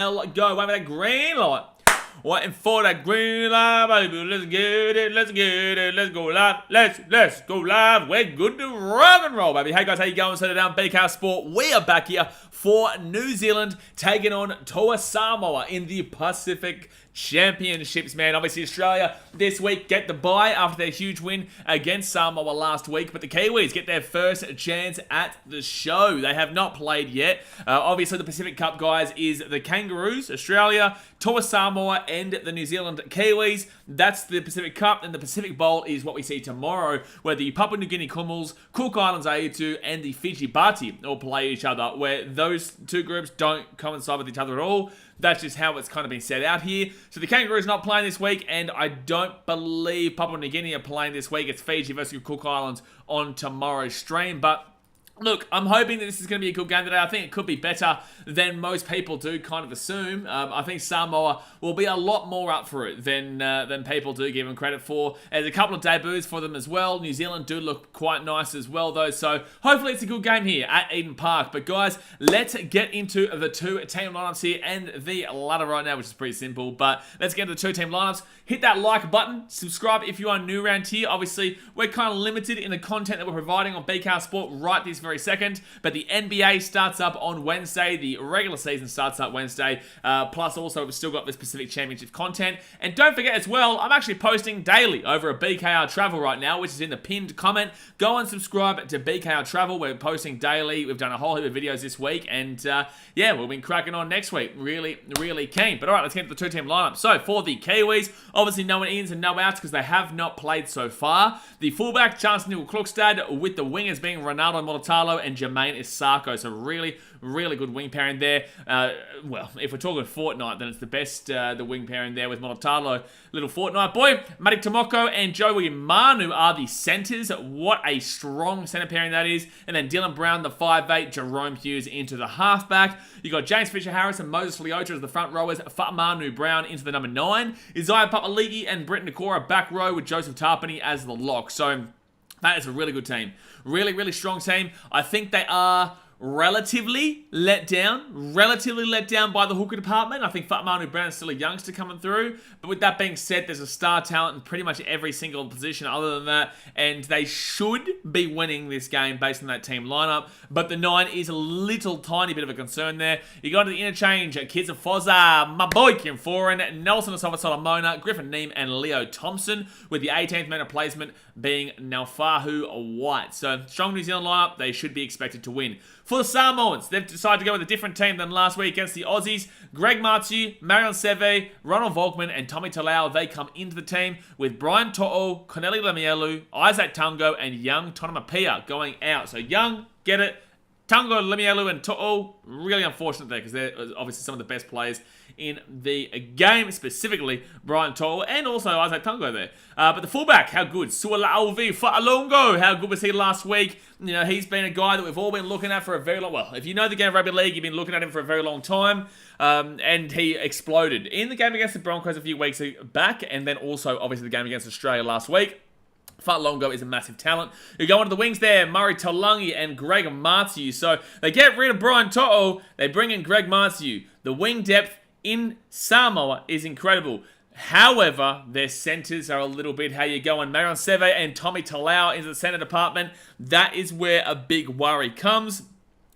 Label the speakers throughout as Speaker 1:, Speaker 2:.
Speaker 1: Go, wait for that green light. Waiting for that green light, baby. Let's get it, let's get it, let's go live, let's go live. We're good to rock and roll, baby. Hey guys, how you going? So down BKR Sport, we are back here for New Zealand taking on Toa Samoa in the Pacific Championships, man. Obviously, Australia this week get the bye after their huge win against Samoa last week, but the Kiwis get their first chance at the show. They have not played yet. Obviously, the Pacific Cup, guys, is the Kangaroos, Australia, Toa Samoa, and the New Zealand Kiwis. That's the Pacific Cup, and the Pacific Bowl is what we see tomorrow, where the Papua New Guinea Kumals, Cook Islands Aitu, and the Fiji Bati all play each other, where those two groups don't coincide with each other at all. That's just how it's kind of been set out here. So the Kangaroos not playing this week, and I don't believe Papua New Guinea are playing this week. It's Fiji versus Cook Islands on tomorrow's stream, but look, I'm hoping that this is going to be a good game today. I think it could be better than most people do kind of assume. I think Samoa will be a lot more up for it than people do give them credit for. There's a couple of debuts for them as well. New Zealand do look quite nice as well, though. So hopefully it's a good game here at Eden Park. But guys, let's get into the two team lineups here and the ladder right now, which is pretty simple. But let's get into the two team lineups. Hit that like button. Subscribe if you are new around here. Obviously, we're kind of limited in the content that we're providing on BKR Sport right this very second, but the NBA starts up on Wednesday. The regular season starts up Wednesday. Plus, also, we've still got this Pacific Championship content. And don't forget as well, I'm actually posting daily over at BKR Travel right now, which is in the pinned comment. Go and subscribe to BKR Travel. We're posting daily. We've done a whole heap of videos this week, and yeah, we'll be cracking on next week. Really, really keen. But all right, let's get to the two-team lineup. So for the Kiwis, obviously no ins and no outs because they have not played so far. The fullback, Chance Newell-Klukstad, with the wingers being Ronaldo Molitalo and Jermaine Isako. So really, really good wing pairing there. Well, if we're talking Fortnite, then it's the best the wing pairing there with Molitalo, little Fortnite boy. Matic Tomoko and Joey Manu are the centers. What a strong center pairing that is. And then Dylan Brown, the 5'8", Jerome Hughes into the halfback. You got James Fisher-Harris and Moses Leota as the front rowers. Manu Brown into the number 9. Isaiah Papali'i and Brett Nakora back row with Joseph Tarpany as the lock. So that is a really good team. Really, really strong team. I think they are relatively let down by the hooker department. I think Manu Brown is still a youngster coming through. But with that being said, there's a star talent in pretty much every single position other than that. And they should be winning this game based on that team lineup. But the 9 is a little tiny bit of a concern there. You go to the interchange, Kids of Fozza, my boy Kim Foran, Nelson Asafa Solomona, Griffin Neem, and Leo Thompson, with the 18th man replacement being Naufahu White. So strong New Zealand lineup, they should be expected to win. For the Samoans, they've decided to go with a different team than last week against the Aussies. Greg Matsu, Marion Seve, Ronald Volkman, and Tommy Talau, they come into the team with Brian To'o, Corneli Lemielu, Isaac Tungo, and Young Tonamapia going out. So Young, get it. Tungo, Lemielu, and To'o, really unfortunate there because they're obviously some of the best players in the game, specifically Brian To'o and also Isaac Tungo there. But the fullback, how good? Sualauvi Fa'alongo, how good was he last week? You know, he's been a guy that we've all been looking at for a very long... Well, if you know the game of rugby league, you've been looking at him for a very long time. And he exploded in the game against the Broncos a few weeks back, and then also, obviously, the game against Australia last week. Fa'alongo is a massive talent. You go into the wings there, Murray Talangi and Greg Matthew. So they get rid of Brian To'o, they bring in Greg Matthew. The wing depth in Samoa is incredible. However, their centers are a little bit how you go. And Marion Seve and Tommy Talau into the center department. That is where a big worry comes.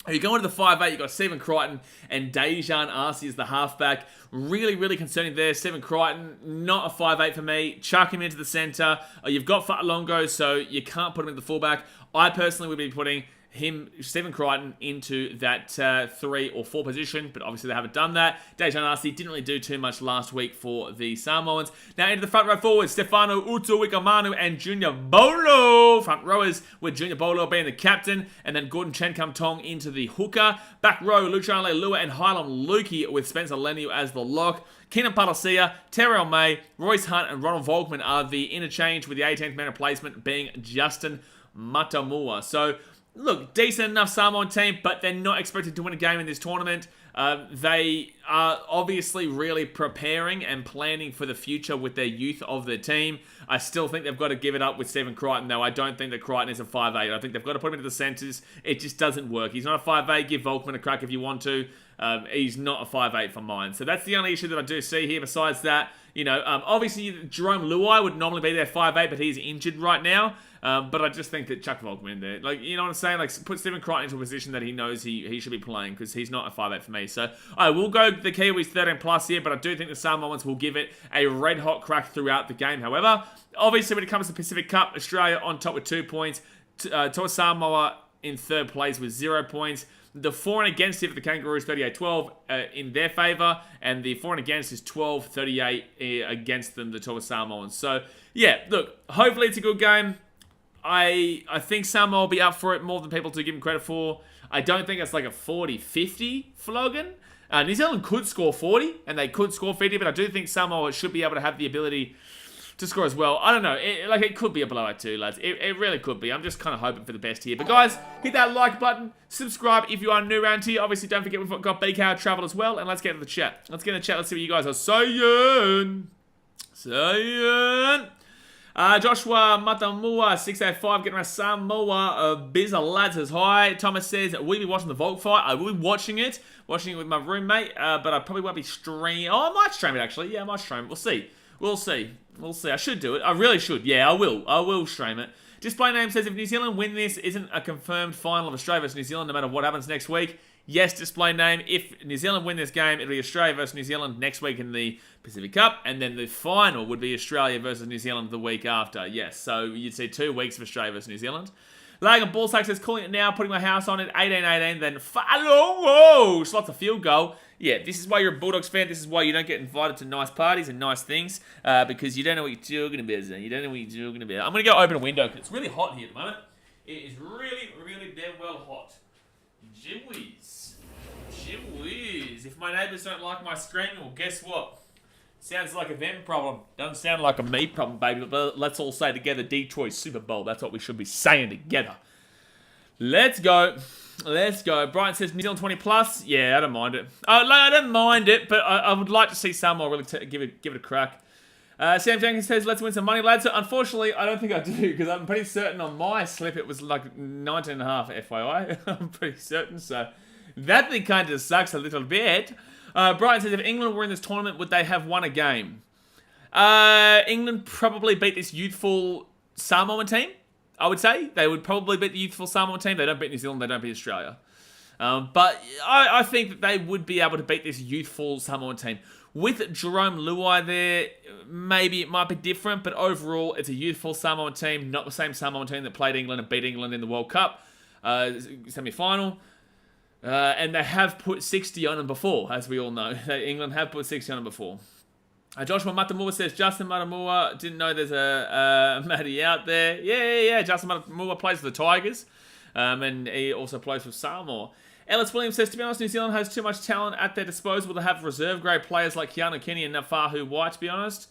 Speaker 1: You go into the 5'8", you've got Stephen Crichton and Dejan Arce as the halfback. Really, really concerning there. Stephen Crichton, not a 5'8" for me. Chuck him into the center. You've got Fa'alongo, so you can't put him in the fullback. I personally would be putting Stephen Crichton into that 3 or 4 position, but obviously they haven't done that. Dejan Arce didn't really do too much last week for the Samoans. Now into the front row forwards, Stefano Utuwikamanu and Junior Bolo. Front rowers with Junior Bolo being the captain, and then Gordon Chenkam-Tong into the hooker. Back row, Luciano Leilua and Hylam Lukey with Spencer Leniu as the lock. Keenan Palacia, Terrell May, Royce Hunt, and Ronald Volkman are the interchange, with the 18th man replacement being Justin Matamua. So look, decent enough Samoan team, but they're not expected to win a game in this tournament. They are obviously really preparing and planning for the future with their youth of their team. I still think they've got to give it up with Stephen Crichton, though. I don't think that Crichton is a 5'8". I think they've got to put him into the centres. It just doesn't work. He's not a 5'8". Give Volkman a crack if you want to. He's not a 5'8" for mine. So that's the only issue that I do see here. Besides that, obviously Jerome Luai would normally be their 5'8", but he's injured right now. But I just think that chuck Volkman in there. Like, you know what I'm saying? Like, put Stephen Crichton into a position that he knows he should be playing, because he's not a 5'8" for me. So I will go the Kiwis 13 plus here, but I do think the Samoans will give it a red hot crack throughout the game. However, obviously when it comes to Pacific Cup, Australia on top with 2 points. Toa Samoa in third place with 0 points. The for and against here for the Kangaroos, 38-12 in their favour, and the for and against is 12-38 against them, the Toa Samoans. So, yeah, look, hopefully it's a good game. I think Samoa will be up for it more than people do give them credit for. I don't think it's like a 40-50 flogging. New Zealand could score 40, and they could score 50, but I do think Samoa should be able to have the ability to score as well. I don't know. It could be a blowout too, lads. It really could be. I'm just kind of hoping for the best here. But guys, hit that like button. Subscribe if you are new around here. Obviously, don't forget we've got BKR Travel as well. And let's get to the chat. Let's get in the chat. Let's see what you guys are saying. Joshua Matamua 685 getting around Samoa. Bizza lads says hi. Thomas says, will you be watching the Volk fight? I will be watching it with my roommate, but I probably won't be streaming. Oh, I might stream it actually. Yeah, I might stream it. We'll see. We'll see. I should do it. I really should. Yeah, I will stream it. Display name says, if New Zealand win this, isn't a confirmed final of Australia versus New Zealand no matter what happens next week. Yes, display name. If New Zealand win this game, it'll be Australia versus New Zealand next week in the Pacific Cup. And then the final would be Australia versus New Zealand the week after. Yes, so you'd see 2 weeks of Australia versus New Zealand. Lag and Ballsack says, calling it now, putting my house on it, 18-18, then follow. Whoa, slots a field goal. Yeah, this is why you're a Bulldogs fan. This is why you don't get invited to nice parties and nice things, because you don't know what you're talking about, Zane. You don't know what you're talking about. I'm going to go open a window, because it's really hot here at the moment. It is really, really damn well hot. Jim whiz. If my neighbours don't like my screaming, well, guess what? Sounds like a them problem. Doesn't sound like a me problem, baby. But let's all say together, Detroit Super Bowl. That's what we should be saying together. Let's go. Brian says New Zealand 20 plus. Yeah, I don't mind it. I don't mind it, but I would like to see Samoa really give it a crack. Sam Jenkins says, let's win some money, lads. So unfortunately, I don't think I do, because I'm pretty certain on my slip it was like 19.5 FYI. I'm pretty certain, so that thing kind of sucks a little bit. Brian says, if England were in this tournament, would they have won a game? England probably beat this youthful Samoan team, I would say. They would probably beat the youthful Samoan team. They don't beat New Zealand, they don't beat Australia. But I think that they would be able to beat this youthful Samoan team. With Jerome Luai there, maybe it might be different, but overall, it's a youthful Samoan team, not the same Samoan team that played England and beat England in the World Cup semi-final. And they have put 60 on them before, as we all know. England have put 60 on them before. Joshua Matamua says, Justin Matamua, didn't know there's a Matty out there. Yeah. Justin Matamua plays for the Tigers. And he also plays for Samoa. Ellis Williams says, to be honest, New Zealand has too much talent at their disposal to have reserve-grade players like Keanu Kenny and Nafahu White, to be honest.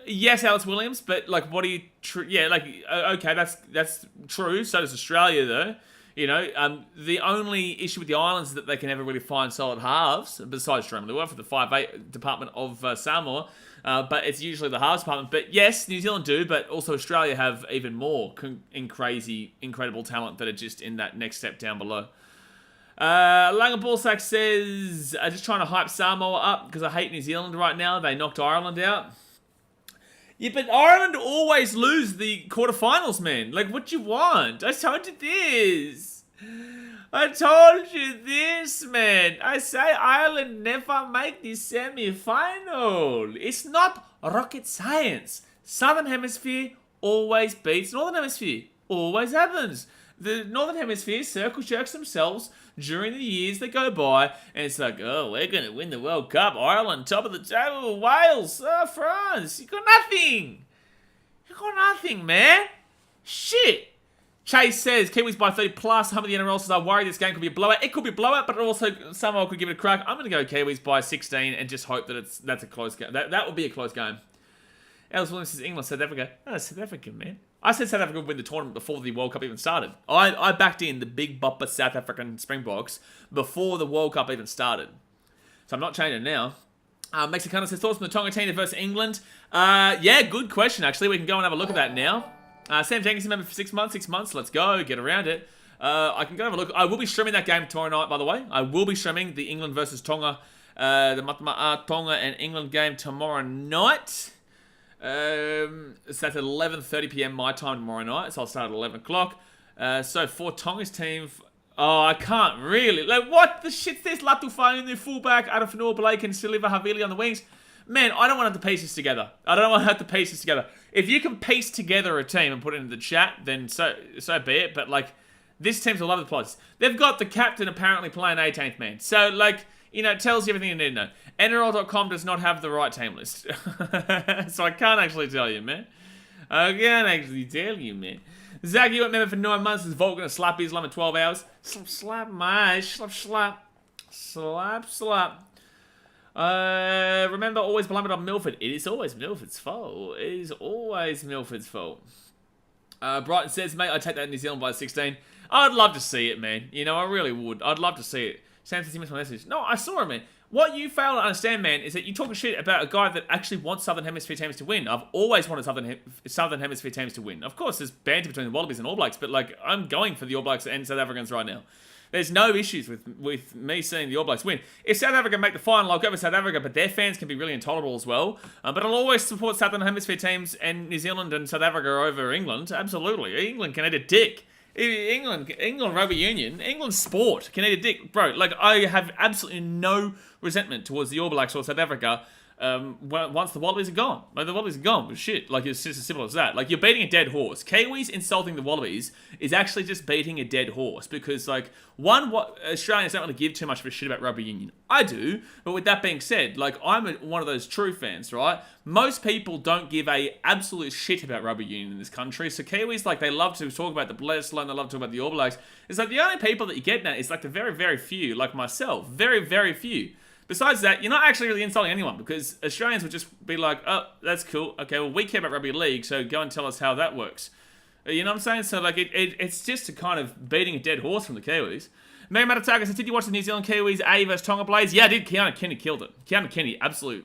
Speaker 1: Yes, Alex Williams, but like, what do you... okay, that's true. So does Australia, though. You know, the only issue with the Islands is that they can never really find solid halves, besides Jerome Luai for the 5'8 department of Samoa. But it's usually the halves department. But yes, New Zealand do, but also Australia have even more incredible talent that are just in that next step down below. Langer Ballsack says, just trying to hype Samoa up because I hate New Zealand right now. They knocked Ireland out. Yeah, but Ireland always lose the quarterfinals, man. Like, what you want? I told you this. Man. I say Ireland never make the semi-final. It's not rocket science. Southern Hemisphere always beats Northern Hemisphere. Always happens. The Northern Hemisphere circle jerks themselves during the years that go by, and it's like, oh, we're going to win the World Cup. Ireland, top of the table. Wales, France. You got nothing. Man. Shit. Chase says, Kiwis by 30 plus. Some of the NRL says, I worry this game could be a blowout. It could be a blowout, but also Samoa could give it a crack. I'm going to go Kiwis by 16 and just hope that that's a close game. That would be a close game. Alice Williams says, England, South Africa. Oh, South Africa, man. I said South Africa would win the tournament before the World Cup even started. I backed in the big bopper South African Springboks before the World Cup even started. So I'm not changing now. Mexicano says, thoughts on the Tonga team versus England? Yeah, good question, actually. We can go and have a look at that now. Sam Jenkins, member for 6 months. 6 months, let's go. Get around it. I can go have a look. I will be streaming that game tomorrow night, by the way. I will be streaming the England versus Tonga, the Tonga and England game tomorrow night. So that's at 11:30 p.m. my time tomorrow night. So I'll start at 11 o'clock. So for Tonga's team... Oh, I can't really. Like, what the shit's this? Latufa in the fullback, Adolfo Blake and Silva Havili on the wings. Man, I don't want to have to piece this together. I don't want to have to piece this together. If you can piece together a team and put it into the chat, then so be it. But, like, this team's all over the place. They've got the captain apparently playing 18th man. So, like, you know, it tells you everything you need to know. NRL.com does not have the right team list. So I can't actually tell you, man. I can't actually tell you, man. Zach, you went member for 9 months. Is Vault going to slap Islam in 12 hours? Slap, mate. Slap. Remember, always blame it on Milford. It is always Milford's fault. It is always Milford's fault. Brighton says, mate, I'd take that New Zealand by 16. I'd love to see it, man. You know, I really would. I'd love to see it. Sam says he missed my message. No, I saw it, man. What you fail to understand, man, is that you talking shit about a guy that actually wants Southern Hemisphere teams to win. I've always wanted Southern Hemisphere teams to win. Of course, there's banter between the Wallabies and All Blacks, but, like, I'm going for the All Blacks and South Africans right now. There's no issues with me seeing the All Blacks win. If South Africa make the final, I'll go for South Africa, but their fans can be really intolerable as well. But I'll always support Southern Hemisphere teams and New Zealand and South Africa over England. Absolutely. England can eat a dick. England rugby union, England sport can eat a dick. Bro, like, I have absolutely no resentment towards the All Blacks or South Africa once the Wallabies are gone. Like, the Wallabies are gone, but shit. Like, it's just as simple as that. Like, you're beating a dead horse. Kiwis insulting the Wallabies is actually just beating a dead horse because, like, what Australians don't really give too much of a shit about rugby union. I do, but with that being said, like, I'm one of those true fans, right? Most people don't give a absolute shit about rugby union in this country, so Kiwis, like, they love to talk about the Bledisloe and they love to talk about the All Blacks. It's like the only people that you get now is, like, the very, very few, like myself. Very, very few. Besides that, you're not actually really insulting anyone because Australians would just be like, oh, that's cool. Okay, well, we care about rugby league, so go and tell us how that works. You know what I'm saying? So, like, it's just a kind of beating a dead horse from the Kiwis. Mary Matataga says, did you watch the New Zealand Kiwis A versus Tonga Blaze? Yeah, I did. Keanu Kenny killed it. Keanu Kenny, absolute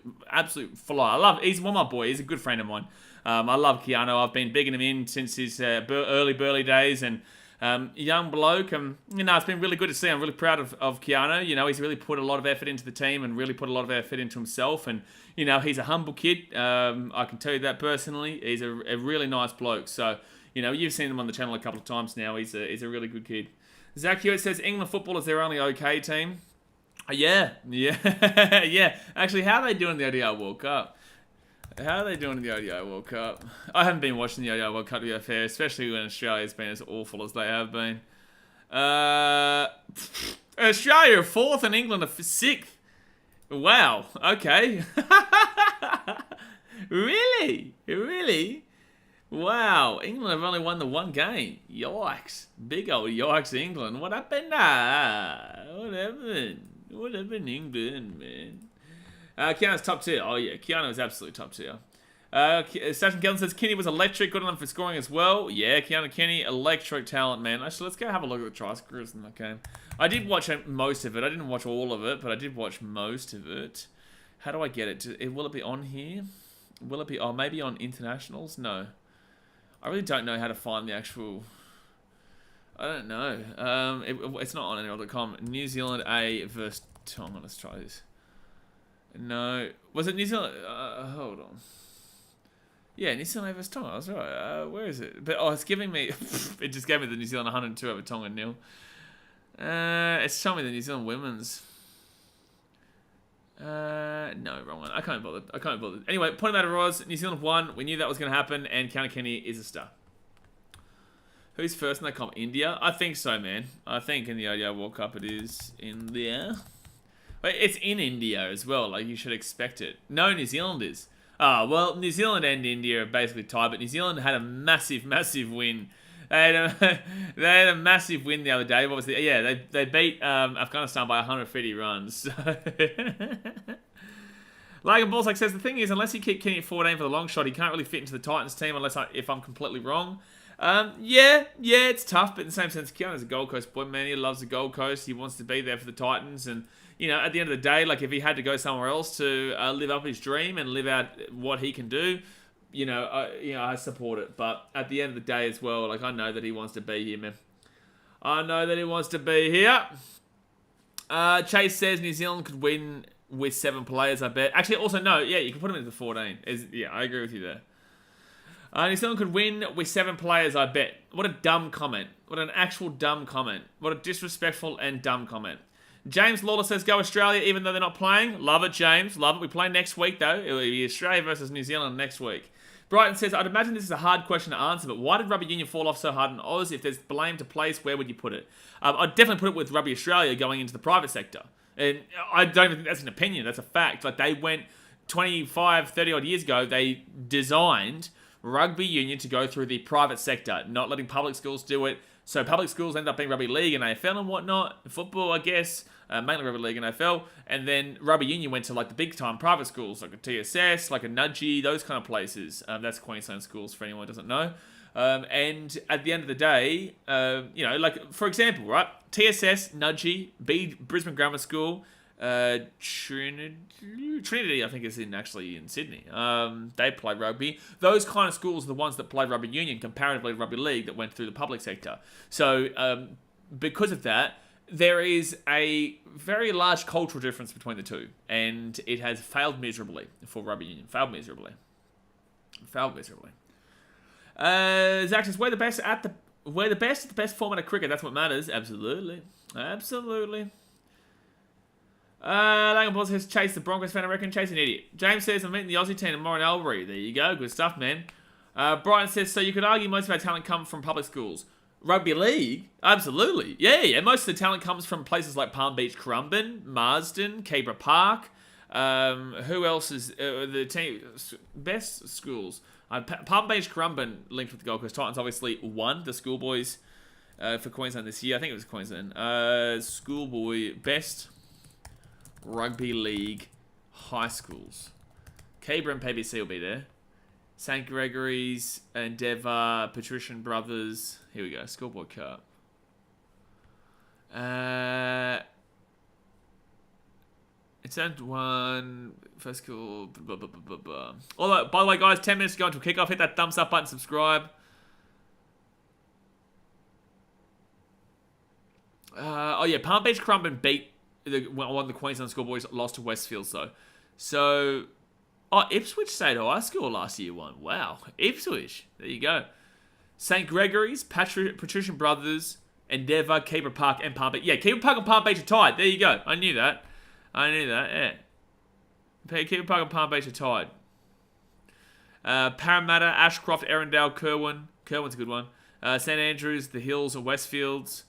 Speaker 1: fly. He's one of my boys. He's a good friend of mine. I love Keanu. I've been bigging him in since his early days, and young bloke. You know, it's been really good to see. I'm really proud of Keanu. You know, he's really put a lot of effort into the team and really put a lot of effort into himself. And, you know, he's a humble kid. I can tell you that personally. He's a really nice bloke. So, you know, you've seen him on the channel a couple of times now. He's a really good kid. Zach Hewitt says, England football is their only okay team. Yeah. Actually, how are they doing in the ODI World Cup? How are they doing in the ODI World Cup? I haven't been watching the ODI World Cup, to be fair, especially when Australia's been as awful as they have been. Australia are 4th and England are 6th. Wow, okay. Really? Wow, England have only won the one game. Yikes. Big old yikes, England. What happened? What happened, England, man? Keanu's top tier. Oh, yeah. Keanu is absolutely top tier. Sasha Kellen says, Kenny was electric. Good on him for scoring as well. Yeah, Keanu Kenny, electric talent, man. Actually, let's go have a look at the try scorers in that game. I did watch most of it. I didn't watch all of it, but I did watch most of it. How do I get it? Will it be on here? Will it be... Oh, maybe on internationals? No. I really don't know how to find the actual... I don't know. It's not on NRL.com. New Zealand A versus Tonga. Let's try this. No. Was it New Zealand? Hold on. Yeah, New Zealand A versus Tonga. I was right. Where is it? But it's giving me... it just gave me the New Zealand 102 over Tonga 0. It's showing me the New Zealand women's. No, wrong one. I can't bother. Anyway, point of matter was, New Zealand won. We knew that was going to happen, and Keanu Kenny is a star. Who's first in that comp? India? I think so, man. I think in the ODI World Cup it is India. Wait, it's in India as well. Like, you should expect it. No, New Zealand is. Well, New Zealand and India are basically tied, but New Zealand had a massive win. They had a massive win the other day. What was it? Yeah, they beat Afghanistan by 150 runs. So Logan Balls says, the thing is, unless you keep Kenny at 14 for the long shot, he can't really fit into the Titans team if I'm completely wrong. Yeah, it's tough, but in the same sense, Keanu's a Gold Coast boy, man. He loves the Gold Coast. He wants to be there for the Titans. And, you know, at the end of the day, like, if he had to go somewhere else to live up his dream and live out what he can do, I support it. But at the end of the day as well, like, I know that he wants to be here, man. I know that he wants to be here. Chase says New Zealand could win with 7 players, I bet. Actually, also, no. Yeah, you can put him into the 14. Yeah, I agree with you there. New Zealand could win with 7 players, I bet. What a dumb comment. What an actual dumb comment. What a disrespectful and dumb comment. James Lawler says, go Australia even though they're not playing. Love it, James. Love it. We play next week, though. It will be Australia versus New Zealand next week. Brighton says, I'd imagine this is a hard question to answer, but why did Rugby Union fall off so hard in Oz? If there's blame to place, where would you put it? I'd definitely put it with Rugby Australia going into the private sector. And I don't even think that's an opinion. That's a fact. Like, they went 25, 30 odd years ago, they designed Rugby Union to go through the private sector, not letting public schools do it. So public schools ended up being Rugby League and AFL and whatnot. Football, I guess, mainly Rugby League and AFL. And then Rugby Union went to like the big time private schools, like a TSS, like a Nudgee, those kind of places. That's Queensland schools for anyone who doesn't know. And at the end of the day, like, for example, right, TSS, Nudgee, Brisbane Grammar School, Trinity, I think, is actually in Sydney. They play rugby. Those kind of schools are the ones that play rugby union comparatively to rugby league that went through the public sector. So because of that, there is a very large cultural difference between the two, and it has failed miserably for rugby union. Failed miserably. Zach says, we're the best at the best format of cricket. That's what matters. Absolutely. Logan Paul says, Chase the Broncos fan, I reckon. Chase an idiot. James says, I'm meeting the Aussie team tomorrow in Albury. There you go. Good stuff, man. Brian says, so you could argue most of our talent comes from public schools. Rugby league? Absolutely. Yeah. Most of the talent comes from places like Palm Beach, Currumbin, Marsden, Canberra Park. Who else is the team? Best schools. Palm Beach, Currumbin linked with the Gold Coast Titans obviously won the schoolboys for Queensland this year. I think it was Queensland. Schoolboy best rugby league high schools. Canberra and PBC will be there. St. Gregory's, Endeavour, Patrician Brothers. Here we go. Schoolboy Cup. It's at 1. First school. Blah, blah, blah, blah, blah. Although, by the way, guys, 10 minutes to go into a kickoff. Hit that thumbs up button, subscribe. Palm Beach Currumbin won the Queensland Schoolboys, lost to Westfields though. So, Ipswich State High School last year won. Wow, Ipswich. There you go. St. Gregory's, Patrician Brothers, Endeavour, Canberra Park, and Palm Beach. Yeah, Canberra Park and Palm Beach are tied. There you go. I knew that. Yeah. Canberra Park and Palm Beach are tied. Parramatta, Ashcroft, Erindale, Curwin. Curwin's a good one. St. Andrews, the Hills, and Westfields.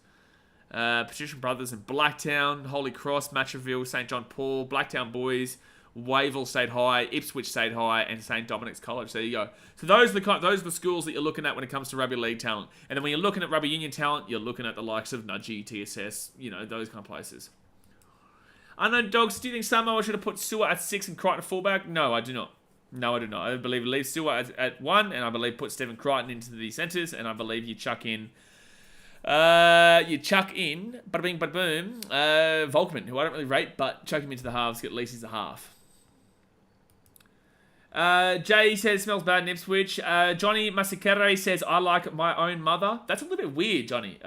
Speaker 1: Patrician Brothers and Blacktown, Holy Cross, Matraville, St. John Paul, Blacktown Boys, Wavell State High, Ipswich State High, and St. Dominic's College. There you go. So those are the schools that you're looking at when it comes to rugby league talent. And then when you're looking at rugby union talent, you're looking at the likes of Nudgee, TSS, those kind of places. Unknown Dogs, do you think Samoa should have put Stewart at 6 and Crichton at fullback? No, I do not. I believe leave Stewart at 1, and I believe put Stephen Crichton into the centres, and I believe you chuck in, bada bing, bada boom, Volkman, who I don't really rate, but chuck him into the halves, at least he's a half. Jay says, smells bad in Ipswich. Johnny Masikere says, I like my own mother. That's a little bit weird, Johnny.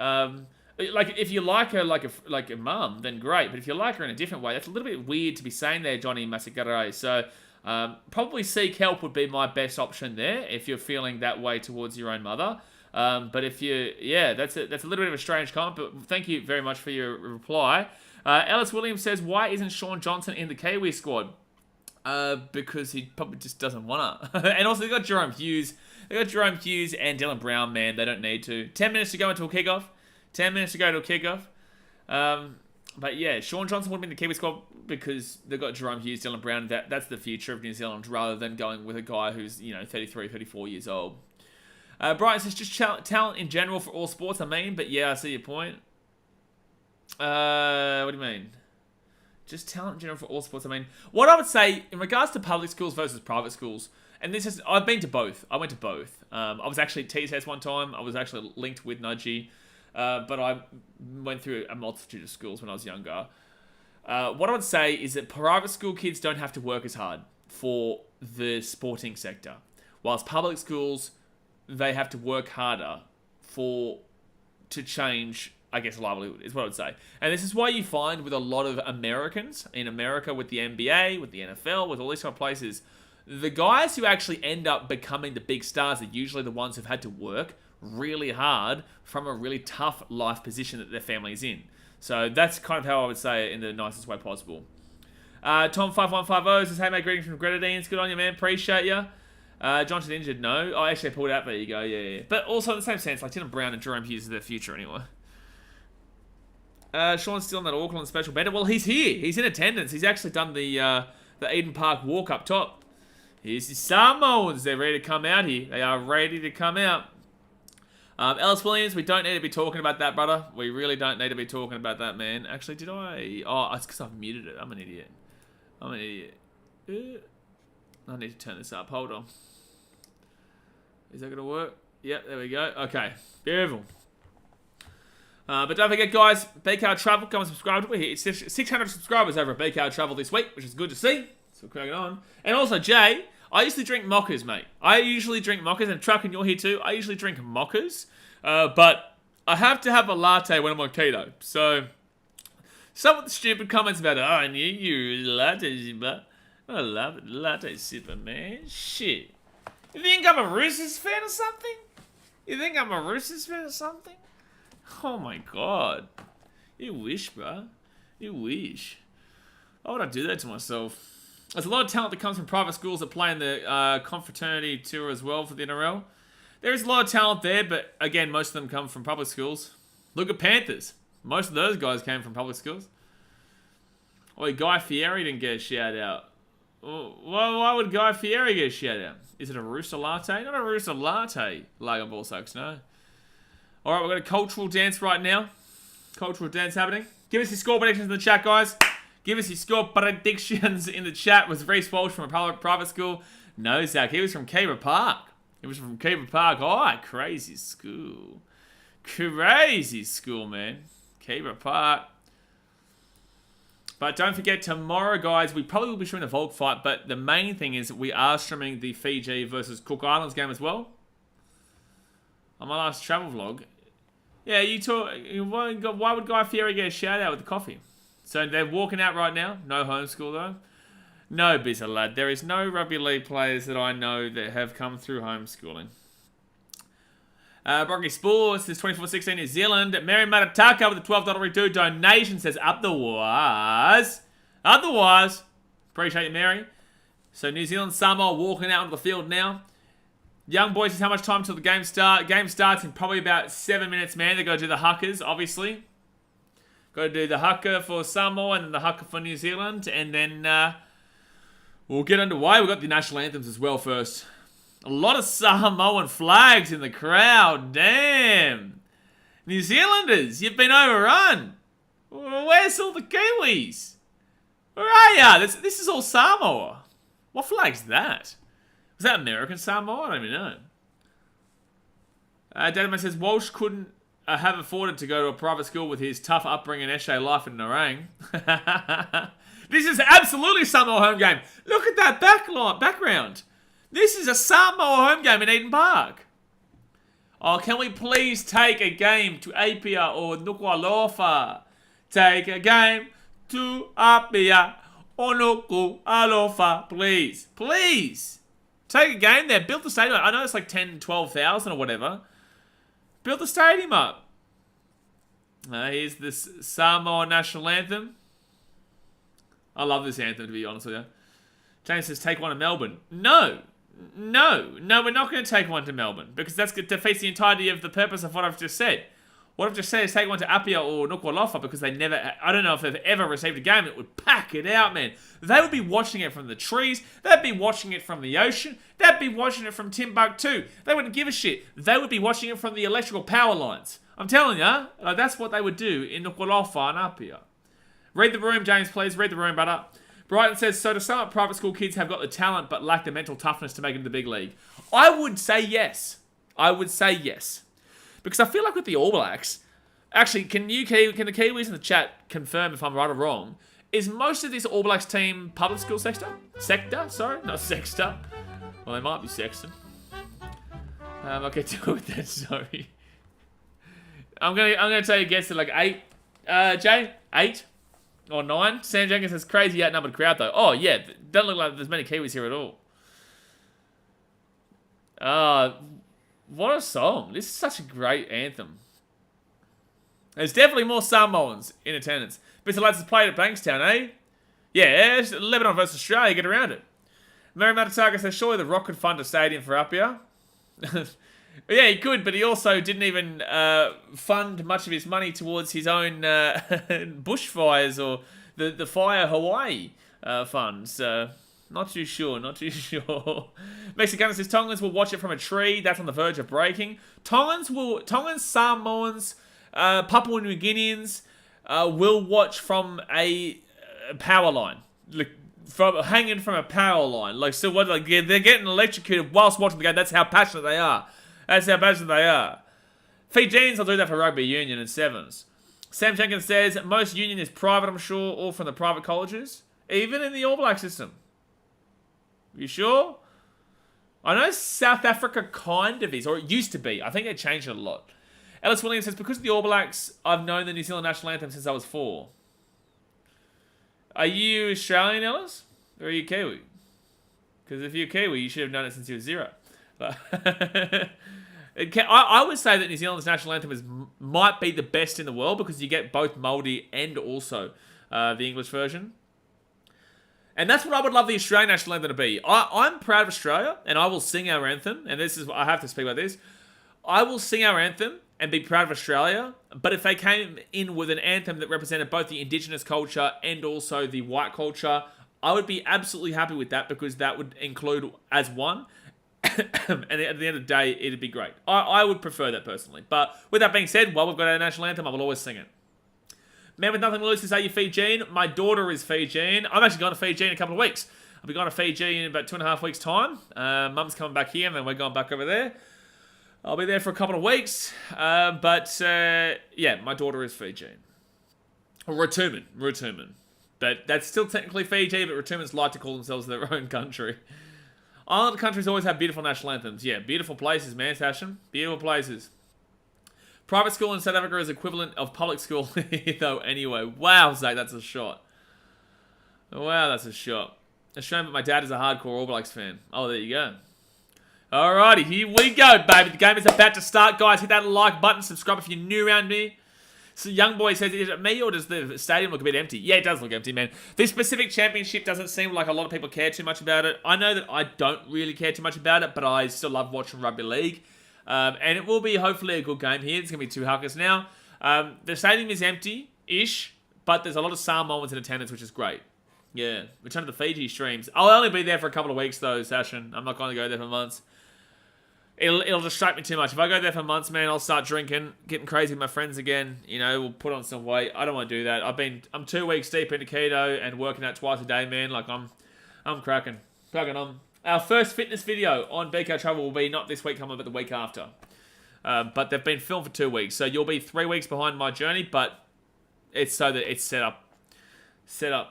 Speaker 1: Like, if you like her like a mum, then great. But if you like her in a different way, that's a little bit weird to be saying there, Johnny Masikere. So, probably seek help would be my best option there if you're feeling that way towards your own mother. But if that's a little bit of a strange comment, but thank you very much for your reply. Ellis Williams says, why isn't Sean Johnson in the Kiwi squad? Because he probably just doesn't want to. And also, they got Jerome Hughes. They got Jerome Hughes and Dylan Brown, man. They don't need to. 10 minutes to go into a kickoff. But yeah, Sean Johnson would have been the Kiwi squad because they've got Jerome Hughes, Dylan Brown. That's the future of New Zealand rather than going with a guy who's, 33, 34 years old. Brian says, just talent in general for all sports, but yeah, I see your point. What do you mean? Just talent in general for all sports. I mean, what I would say in regards to public schools versus private schools, and this is, I've been to both. I went to both. I was actually at TSS one time. I was actually linked with Nudgy. But I went through a multitude of schools when I was younger. What I would say is that private school kids don't have to work as hard for the sporting sector. Whilst public schools, they have to work harder to change, I guess, livelihood, is what I would say. And this is why you find with a lot of Americans, in America with the NBA, with the NFL, with all these kind of places, the guys who actually end up becoming the big stars are usually the ones who've had to work really hard from a really tough life position that their family is in. So that's kind of how I would say it in the nicest way possible. Tom5150 says, hey mate, greetings from Grenadines. Good on you, man. Appreciate you. Johnson injured? No. Oh, actually I pulled out. There you go. Yeah. But also in the same sense, like Dylan Brown and Jerome Hughes are their future anyway. Sean's still on that Auckland special bender. Well, he's here. He's in attendance. He's actually done the Eden Park walk up top. Here's the Samoans. They're ready to come out here. They are ready to come out. Ellis Williams, we don't need to be talking about that, brother. We really don't need to be talking about that, man. Actually, did I? Oh, it's because I've muted it. I'm an idiot. I need to turn this up. Hold on. Is that going to work? Yep, there we go. Okay, beautiful. But don't forget, guys, BKR Travel, come and subscribe to it. It's 600 subscribers over at BKR Travel this week, which is good to see. So cracking on. And also, Jay, I used to drink mockers, mate. I usually drink mockers, and Truck, and you're here too. I usually drink mockers, but I have to have a latte when I'm on keto. So, some of the stupid comments about, oh, I knew you latte zipper. I love it, latte zipper, man. Shit. You think I'm a Roosters fan or something? Oh my god. You wish, bro. You wish. Why would I do that to myself? There's a lot of talent that comes from private schools that play in the confraternity tour as well for the NRL. There is a lot of talent there, but again, most of them come from public schools. Look at Panthers. Most of those guys came from public schools. Oh, Guy Fieri didn't get a shout out. Why would Guy Fieri get a shout out? Is it a Rooster Latte? Not a Rooster Latte. Lager ball sucks, no. Alright, we've got a cultural dance right now. Cultural dance happening. Give us your score predictions in the chat, guys. Give us your score predictions in the chat. Was Reece Walsh from a private school? No, Zach. He was from Kibra Park. Oh, crazy school. Crazy school, man. Kibra Park. But don't forget, tomorrow, guys, we probably will be streaming the Volk fight, but the main thing is we are streaming the Fiji versus Cook Islands game as well. On my last travel vlog. Yeah, you talk. Why would Guy Fieri get a shout out with the coffee? So they're walking out right now. No homeschool though. No, Bizza lad. There is no rugby league players that I know that have come through homeschooling. Brocky Sports says 24-16 New Zealand. Mary Matataka with a $12 redo donation says otherwise. Appreciate you, Mary. So New Zealand Samoa walking out onto the field now. Young boys, how much time till the game start? Game starts in probably about 7 minutes, man. They've got to do the Hakas, obviously. Got to do the Haka for Samoa and then the Haka for New Zealand. And then we'll get underway. We've got the national anthems as well first. A lot of Samoan flags in the crowd. Damn. New Zealanders, you've been overrun. Where's all the Kiwis? Where are ya? This is all Samoa. What flag's that? Was that American Samoa? I don't even know. Dadaman says Walsh couldn't have afforded to go to a private school with his tough upbringing and Eshe life in Narang. This is absolutely Samoa home game. Look at that background. This is a Samoa home game in Eden Park. Oh, can we please take a game to Apia or Nuku'alofa? Take a game to Apia or Nuku'alofa. Please. Please. Take a game there. Build the stadium up. I know it's like 10, 12,000 or whatever. Build the stadium up. Here's this Samoa national anthem. I love this anthem, to be honest with you. James says, take one to Melbourne. No, we're not going to take one to Melbourne because that defeats the entirety of the purpose of what I've just said. What I've just said is take one to Apia or Nuku'alofa because they never, I don't know if they've ever received a game that would pack it out, man. They would be watching it from the trees. They'd be watching it from the ocean. They'd be watching it from Timbuktu. They wouldn't give a shit. They would be watching it from the electrical power lines. I'm telling you, that's what they would do in Nuku'alofa and Apia. Read the room, James, please. Read the room, brother. Brighton says, so to sum up, private school kids have got the talent but lack the mental toughness to make it to the big league. I would say yes. I would say yes. Because I feel like with the All Blacks, actually, can the Kiwis in the chat confirm if I'm right or wrong? Is most of this All Blacks team public school sector? Sorry, not sexter. Well, they might be sexting. I'll get to with that. Sorry. I'm gonna tell you guess at like 8. Jay, 8 or 9. Sam Jenkins says crazy outnumbered crowd though. Oh yeah, doesn't look like there's many Kiwis here at all. What a song! This is such a great anthem. There's definitely more Samoans in attendance. Mr. Lads has played at Bankstown, eh? Yeah, Lebanon versus Australia, get around it. Mary Matataga says, surely the Rock could fund a stadium for Apia. Yeah, he could, but he also didn't even fund much of his money towards his own bushfires or the Fire Hawaii funds. Not too sure, not too sure. Mexican says, Tongans will watch it from a tree. That's on the verge of breaking. Tongans, Samoans, Papua New Guineans will watch from a power line. Hanging from a power line. They're getting electrocuted whilst watching the game. That's how passionate they are. Fijians will do that for rugby union and sevens. Sam Jenkins says, most union is private, I'm sure, all from the private colleges. Even in the All Black system. You sure? I know South Africa kind of is, or it used to be. I think they changed it a lot. Ellis Williams says, because of the All Blacks, I've known the New Zealand national anthem since I was 4. Are you Australian, Ellis? Or are you Kiwi? Because if you're Kiwi, you should have known it since you were 0. I would say that New Zealand's national anthem might be the best in the world because you get both Māori and also the English version. And that's what I would love the Australian national anthem to be. I'm proud of Australia, and I will sing our anthem. And this is, I have to speak about this. I will sing our anthem and be proud of Australia. But if they came in with an anthem that represented both the Indigenous culture and also the white culture, I would be absolutely happy with that because that would include as one. And at the end of the day, it'd be great. I would prefer that personally. But with that being said, while we've got our national anthem, I will always sing it. Man with nothing to lose says, are you Fijian? My daughter is Fijian. I'm actually going to Fiji in a couple of weeks. I'll be going to Fiji in about 2.5 weeks' time. Mum's coming back here, and then we're going back over there. I'll be there for a couple of weeks. Yeah, my daughter is Fijian. Or Rutuman. But that's still technically Fiji, but Rutumans like to call themselves their own country. Island countries always have beautiful national anthems. Yeah, beautiful places, man, Sashin. Beautiful places. Private school in South Africa is equivalent of public school, though, anyway. Wow, Zach, that's a shot. Wow, that's a shot. It's shame that my dad is a hardcore All Blacks fan. Oh, there you go. Alrighty, here we go, baby. The game is about to start. Guys, hit that like button. Subscribe if you're new around me. So young boy says, is it me or does the stadium look a bit empty? Yeah, it does look empty, man. This Pacific Championship doesn't seem like a lot of people care too much about it. I know that I don't really care too much about it, but I still love watching rugby league. And it will be hopefully a good game here. It's going to be 2 Hakas now. The stadium is empty-ish, but there's a lot of Samoans in attendance, which is great. Yeah, return to the Fiji streams. I'll only be there for a couple of weeks, though, Sashin. I'm not going to go there for months. It'll distract me too much. If I go there for months, man, I'll start drinking, getting crazy with my friends again. You know, we'll put on some weight. I don't want to do that. I'm 2 weeks deep into keto and working out twice a day, man. Like I'm cracking on. Our first fitness video on BK Travel will be not this week coming, but the week after. But they've been filmed for 2 weeks, so you'll be 3 weeks behind my journey. But it's so that it's set up. Foz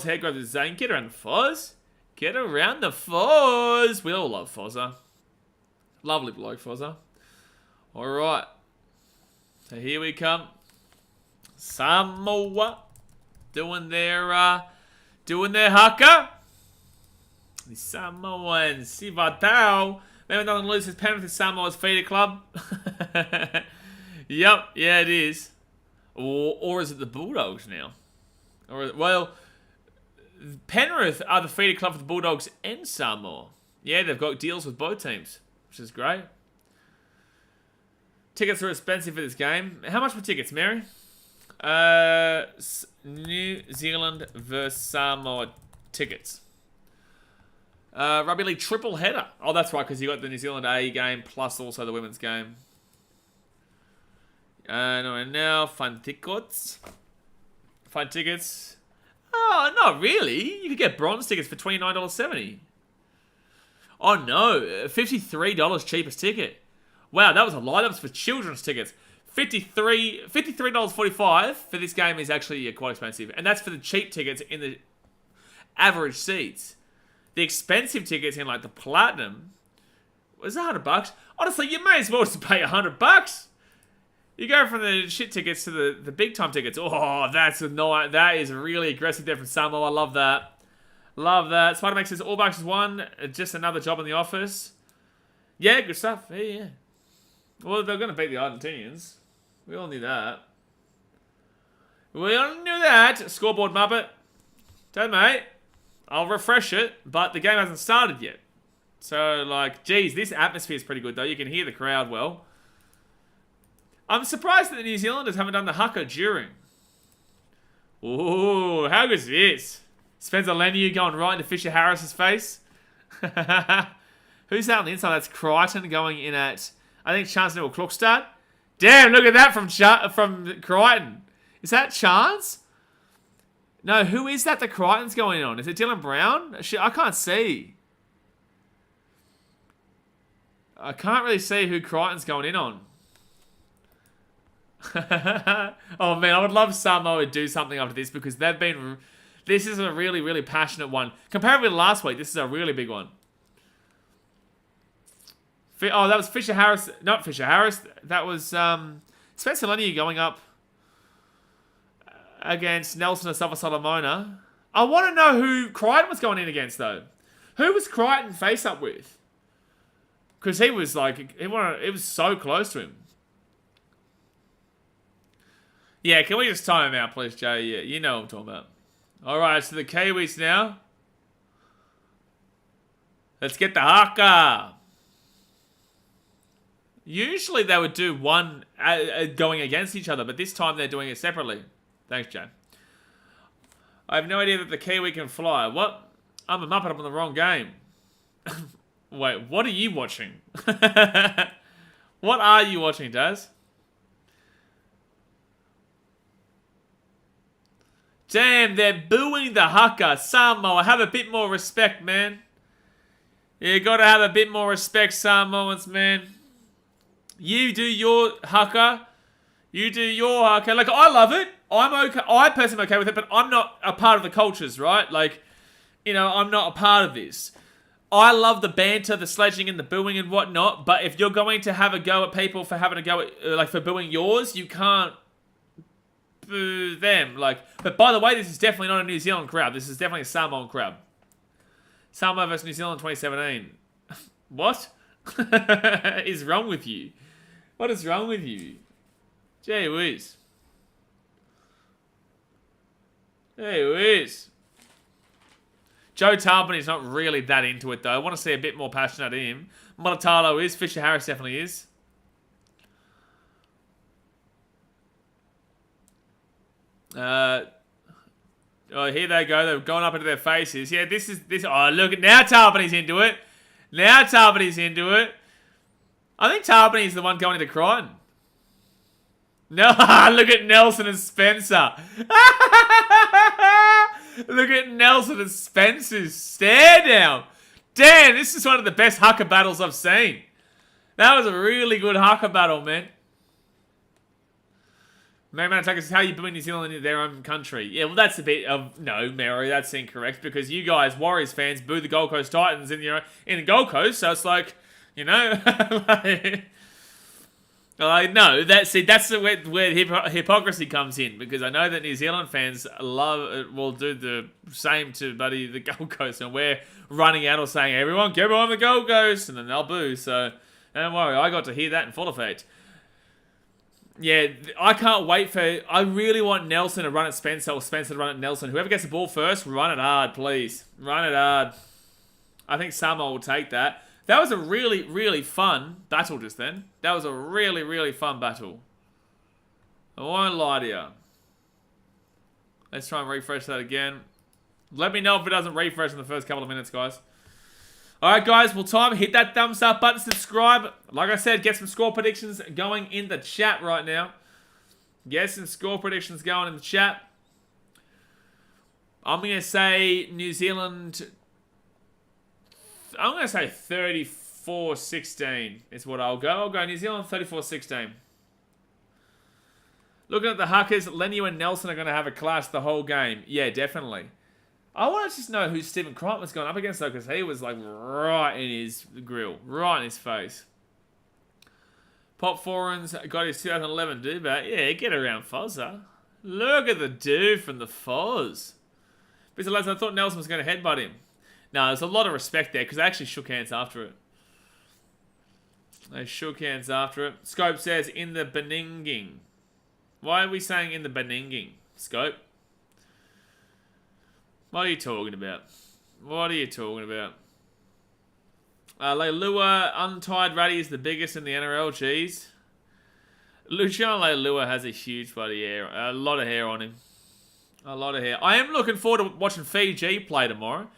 Speaker 1: Headgrove is Zane. Get around the Foz. Get around the Foz. We all love Fozza. Lovely bloke, Fozza. Alright. So here we come. Samoa. Doing their Haka. The Samoans. Sivatao. Maybe nothing to lose. His Penrith is Samoa's feeder club. Yep. Yeah, it is. Or is it the Bulldogs now? Well, Penrith are the feeder club for the Bulldogs and Samoa. Yeah, they've got deals with both teams, which is great. Tickets are expensive for this game. How much for tickets, Mary? New Zealand versus Samoa tickets. Rugby League triple header. Oh, that's right, because you got the New Zealand A game plus also the women's game. Now, fun tickets. Find tickets. Oh, not really. You could get bronze tickets for $29.70. Oh no, $53 cheapest ticket. Wow, that was a lot. That was for children's tickets. $53.45 for this game is actually quite expensive. And that's for the cheap tickets in the average seats. The expensive tickets in like the platinum was $100. Honestly, you may as well just pay $100. You go from the shit tickets to the big time tickets. Oh, that's annoying. That is really aggressive there from Samoa. I love that. Love that. Spider-Man says All Bucks has won. Just another job in the office. Yeah, good stuff. Yeah. Well, they're going to beat the Argentinians. We all knew that. We all knew that. Scoreboard Muppet. Don't, mate. I'll refresh it, but the game hasn't started yet. So, like, geez, this atmosphere is pretty good, though. You can hear the crowd well. I'm surprised that the New Zealanders haven't done the Haka during. Ooh, how good is this? Spencer Leniu going right into Fisher Harris's face. Who's that on the inside? That's Crichton going in at, I think, Chance Newell Klukstad. Damn, look at that from Crichton. Is that Chance? No, who is that Crichton's going on? Is it Dylan Brown? I can't see. I can't really see who Crichton's going in on. Oh man, I would love Samoa to do something after this because they've been... This is a really, really passionate one. Comparatively to last week, this is a really big one. Oh, that was Fisher Harris. Not Fisher Harris. That was Spencer Leniu going up against Nelson of Solomona. I want to know who Crichton was going in against, though. Who was Crichton face up with? Because he was like... it was so close to him. Yeah, can we just time him out, please, Jay? Yeah, you know what I'm talking about. Alright, so the Kiwis now. Let's get the Haka. Usually they would do one going against each other, but this time they're doing it separately. Thanks, Jay. I have no idea that the Kiwi can fly. What? I'm a Muppet, I'm on the wrong game. Wait, what are you watching? What are you watching, Daz? Damn, they're booing the Haka. Samoa, have a bit more respect, man. You gotta have a bit more respect, Samoans, man. You do your Haka. You do your Haka. Like, I love it. I'm okay. I personally am okay with it, but I'm not a part of the cultures, right? Like, you know, I'm not a part of this. I love the banter, the sledging and the booing and whatnot, but if you're going to have a go at people for having a go at, like, for booing yours, you can't boo them. Like, but by the way, this is definitely not a New Zealand crowd. This is definitely a Samoan crowd. Samoa versus New Zealand 2017. What is wrong with you? What is wrong with you? Gee whiz. Gee whiz. Joe Tarpany's not really that into it, though. I want to see a bit more passion out of him. Monotalo is. Fisher Harris definitely is. Oh, here they go. They've gone up into their faces. Yeah, this. Oh, look at now. Tarpany's into it. Now Tarpany's into it. I think Tarpany's the one going into Crichton. No, look at Nelson and Spencer. Look at Nelson and Spencer's stare down. Damn, this is one of the best Haka battles I've seen. That was a really good Haka battle, man. Mary Man Attackers, how you booing New Zealand in their own country? Yeah, well, that's a bit of... No, Mary, that's incorrect. Because you guys, Warriors fans, boo the Gold Coast Titans in the Gold Coast. So it's like, you know... no, that's where hypocrisy comes in. Because I know that New Zealand fans will do the same to the Gold Coast. And we're running out or saying, everyone, get on the Gold Coast. And then they'll boo. So don't worry, I got to hear that in full effect. Yeah, I can't wait for... I really want Nelson to run at Spencer or Spencer to run at Nelson. Whoever gets the ball first, run it hard, please. Run it hard. I think Samoa will take that. That was a really, really fun battle just then. That was a really, really fun battle. I won't lie to you. Let's try and refresh that again. Let me know if it doesn't refresh in the first couple of minutes, guys. Alright guys, well time, hit that thumbs up button, subscribe. Like I said, get some score predictions going in the chat right now. Get some score predictions going in the chat. I'm going to say New Zealand... I'm going to say 34-16 is what I'll go. I'll go New Zealand 34-16. Looking at the Hakas, Lenny and Nelson are going to have a clash the whole game. Yeah, definitely. I want to just know who Stephen Crichton's gone up against, though, because he was like right in his grill, right in his face. Pop Foreigns got his 2011 do back. Yeah, get around Fozza. Look at the dude from the Foz. But lads, I thought Nelson was going to headbutt him. No, there's a lot of respect there because they actually shook hands after it. They shook hands after it. Scope says in the Beninging. Why are we saying in the Beninging, Scope? What are you talking about? What are you talking about? Leilua, untied ratty is the biggest in the NRL, jeez. Luciano Leilua has a huge bloody hair. A lot of hair on him. A lot of hair. I am looking forward to watching Fiji play tomorrow.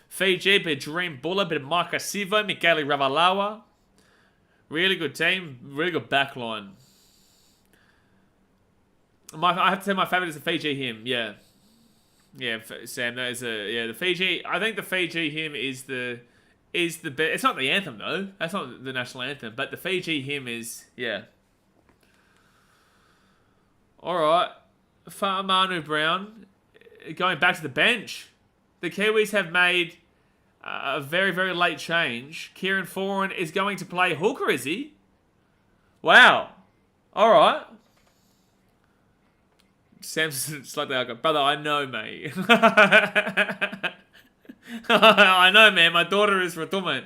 Speaker 1: Fiji, bit of Dream Buller, bit of Micah Sivo, Michele Ravalawa. Really good team. Really good backline. I have to say my favourite is the Fiji hymn. Yeah. Yeah, Sam, that is the Fiji. I think the Fiji hymn is the best. It's not the anthem though. That's not the national anthem. But the Fiji hymn is, yeah. All right, Manu Brown going back to the bench. The Kiwis have made a very, very late change. Kieran Foran is going to play hooker, is he? Wow. All right. Sam's like that. Brother, I know, mate. I know, man. My daughter is Ratuman.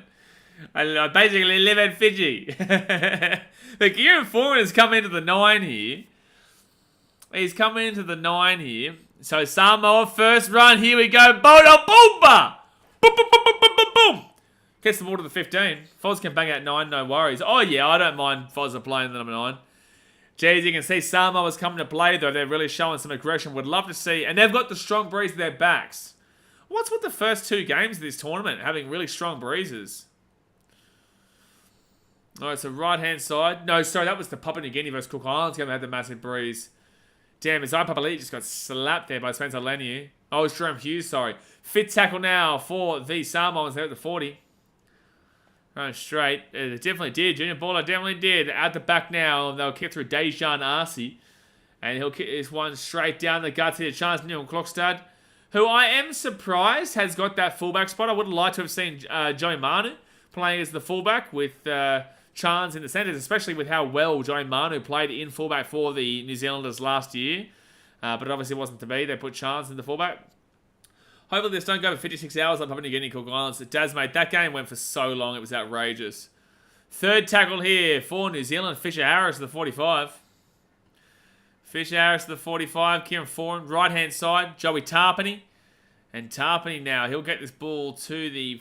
Speaker 1: I basically live in Fiji. But Kieran Foran has come into the 9 here. He's coming into the 9 here. So Samoa, first run. Here we go. Boda Boomba! Boom, boom, boom, boom, boom, boom, boom. Gets the ball to the 15. Foz can bang out 9, no worries. Oh, yeah, I don't mind Foz playing the number 9. Jeez, you can see Samoa's coming to play, though. They're really showing some aggression. Would love to see. And they've got the strong breeze at their backs. What's with the first 2 games of this tournament? Having really strong breezes. All right, so right-hand side. No, sorry, that was the Papua New Guinea versus Cook Islands game that had the massive breeze. Damn, Isaiah Papali'i just got slapped there by Spencer Leniu. Oh, it's Jerome Hughes, sorry. Fit tackle now for the Samoans there at the 40. Running straight. It definitely did. Junior Baller definitely did. At the back now, they'll kick through Dejan Arce. And he'll kick this one straight down the guts here to Chance Newman Klokstad, who I am surprised has got that fullback spot. I would have liked to have seen Joey Manu playing as the fullback with Chance in the centres, especially with how well Joey Manu played in fullback for the New Zealanders last year. But it obviously wasn't to be. They put Chance in the fullback. Hopefully this don't go for 56 hours on Papua New Guinea, Cook Islands. It does, mate. That game went for so long. It was outrageous. Third tackle here for New Zealand. Fisher Harris to the 45. Fisher Harris to the 45. Kieran Foran, right-hand side. Joey Tarpany. And Tarpany now, he'll get this ball to the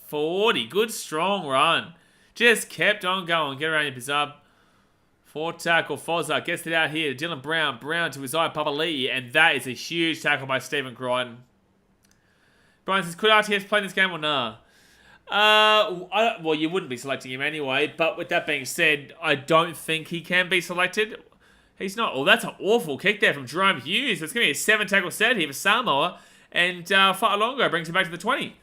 Speaker 1: 40. Good, strong run. Just kept on going. Get around your bizarre. 4 tackle. Fozza gets it out here. Dylan Brown. Brown to Isaiah Papali'i. And that is a huge tackle by Stephen Crichton. Brian says, could RTS play this game or nah? Well, you wouldn't be selecting him anyway. But with that being said, I don't think he can be selected. He's not. Oh, that's an awful kick there from Jerome Hughes. It's going to be a 7 tackle set here for Samoa. And Fa'alongo brings him back to the 20.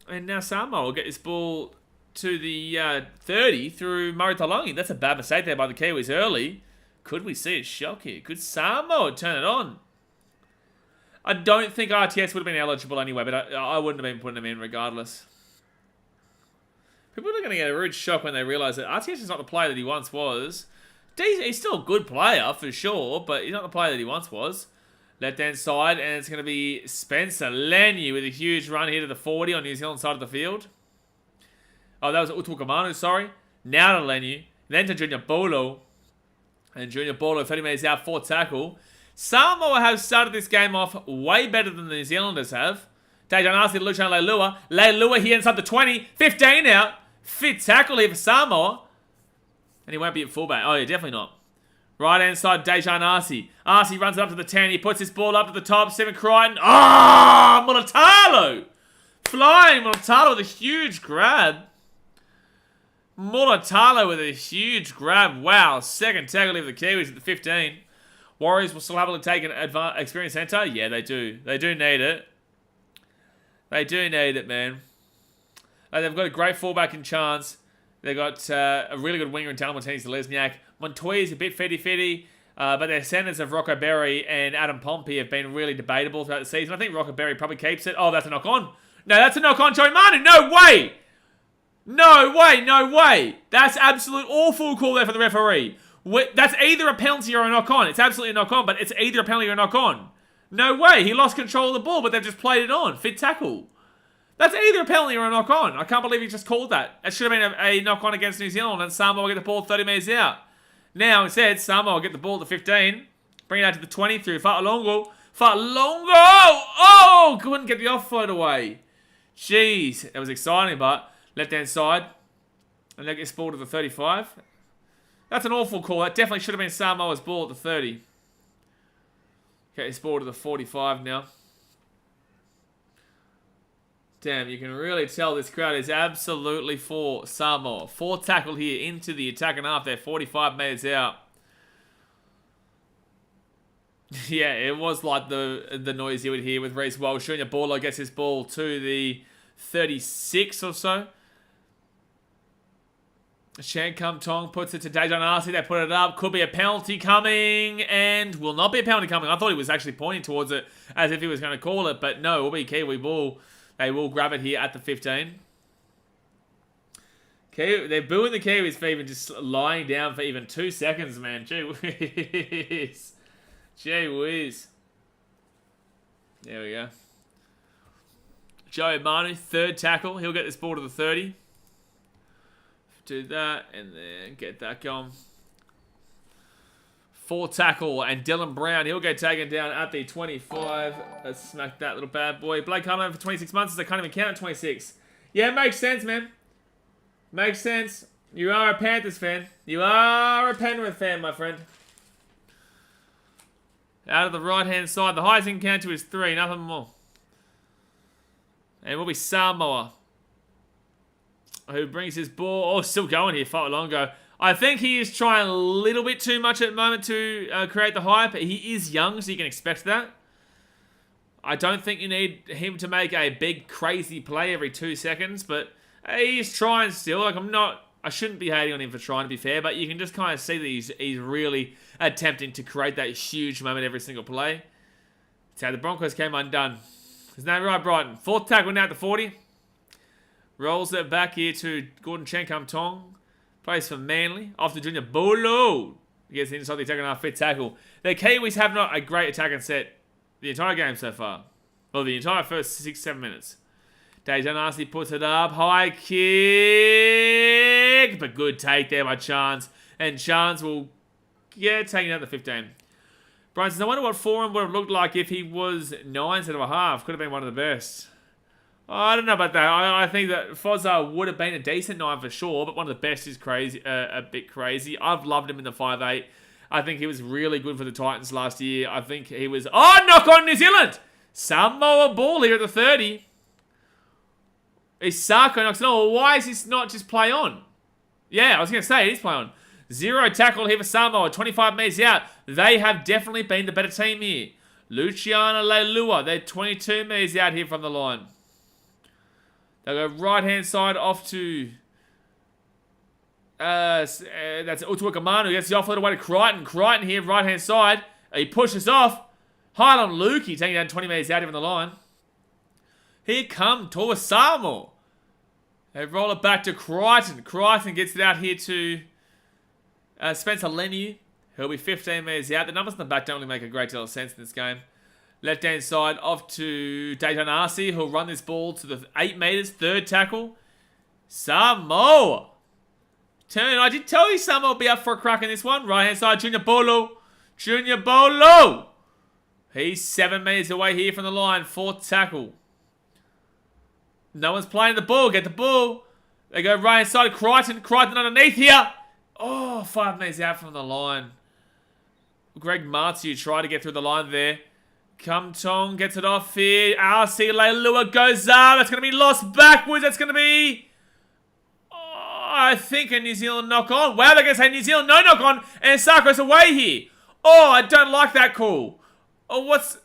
Speaker 1: And now Samoa will get this ball to the 30 through Murray Taulagi. That's a bad mistake there by the Kiwis early. Could we see a shock here? Could Samoa turn it on? I don't think RTS would have been eligible anyway, but I wouldn't have been putting him in regardless. People are going to get a rude shock when they realise that RTS is not the player that he once was. He's still a good player, for sure, but he's not the player that he once was. Left-hand side, and it's going to be Spencer Leniu with a huge run here to the 40 on New Zealand side of the field. Oh, that was Utukamanu, sorry. Now to Leniu. Then to Junior Bolo. And Junior Bolo, 30 minutes out, 4 tackle. Samoa have started this game off way better than the New Zealanders have. Dejan Arce to Luciano Leilua. Leilua here inside the 20. 15 out. Fit tackle here for Samoa. And he won't be at fullback. Oh, yeah, definitely not. Right-hand side, Dejan Arce. Arce runs it up to the 10. He puts his ball up to the top. Stephen Crichton. Ah! Oh, Mulatalo! Flying Mulatalo with a huge grab. Mulatalo with a huge grab. Wow. Second tackle here for the Kiwis at the 15. Warriors will still have to take an experienced centre. Yeah, they do. They do need it. They do need it, man. They've got a great fullback in Chance. They've got a really good winger in Martinez Lesniak. Montoya is a bit fitty-fitty. But their centres of Rocco Berry and Adam Pompey have been really debatable throughout the season. I think Rocco Berry probably keeps it. Oh, that's a knock-on. No, that's a knock-on, Joey Manu. No way! No way, no way. That's absolute awful call there for the referee. That's either a penalty or a knock-on. It's absolutely a knock-on, but it's either a penalty or a knock-on. No way. He lost control of the ball, but they've just played it on. Fit tackle. That's either a penalty or a knock-on. I can't believe he just called that. It should have been a knock-on against New Zealand, and Samoa will get the ball 30 metres out. Now, instead, Samoa will get the ball to 15. Bring it out to the 20 through Fa'alongo. Fa'alongo! Oh! Couldn't get the offload away. Jeez. It was exciting, but left-hand side. And they get ball to the 35. That's an awful call. That definitely should have been Samoa's ball at the 30. Okay, it's ball to the 45 now. Damn, you can really tell this crowd is absolutely for Samoa. 4 tackle here into the attacking half. They're 45 metres out. Yeah, it was like the noise you would hear with Reece Walsh. Junior Borlo gets his ball to the 36 or so. Shan Kum Tong puts it to Dejan Arce. They put it up. Could be a penalty coming, and will not be a penalty coming. I thought he was actually pointing towards it as if he was going to call it, but no, it will be Kiwi ball. They will grab it here at the 15. They're booing the Kiwis for even just lying down for even 2 seconds, man. Gee whiz. Gee whiz. There we go. Joey Manu, 3rd tackle. He'll get this ball to the 30. Do that and then get that going. 4th tackle, and Dylan Brown, he'll get taken down at the 25. Let's smack that little bad boy. Blake Carman for 26 months, they can't even count at 26. Yeah, it makes sense, man. Makes sense. You are a Panthers fan. You are a Penrith fan, my friend. Out of the right-hand side, the highest encounter is 3, nothing more. And it will be Samoa, who brings his ball. Oh, still going here, far longer. I think he is trying a little bit too much at the moment to create the hype. He is young, so you can expect that. I don't think you need him to make a big, crazy play every 2 seconds, but he's trying still. Like, I shouldn't be hating on him for trying, to be fair, but you can just kind of see that he's really attempting to create that huge moment every single play. That's how the Broncos came undone. Isn't that right, Brighton? 4th tackle now at the 40. Rolls it back here to Gordon Chen-Kum Tong. Plays for Manly. Off to Junior Bolo. Gets inside the attacking half, fit tackle. The Kiwis have not a great attacking set the entire game so far. Well, the entire first 6-7 minutes. Dejan Arce puts it up. High kick. But good take there by Chance. And Chance will get taken out the 15. Brian says, I wonder what Forum would have looked like if he was 9 instead of a half. Could have been one of the best. I don't know about that. I think that Fozza would have been a decent 9 for sure, but one of the best is crazy, a bit crazy. I've loved him in the 5'8". I think he was really good for the Titans last year. I think he was... Oh, knock on New Zealand! Samoa ball here at the 30. Isako knocks it on. Why is this not just play on? Yeah, I was going to say, it is play on. 0 tackle here for Samoa. 25 metres out. They have definitely been the better team here. Luciana Leilua. They're 22 metres out here from the line. They'll go right-hand side off to... that's Utuakamanu. Gets the offload away to Crichton. Crichton here, right-hand side. He pushes off. Hard on Lukey, taking down 20 metres out here on the line. Here come Toa Samoa. They roll it back to Crichton. Crichton gets it out here to Spencer Leniu. He'll be 15 metres out. The numbers on the back don't really make a great deal of sense in this game. Left-hand side off to Dejan Arce, who'll run this ball to the 8 metres. 3rd tackle. Samoa. Turn. I did tell you Samoa will be up for a crack in this one. Right-hand side, Junior Bolo. Junior Bolo. He's 7 metres away here from the line. 4th tackle. No one's playing the ball. Get the ball. They go right-hand side. Crichton. Crichton underneath here. Oh, 5 metres out from the line. Greg Matsu tried to get through the line there. Kum Tong gets it off here. Arce Leilua goes up. That's going to be lost backwards. That's going to be... Oh, I think a New Zealand knock on. Wow, they're going to say New Zealand no knock on. And Sarko's away here. Oh, I don't like that call. Oh, what's...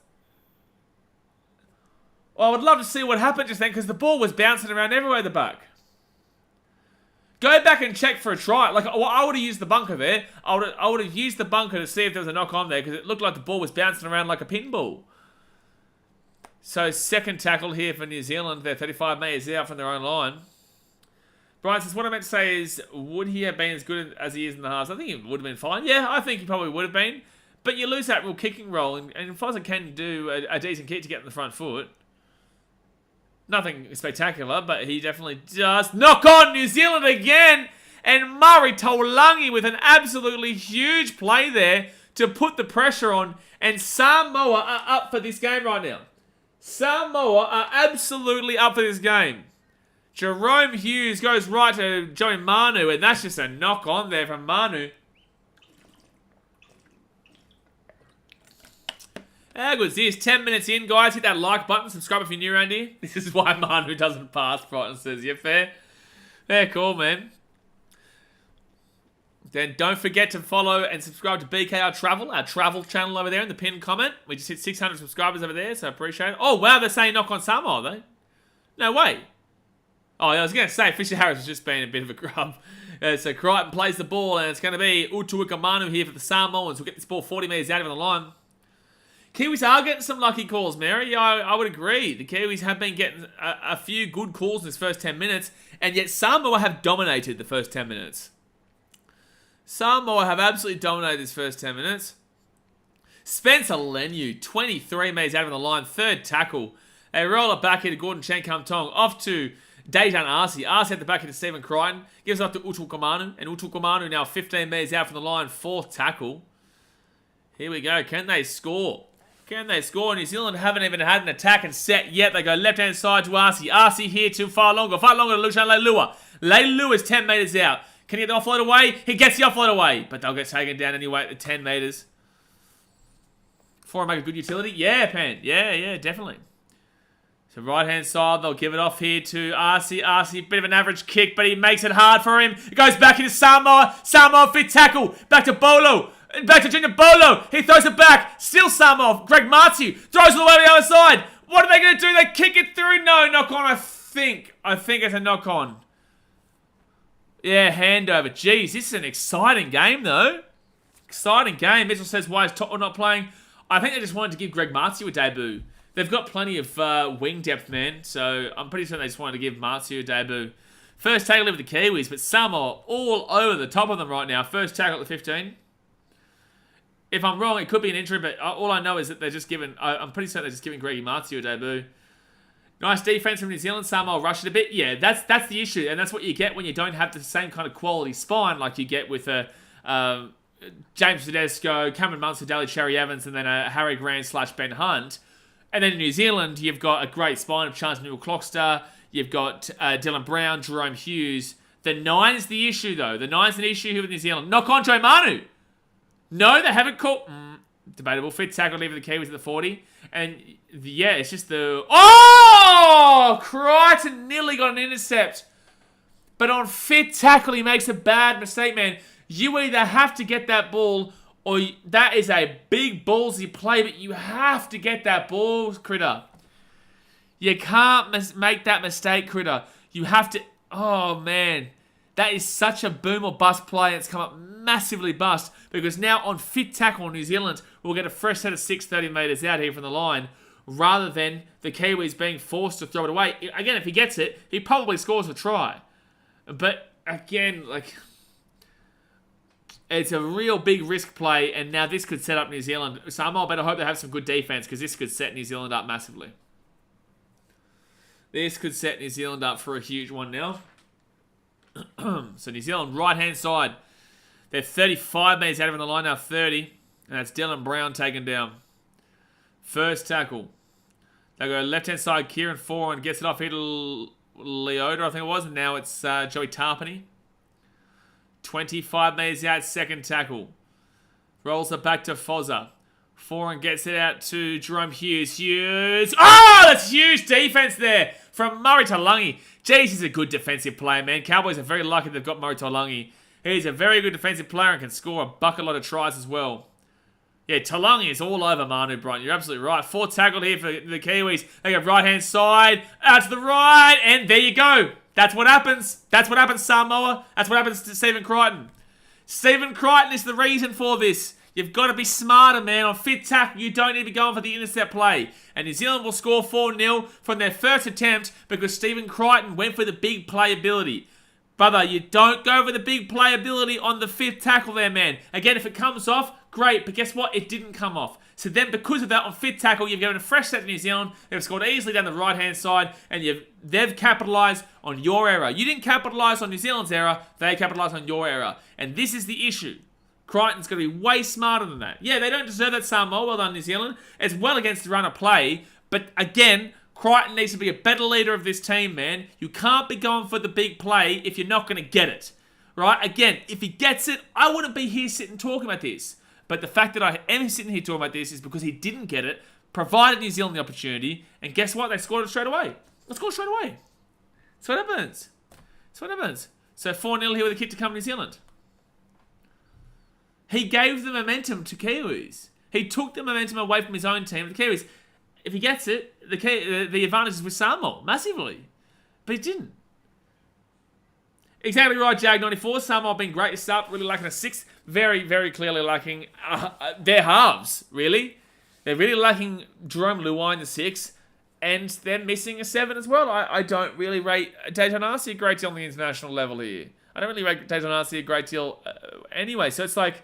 Speaker 1: Oh, I would love to see what happened just then because the ball was bouncing around everywhere at the back. Go back and check for a try. Like, I would have used the bunker there. I would have used the bunker to see if there was a knock on there because it looked like the ball was bouncing around like a pinball. So, second tackle here for New Zealand. They're 35 metres out from their own line. Brian says, what I meant to say is, would he have been as good as he is in the halves? I think he would have been fine. Yeah, I think he probably would have been. But you lose that real kicking role, and Fozza can do a decent kick to get in the front foot. Nothing spectacular, but he definitely does. Knock on New Zealand again! And Murray Taulagi with an absolutely huge play there to put the pressure on. And Samoa are up for this game right now. Samoa are absolutely up for this game. Jerome Hughes goes right to Joey Manu, and that's just a knock on there from Manu. How good is this? 10 minutes in, guys. Hit that like button. Subscribe if you're new around here. This is why Manu doesn't pass. Brighton says, yeah, fair. Fair call, man. Then don't forget to follow and subscribe to BKR Travel, our travel channel over there in the pinned comment. We just hit 600 subscribers over there, so I appreciate it. Oh, wow, they're saying knock on Samoa, though. No way. Oh, yeah, I was going to say, Fisher Harris has just been a bit of a grub. So Crichton plays the ball, and it's going to be Utuika Manu here for the Samoans. We'll get this ball 40 metres out of the line. Kiwis are getting some lucky calls, Mary. Yeah, I would agree. The Kiwis have been getting a few good calls in this first 10 minutes, and yet Samoa have dominated the first 10 minutes. Samoa have absolutely dominated this first 10 minutes. Spencer Lenu, 23 metres out of the line, third tackle. They roll it back here to Gordon Chen-Kam-Tong, off to Dejan Arce. Arce at the back here to Stephen Crichton, gives it up to Utukamanu, and Utukamanu now 15 metres out from the line, fourth tackle. Here we go. Can they score? Can they score? New Zealand haven't even had an attack and set yet. They go left-hand side to Arce. Arce here to Far Longer to Lucian Leilua. Leilua is 10 metres out. Can he get the offload away? He gets the offload away. But they'll get taken down anyway at the 10 metres. For make a good utility? Yeah, Pan. Yeah, definitely. So right-hand side, they'll give it off here to Arce. Arce, bit of an average kick, but he makes it hard for him. It goes back into Samoa. Samoa fit tackle. Back to Bolo. Back to Junior Bolo. He throws it back. Still Samoa. Greg Matthew throws it away to the other side. What are they going to do? They kick it through. No, knock on, I think it's a knock on. Yeah, handover. Jeez, this is an exciting game, though. Exciting game. Mitchell says, why is Toa not playing? I think they just wanted to give Greg Matthew a debut. They've got plenty of wing depth, man. So I'm pretty sure they just wanted to give Matthew a debut. First tackle with the Kiwis, but Samoa all over the top of them right now. First tackle at the 15. If I'm wrong, it could be an injury, but all I know is that they're just giving... I'm pretty certain they're just giving Greggy Matthew a debut. Nice defense from New Zealand. Samoa rushed it a bit. Yeah, that's the issue, and that's what you get when you don't have the same kind of quality spine like you get with James Tedesco, Cameron Munster, Daly Cherry Evans, and then Harry Grant / Ben Hunt. And then in New Zealand, you've got a great spine of Chance Newell-Clockster. You've got Dylan Brown, Jerome Hughes. The 9 is the issue, though. The 9 is an issue here with New Zealand. Knock on Joe Manu. No, they haven't called... debatable. Fit tackle leave the Kiwis at the 40. And, yeah, it's just the... Oh! Crichton nearly got an intercept. But on fit tackle, he makes a bad mistake, man. You either have to get that ball, or that is a big ballsy play, but you have to get that ball, Critter. You can't make that mistake, Critter. You have to... Oh, man. That is such a boom or bust play. It's come up massively bust because now on fit tackle New Zealand will get a fresh set of 30 metres out here from the line rather than the Kiwis being forced to throw it away. Again, if he gets it, he probably scores a try. But again, like, it's a real big risk play, and now this could set up New Zealand. Samoa better hope they have some good defense because this could set New Zealand up massively. This could set New Zealand up for a huge one now. So New Zealand right-hand side. They're 35 metres out of the line now, 30. And that's Dylan Brown taken down. First tackle. They go left-hand side. Kieran Foran gets it off here to Leota, I think it was. And now it's Joey Tarpany. 25 metres out, second tackle. Rolls it back to Fozza. Foran gets it out to Jerome Hughes. Hughes. Oh, that's huge defense there from Murray Taulagi. Jeez, he's a good defensive player, man. Cowboys are very lucky they've got Murray Taulagi. He's a very good defensive player and can score a bucket load of tries as well. Yeah, Talangi is all over Manu Bryant. You're absolutely right. 4 tackled here for the Kiwis. They go right-hand side, out to the right, and there you go. That's what happens. That's what happens, Samoa. That's what happens to Stephen Crichton. Stephen Crichton is the reason for this. You've got to be smarter, man. On fit tackle, you don't need to be going for the intercept play. And New Zealand will score 4-0 from their first attempt because Stephen Crichton went for the big playability. Brother, you don't go for the big playability on the fifth tackle there, man. Again, if it comes off, great. But guess what? It didn't come off. So then, because of that, on fifth tackle, you've given a fresh set to New Zealand. They've scored easily down the right-hand side, and they've capitalised on your error. You didn't capitalise on New Zealand's error. They capitalised on your error. And this is the issue. Crichton's going to be way smarter than that. Yeah, they don't deserve that, Samoa. Well done, New Zealand. It's well against the run of play. But again, Crichton needs to be a better leader of this team, man. You can't be going for the big play if you're not going to get it. Right? Again, if he gets it, I wouldn't be here sitting talking about this. But the fact that I am sitting here talking about this is because he didn't get it, provided New Zealand the opportunity, and guess what? They scored it straight away. They scored straight away. That's what happens. That's what happens. So 4-0 here with a kick to come to New Zealand. He gave the momentum to Kiwis. He took the momentum away from his own team, the Kiwis. If he gets it, the advantage is with Samoa, massively. But he didn't. Exactly right, Jag94. Samoa been great to start, really lacking a 6. Very, very clearly lacking their halves, really. They're really lacking Jerome Luai in the 6, and they're missing a 7 as well. I don't really rate Dayton Arce a great deal on the international level here. I don't really rate Dayton Arce a great deal anyway. So it's like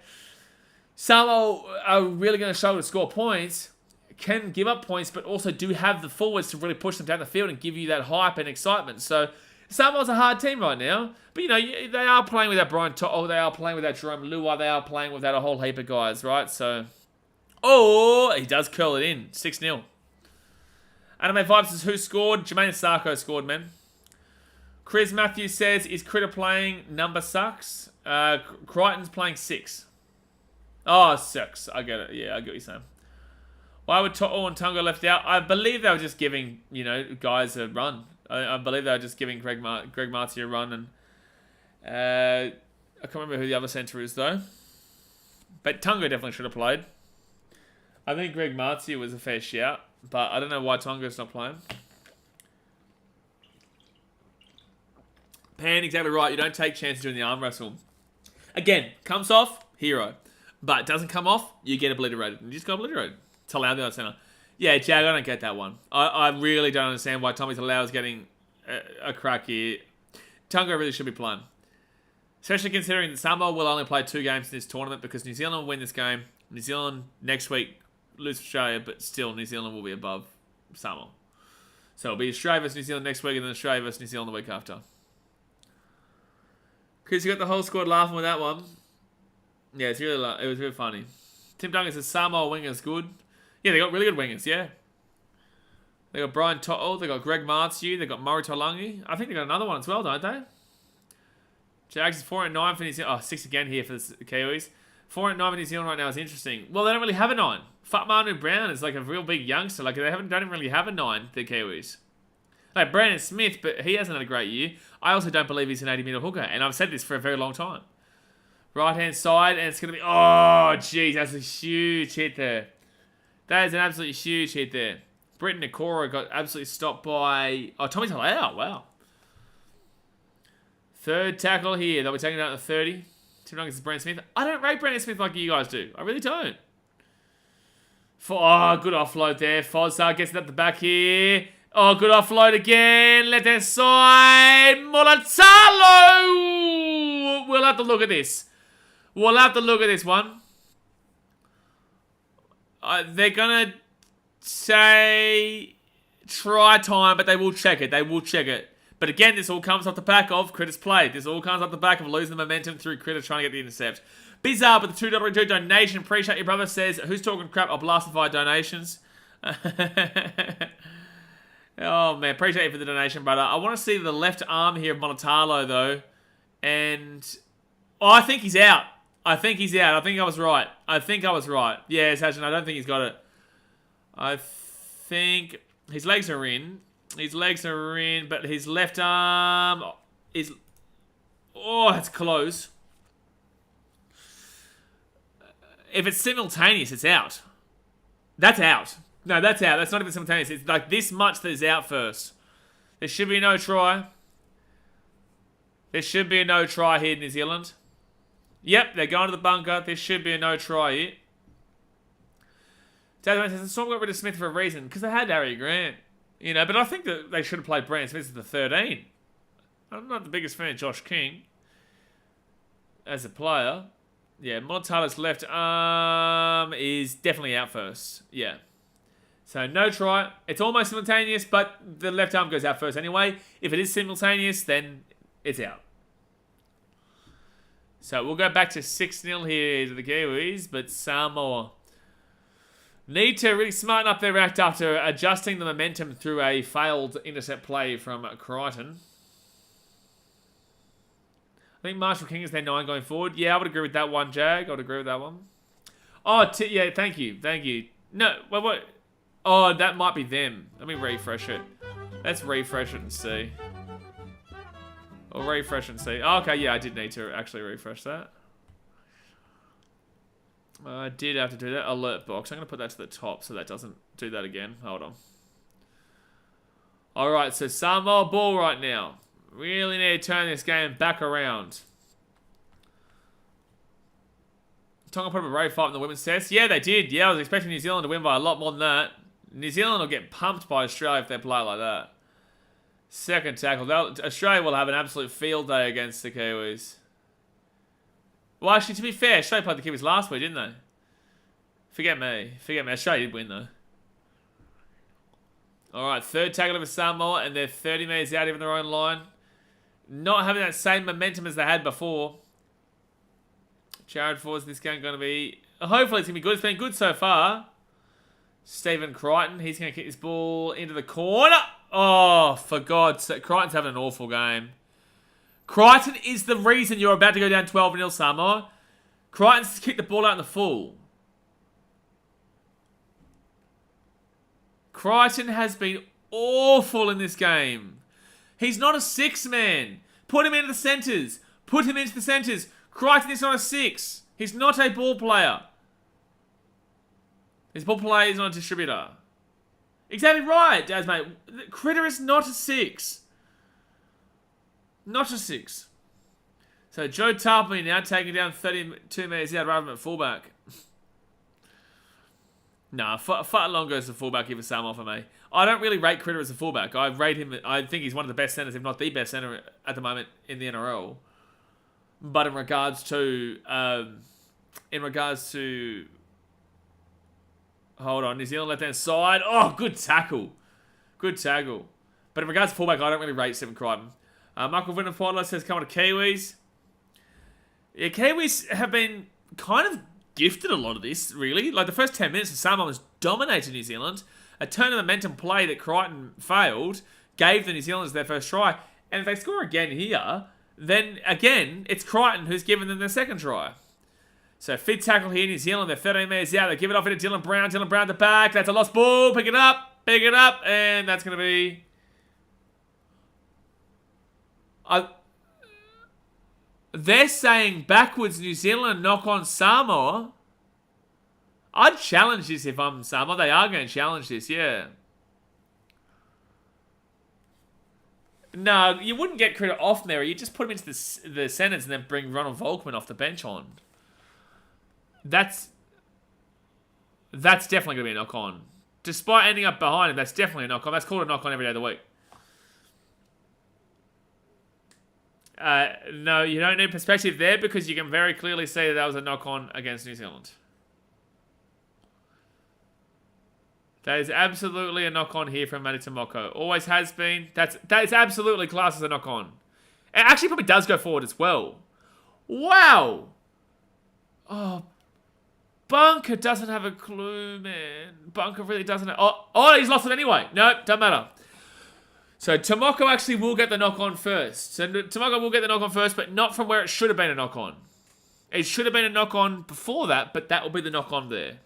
Speaker 1: Samoa are really going to struggle to score points, can give up points, but also do have the forwards to really push them down the field and give you that hype and excitement. So Samoa's a hard team right now, but you know, they are playing with that Brian To'o, they are playing with that Jerome Luai, they are playing with that a whole heap of guys, right? So, oh, he does curl it in, 6-0. Anime Vibes says, who scored? Jermaine Sarko scored, man. Chris Matthews says, is Critter playing? Number sucks. Crichton's playing 6. Oh, 6. I get it. Yeah, I get what you're saying. Why were To'o and Tunga left out? I believe they were just giving, you know, guys a run. I believe they were just giving Greg Marty a run. And I can't remember who the other centre is, though. But Tunga definitely should have played. I think Greg Marty was a fair shout. But I don't know why Tonga's not playing. Pan, exactly right. You don't take chances doing the arm wrestle. Again, comes off, hero. But doesn't come off, you get obliterated. You just got obliterated. Talau the other centre. Yeah, Jag, I don't get that one. I really don't understand why Tommy Talau is getting a crack here. Tunga really should be playing. Especially considering that Samoa will only play 2 games in this tournament because New Zealand will win this game. New Zealand next week lose to Australia, but still New Zealand will be above Samoa. So it'll be Australia versus New Zealand next week and then Australia versus New Zealand the week after. Chris, you got the whole squad laughing with that one. Yeah, it was really funny. Tim Duncan says Samoa wingers good. Yeah, they got really good wingers, yeah. They got Brian To'o, they got Greg Martiu, they got Murray Talangi. I think they got another one as well, don't they? Jags is 4-9 for New Zealand. Oh, 6 again here for the Kiwis. 4-9 for New Zealand right now is interesting. Well, they don't really have a 9. Fat Manu Brown is like a real big youngster. Like, they don't really have a 9, the Kiwis. Like, Brandon Smith, but he hasn't had a great year. I also don't believe he's an 80-metre hooker, and I've said this for a very long time. Right-hand side, and it's going to be... Oh, jeez, that's a huge hit there. That is an absolutely huge hit there. Britton Nakora got absolutely stopped by... Oh, Tommy Talau, wow. Third tackle here. They'll be taking it out at the 30. Tim Duncan is Brandon Smith. I don't rate Brandon Smith like you guys do. I really don't. Oh, good offload there. Fozzar gets it at the back here. Oh, good offload again. Left hand side. Molatalo. We'll have to look at this. We'll have to look at this one. They're going to say try time, but they will check it. They will check it. But again, this all comes off the back of Critter's play. This all comes off the back of losing the momentum through Critter trying to get the intercept. Bizarre with the $2 donation. Appreciate your brother. Says, who's talking crap? I'll blastify donations. Oh, man. Appreciate you for the donation, brother. I want to see the left arm here of Monotalo, though. And... Oh, I think he's out. I think he's out. I think I was right. Yeah, Sachin, I don't think he's got it. I think his legs are in. But his left arm is... Oh, it's close. If it's simultaneous, it's out. That's out. No, that's out. That's not even simultaneous. It's like this much that is out first. There should be no try. There should be a no try here in New Zealand. Yep, they're going to the bunker. There should be a no try here. Tasman says the Storm got rid of Smith for a reason because they had Harry Grant. You know, but I think that they should have played Brandon Smith as the 13. I'm not the biggest fan of Josh King as a player. Yeah, Montala's left arm is definitely out first. Yeah. So no try. It's almost simultaneous, but the left arm goes out first anyway. If it is simultaneous, then it's out. So we'll go back to 6-0 here to the Kiwis, but Samoa need to really smarten up their act after adjusting the momentum through a failed intercept play from Crichton. I think Marshall King is their 9 going forward. Yeah, I would agree with that one, Jag. I would agree with that one. Oh, yeah, thank you. Thank you. No, what? Oh, that might be them. Let me refresh it. Let's refresh it and see. I'll refresh and see. Oh, okay, yeah, I did need to actually refresh that. I did have to do that. Alert box. I'm going to put that to the top so that doesn't do that again. Hold on. Alright, so Samoa ball right now. Really need to turn this game back around. Tonga put up a brave fight in the women's test. Yeah, they did. Yeah, I was expecting New Zealand to win by a lot more than that. New Zealand will get pumped by Australia if they play like that. Second tackle. Australia will have an absolute field day against the Kiwis. Well, actually, to be fair, Australia played the Kiwis last week, didn't they? Forget me. Forget me. Australia did win, though. Alright, third tackle of Samoa, and they're 30 metres out even their own line. Not having that same momentum as they had before. Jared Ford's this game going to be... Hopefully it's going to be good. It's been good so far. Stephen Crichton, he's going to kick this ball into the corner. Oh, for God's sake. Crichton's having an awful game. Crichton is the reason you're about to go down 12-0, Samoa. Crichton's kicked the ball out in the full. Crichton has been awful in this game. He's not a 6-man. Put him into the centres. Put him into the centres. Crichton is not a 6. He's not a ball player. His ball player is not a distributor. Exactly right, Daz, mate. Critter is not a 6. Not a 6. So Joe Tarpley now taking down 32 metres out rather than fullback. Nah, Fa'alongo is the fullback here for Samoa for me. I don't really rate Critter as a fullback. I rate him... I think he's one of the best centres, if not the best centre at the moment in the NRL. But in regards to... Hold on, New Zealand left-hand side. Oh, good tackle. Good tackle. But in regards to fullback, I don't really rate Stephen Crichton. Michael Winterfordler says, come on to Kiwis. Yeah, Kiwis have been kind of gifted a lot of this, really. Like, the first 10 minutes of Samoa was dominated New Zealand. A turn of momentum play that Crichton failed gave the New Zealanders their first try. And if they score again here, then, again, it's Crichton who's given them their second try. So, fifth tackle here, New Zealand. They're 13 metres out. They give it off into Dylan Brown. Dylan Brown at the back. That's a lost ball. Pick it up. Pick it up. And that's going to be... They're saying backwards New Zealand knock on Samoa. I'd challenge this if I'm Samoa. They are going to challenge this, yeah. No, you wouldn't get Critter off there. You just put him into the centres and then bring Ronald Volkman off the bench on. That's definitely going to be a knock-on. Despite ending up behind him, that's definitely a knock-on. That's called a knock-on every day of the week. No, you don't need perspective there because you can very clearly see that was a knock-on against New Zealand. That is absolutely a knock-on here from Matty Tomoko. Always has been. That is absolutely classed as a knock-on. It actually probably does go forward as well. Wow! Oh, Bunker doesn't have a clue, man. Bunker really doesn't have... Oh, he's lost it anyway. No, doesn't matter. So Tomoko actually will get the knock-on first. So Tomoko will get the knock-on first, but not from where it should have been a knock-on. It should have been a knock-on before that, but that will be the knock-on there.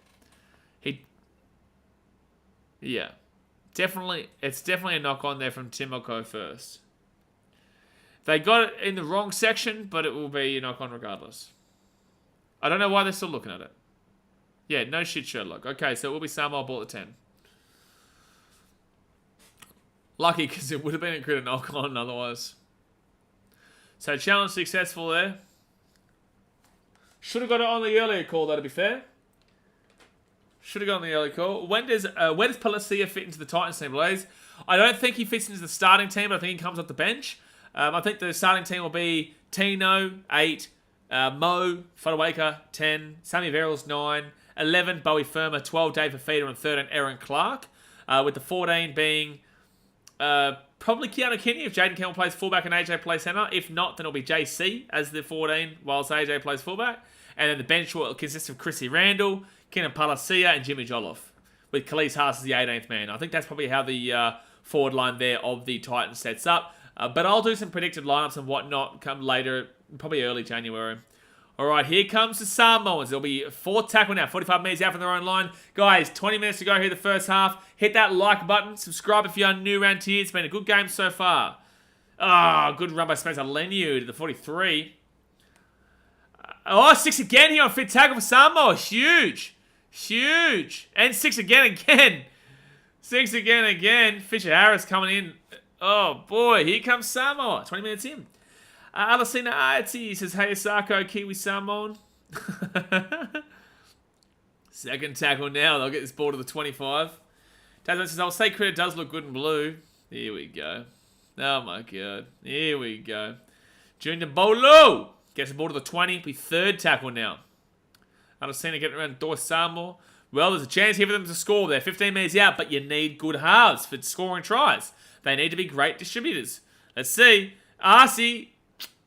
Speaker 1: Yeah. Definitely, it's definitely a knock-on there from Tomoko first. They got it in the wrong section, but it will be a knock-on regardless. I don't know why they're still looking at it. Yeah, no shit Sherlock. Okay, so it will be Samoa ball at 10. Lucky, because it would have been a crit knock-on otherwise. So challenge successful there. Should have got it on the earlier call, though, to be fair. Should have got on the earlier call. When does Palacia fit into the Titans team, Blaze? I don't think he fits into the starting team, but I think he comes off the bench. I think the starting team will be Tino, 8, Mo, Fodawaker, 10, Sammy Verrills, 9, 11, Bowie Firma, 12, Dave Fafita, and 13, Aaron Clark. With the 14 being probably Keanu Kinney if Jaden Campbell plays fullback and AJ plays centre. If not, then it'll be JC as the 14 whilst AJ plays fullback. And then the bench will consist of Chrissy Randall, Kenan Palacia, and Jimmy Jolloff, with Khalees Haas as the 18th man. I think that's probably how the forward line there of the Titans sets up. But I'll do some predicted lineups and whatnot come later, probably early January. All right, here comes the Samoans. There'll be 4th tackle now, 45 minutes out from their own line. Guys, 20 minutes to go here the first half. Hit that like button. Subscribe if you're new around here. It's been a good game so far. Good run by Spencer Leniu to the 43. 6 again here on fit tackle for Samoa. Huge. Huge. And 6 again. 6 again. Fisher Harris coming in. Oh, boy. Here comes Samoa. 20 minutes in. Alasina Aati says, hey, Sako, Kiwi Samoan. Second tackle now. They'll get this ball to the 25. Tasman says, I'll say credit does look good in blue. Here we go. Oh, my God. Here we go. Junior Bolo gets the ball to the 20. Be 3rd tackle now. Alasina getting around Toa Samoa. Well, there's a chance here for them to score. They're 15 minutes out, but you need good halves for scoring tries. They need to be great distributors. Let's see. Arcee.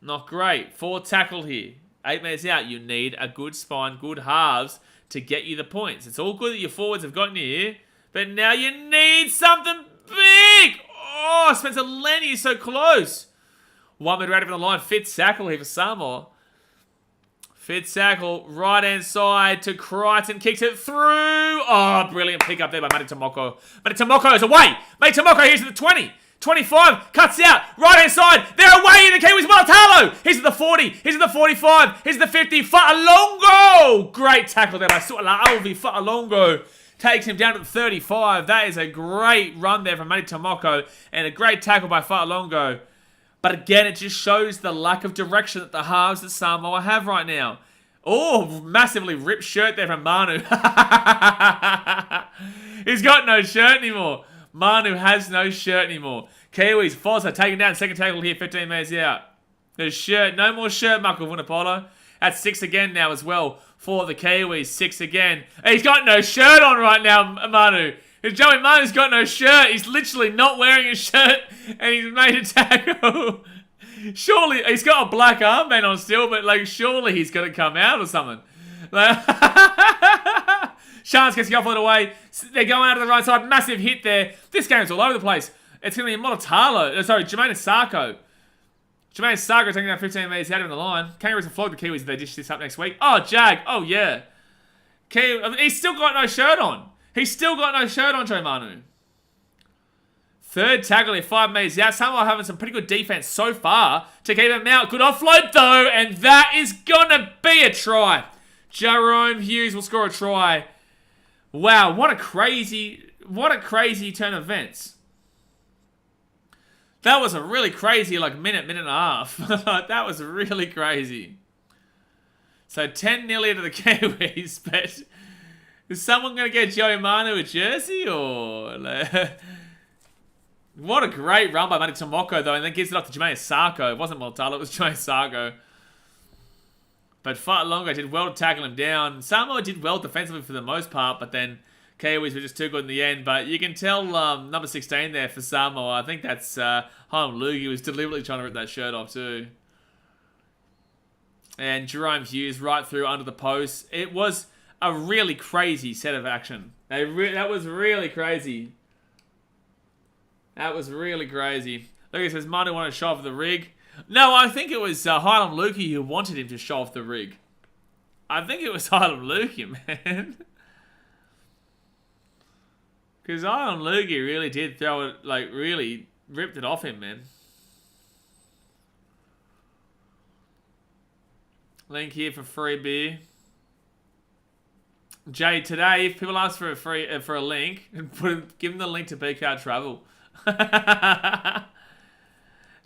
Speaker 1: Not great. 4th tackle here. 8 minutes out. You need a good spine, good halves to get you the points. It's all good that your forwards have gotten you here, but now you need something big. Oh, Spencer Lenny is so close. 1 minute right over the line. Fitz-Sackle here for Samoa. Fitz-Sackle, right-hand side to Crichton. Kicks it through. Oh, brilliant pick up there by Matty Tomoko. Matty Tomoko is away. Matty Tomoko here's to the 20. 25, cuts out, right-hand side, they're away in the Kiwis, Malatalo! He's at the 40, he's at the 45, he's at the 50, Fa'alongo! Great tackle there by Su'alauvi, Fa'alongo takes him down to the 35. That is a great run there from Matty Tomoko, and a great tackle by Fa'alongo. But again, it just shows the lack of direction that the halves that Samoa have right now. Oh, massively ripped shirt there from Manu. He's got no shirt anymore. Manu has no shirt anymore. Kiwis, Fossa taking down 2nd tackle here, 15 minutes out. There's shirt, no more shirt, Michael Vunapolo. That's 6 again now as well for the Kiwis. 6 again. He's got no shirt on right now, Manu. Joey Manu's got no shirt. He's literally not wearing a shirt and he's made a tackle. Surely, he's got a black armband on still, but like surely he's got to come out or something. Chance gets the offload away. They're going out of the right side. Massive hit there. This game's all over the place. It's going to be Molatalo. Sorry, Jermaine Sarko. Jermaine Sarko taking down 15 metres out of the line. Kangaroos will flog the Kiwis if they dish this up next week. Oh, Jag. Oh, yeah. He's still got no shirt on. He's still got no shirt on, Joe Manu. 3rd tackle here, 5 metres out. Samoa having some pretty good defence so far to keep him out. Good offload, though, and that is going to be a try. Jerome Hughes will score a try. Wow, what a crazy turn of events. That was a really crazy, minute and a half. That was really crazy. So 10 nearly to the Kiwis, but is someone going to get Joey Manu a jersey or? What a great run by Matty Tomoko though, and then gives it off to Jermaine Sarko. It wasn't Montalo, it was Jermaine Sarko. But Fa'alongo did well to tackle him down. Samoa did well defensively for the most part, but then Kiwis were just too good in the end. But you can tell number 16 there for Samoa. I think that's Haim Lugi was deliberately trying to rip that shirt off too. And Jerome Hughes right through under the post. It was a really crazy set of action. That was really crazy. That was really crazy. Lugi says, Manu wanted to show off the rig. No, I think it was Hylam Lukey who wanted him to show off the rig. I think it was Hylam Lukey, man. Because Hylam Lukey really did throw it, really ripped it off him, man. Link here for free beer. Jay, today, if people ask for a link, give them the link to BKR Travel.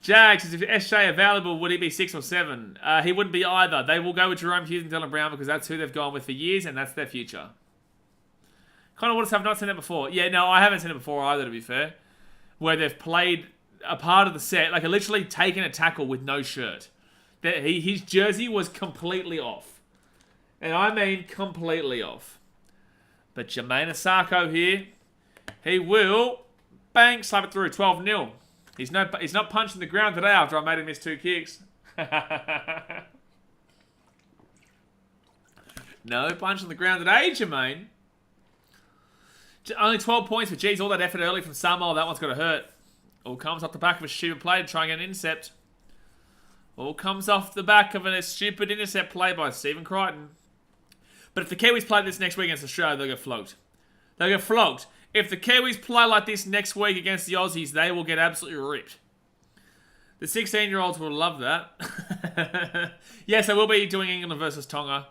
Speaker 1: Jags, if SJ available, would he be 6 or 7? He wouldn't be either. They will go with Jerome Hughes and Dylan Brown because that's who they've gone with for years and that's their future. Connor Waters have not seen that before. Yeah, no, I haven't seen it before either, to be fair. Where they've played a part of the set, like literally taken a tackle with no shirt. His jersey was completely off. And I mean completely off. But Jermaine Asako here, he will, bang, slap it through, 12-0. He's not punching the ground today after I made him miss 2 kicks. No punch on the ground today, Jermaine. Only 12 points, but geez, all that effort early from Samoa, that one's got to hurt. All comes off the back of a stupid play to try and get an intercept. All comes off the back of a stupid intercept play by Stephen Crichton. But if the Kiwis play this next week against Australia, they'll get flogged. They'll get flogged. If the Kiwis play like this next week against the Aussies, they will get absolutely ripped. The 16-year-olds will love that. Yes, I will be doing England versus Tonga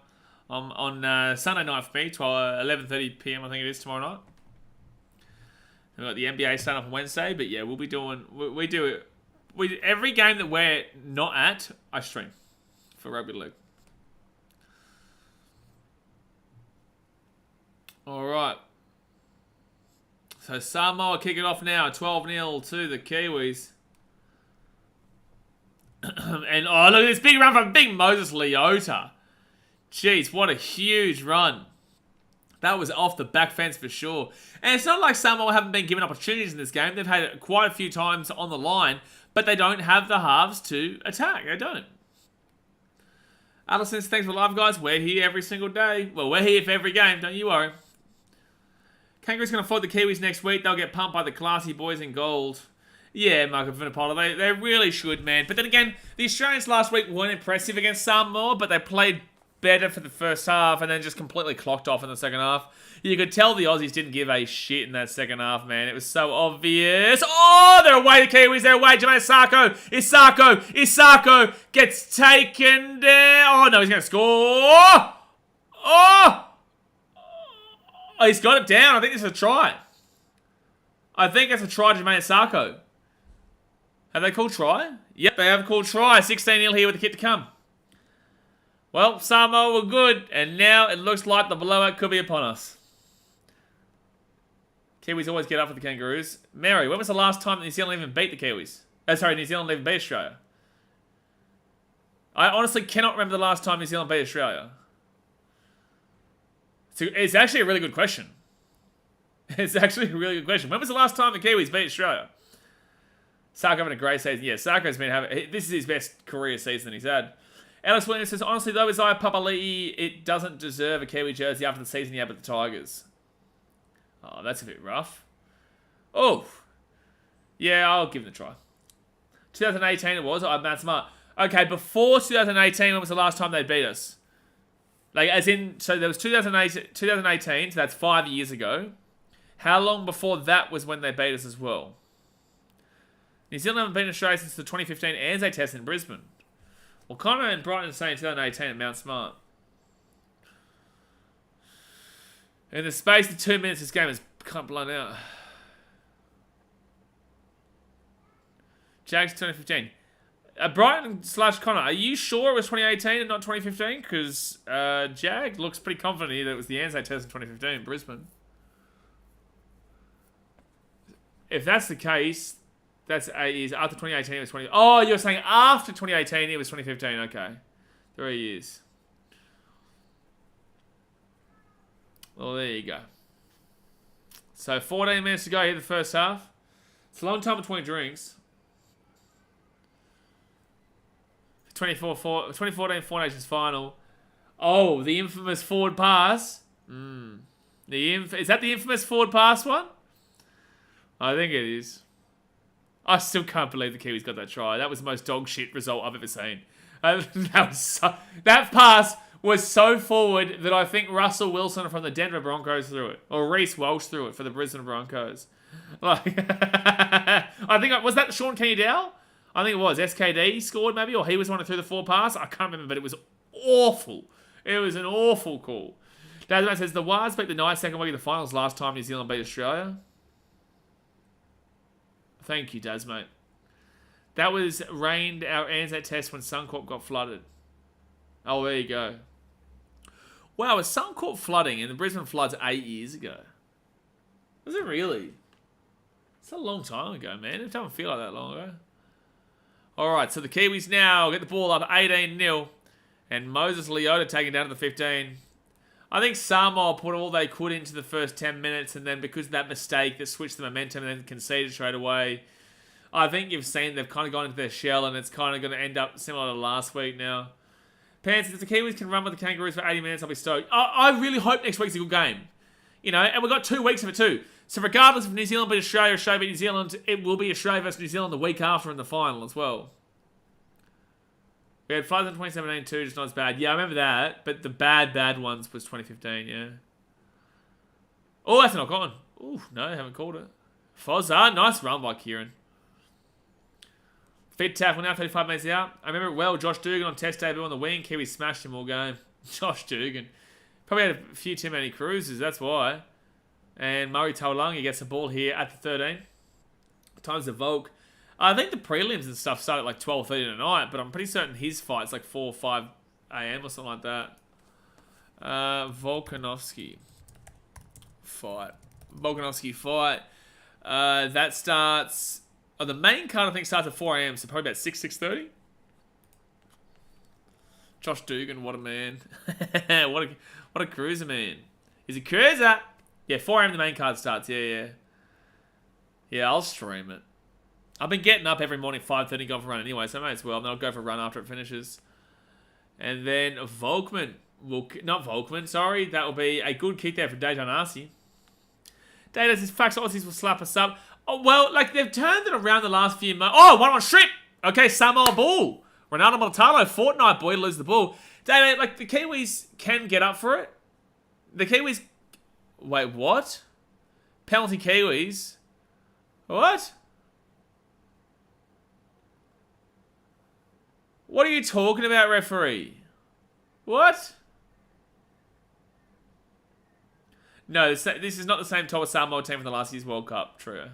Speaker 1: on Sunday night for me, 11:30 p.m. I think it is tomorrow night. We've got the NBA starting on Wednesday, but yeah, we'll be doing... We do it. Every game that we're not at, I stream for Rugby League. All right. So Samoa kick it off now, 12-0 to the Kiwis. And oh, look at this big run from Big Moses Leota. Jeez, what a huge run. That was off the back fence for sure. And it's not like Samoa haven't been given opportunities in this game. They've had it quite a few times on the line, but they don't have the halves to attack. They don't. Allison, thanks for live, guys. We're here every single day. Well, we're here for every game, don't you worry. Kangaroos going to float the Kiwis next week. They'll get pumped by the classy boys in gold. Yeah, Marco Vinapola, they really should, man. But then again, the Australians last week weren't impressive against Samoa, but they played better for the first half and then just completely clocked off in the second half. You could tell the Aussies didn't give a shit in that second half, man. It was so obvious. Oh, they're away, the Kiwis. They're away. Jermaine Isako gets taken down. Oh, no, he's going to score. Oh, he's got it down. I think this is a try. I think that's a try to Jermaine Isako. Have they called try? Yep, they have called try. 16-0 here with the kick to come. Well, Samoa were good, and now it looks like the blowout could be upon us. Kiwis always get up for the Kangaroos. Mary, when was the last time that New Zealand even beat the Kiwis? New Zealand even beat Australia. I honestly cannot remember the last time New Zealand beat Australia. So it's actually a really good question. It's actually a really good question. When was the last time the Kiwis beat Australia? Sarko having a great season. Yeah, Sarko's been having... This is his best career season he's had. Alice Williams says, honestly, though, Isaiah Papali'i, it doesn't deserve a Kiwi jersey after the season he had with the Tigers. Oh, that's a bit rough. Oh. Yeah, I'll give it a try. 2018 it was. I'm that smart. Okay, before 2018, when was the last time they beat us? Like, as in... So there was 2018, so that's 5 years ago. How long before that was when they beat us as well? New Zealand haven't beaten Australia since the 2015 Anzac Test in Brisbane. Well, Connor and Brighton are saying 2018 at Mount Smart. In the space of 2 minutes, this game is blown out. Jags 2015. Brighton/Connor, are you sure it was 2018 and not 2015? Because Jag looks pretty confident here that it was the Anzac Test in 2015 in Brisbane. If that's the case, that's 8 years. After 2018, it was 20... Oh, you're saying after 2018, it was 2015. Okay. 3 years. Well, there you go. So, 14 minutes to go here, the first half. It's a long time between drinks. 2014 Four Nations final. Oh, the infamous forward pass. Is that the infamous forward pass one? I think it is. I still can't believe the Kiwis got that try. That was the most dog shit result I've ever seen. That pass was so forward that I think Russell Wilson from the Denver Broncos threw it. Or Reece Walsh threw it for the Brisbane Broncos. Like, I think, was that Sean Kenny-Dowell? I think it was. SKD scored maybe, or he was one who threw the forward pass. I can't remember, but it was awful. It was an awful call. Dasmate says, the Wars beat the Knights second week of the finals last time New Zealand beat Australia. Thank you, Dasmate. That was rained our Anzac test when Suncorp got flooded. Oh, there you go. Wow, was Suncorp flooding in the Brisbane floods 8 years ago? Was it really? It's a long time ago, man. It doesn't feel like that long ago. Alright, so the Kiwis now get the ball up 18-0. And Moses Leota taking down to the 15. I think Samoa put all they could into the first 10 minutes, and then because of that mistake that switched the momentum and then conceded straight away, I think you've seen they've kind of gone into their shell, and it's kind of going to end up similar to last week now. Pants, if the Kiwis can run with the Kangaroos for 80 minutes, I'll be stoked. I really hope next week's a good game. You know, and we've got 2 weeks of it too. So regardless if New Zealand beat Australia or Australia beat New Zealand, it will be Australia versus New Zealand the week after in the final as well. We had floods in 2017 too, just not as bad. Yeah, I remember that. But the bad ones was 2015, yeah. Oh, that's a knock on. Ooh, no, haven't called it. Fozza, nice run by Kieran. Fit tackle now, 35 minutes out. I remember it well, Josh Dugan on test debut on the wing. Kiwi smashed him all game. Josh Dugan. Probably had a few too many cruises, that's why. And Murray Taulungi gets the ball here at the 13. Times the Volk. I think the prelims and stuff start at like 12:30 tonight, but I'm pretty certain his fight's like 4 or 5 a.m. or something like that. Volkanovski fight. That starts... Oh, the main card I think starts at 4 a.m, so probably about 6:30. Josh Dugan, what a man. what a cruiser, man. He's a cruiser. Yeah, 4 a.m. the main card starts. Yeah. Yeah, I'll stream it. I've been getting up every morning 5:30 going for a run anyway, so I may as well. And then I'll go for a run after it finishes. And then Volkman will... Not Volkman, sorry. That will be a good kick there for Dejan Arce. Data says, facts Aussies will slap us up. Oh, well, like, they've turned it around the last few months. Oh, one on strip. Okay, Samoa ball. Ronaldo Montano, Fortnite boy, to lose the ball. Data, like, the Kiwis can get up for it. The Kiwis... Wait, what? Penalty Kiwis? What? What are you talking about, referee? What? No, this is not the same Toa Samoa team from the last year's World Cup. True.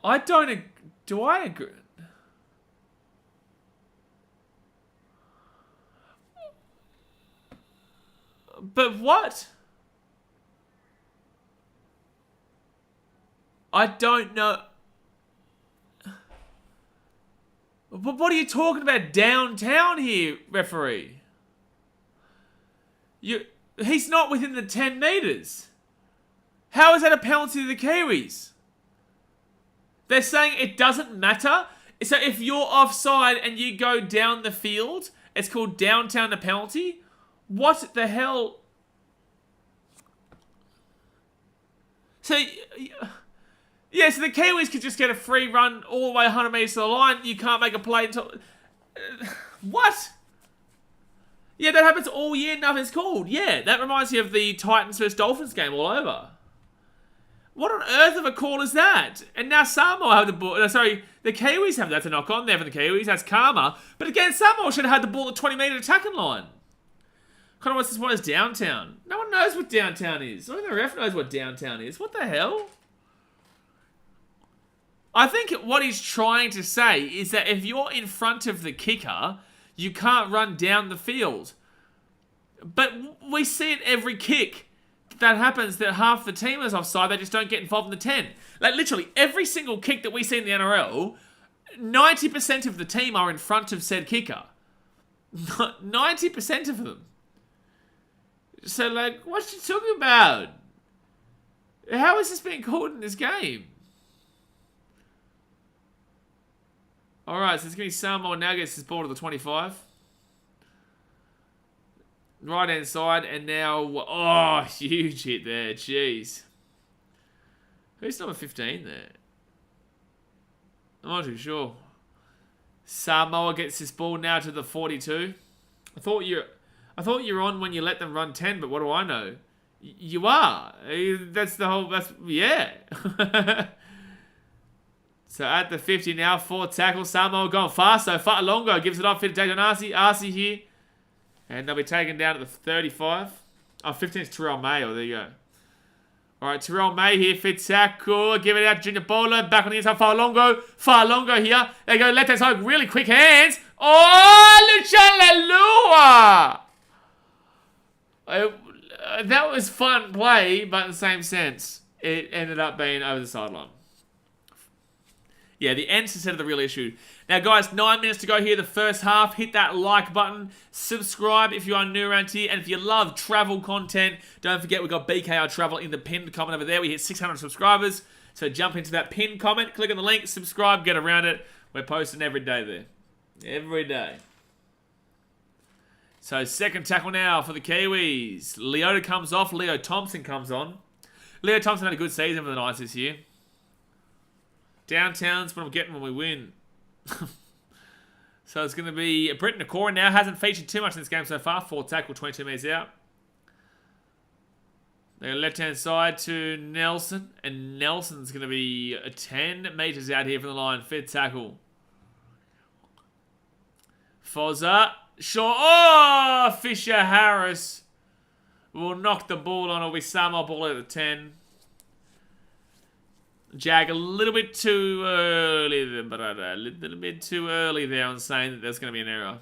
Speaker 1: I don't... Do I agree? But what? I don't know. But what are you talking about downtown here, referee? He's not within the 10 metres. How is that a penalty to the Kiwis? They're saying it doesn't matter. So if you're offside and you go down the field, it's called downtown a penalty? What the hell? So... Yeah, so the Kiwis could just get a free run all the way 100 metres to the line. You can't make a play until... What? Yeah, that happens all year. Nothing's called. Yeah, that reminds me of the Titans vs Dolphins game all over. What on earth of a call is that? And now Samoa have the ball... Sorry, the Kiwis have that to knock on there for the Kiwis. That's karma. But again, Samoa should have had the ball at 20-metre attacking line. Kind of what's this one is downtown. No one knows what downtown is. Only the ref knows what downtown is. What the hell? I think what he's trying to say is that if you're in front of the kicker, you can't run down the field. But we see it every kick that happens that half the team is offside, they just don't get involved in the 10. Like literally every single kick that we see in the NRL, 90% of the team are in front of said kicker. 90% of them. So like, what you talking about? How is this being called in this game? Alright, so it's going to be Samoa now gets this ball to the 25. Right hand side, and now... Oh, huge hit there. Jeez. Who's number 15 there? I'm not too sure. Samoa gets this ball now to the 42. I thought you're on when you let them run 10, but what do I know? You are. That's the whole... yeah. So at the 50 now, 4 tackles. Samoa going fast. So Longo gives it off. Fit to take on Arcee here. And they'll be taken down at the 35. Oh, 15 is Terrell May. Oh, there you go. All right, Terrell May here. Fit tackle. Give it out to Junior Bolo. Back on the inside. Far Longo here. They go left hand side. Really quick hands. Oh, Lucha Lalua. That was fun play, but in the same sense, it ended up being over the sideline. Yeah, the ends instead of the real issue. Now, guys, 9 minutes to go here, the first half. Hit that like button. Subscribe if you are new around here. And if you love travel content, don't forget we've got BKR Travel in the pinned comment over there. We hit 600 subscribers. So jump into that pinned comment, click on the link, subscribe, get around it. We're posting every day there. Every day. So second tackle now for the Kiwis. Leota comes off. Leo Thompson comes on. Leo Thompson had a good season for the Knights this year. Downtown's what I'm getting when we win. So it's going to be Britton Nakora now. Hasn't featured too much in this game so far. 4 tackle, 22 metres out. They go left-hand side to Nelson. And Nelson's going to be 10 metres out here from the line. Fifth tackle. Fozza. Sure. Oh! Fisher Harris will knock the ball on. It'll be Samoa ball at the 10. Jag a little bit too early there, but a little bit too early there on saying that there's going to be an error.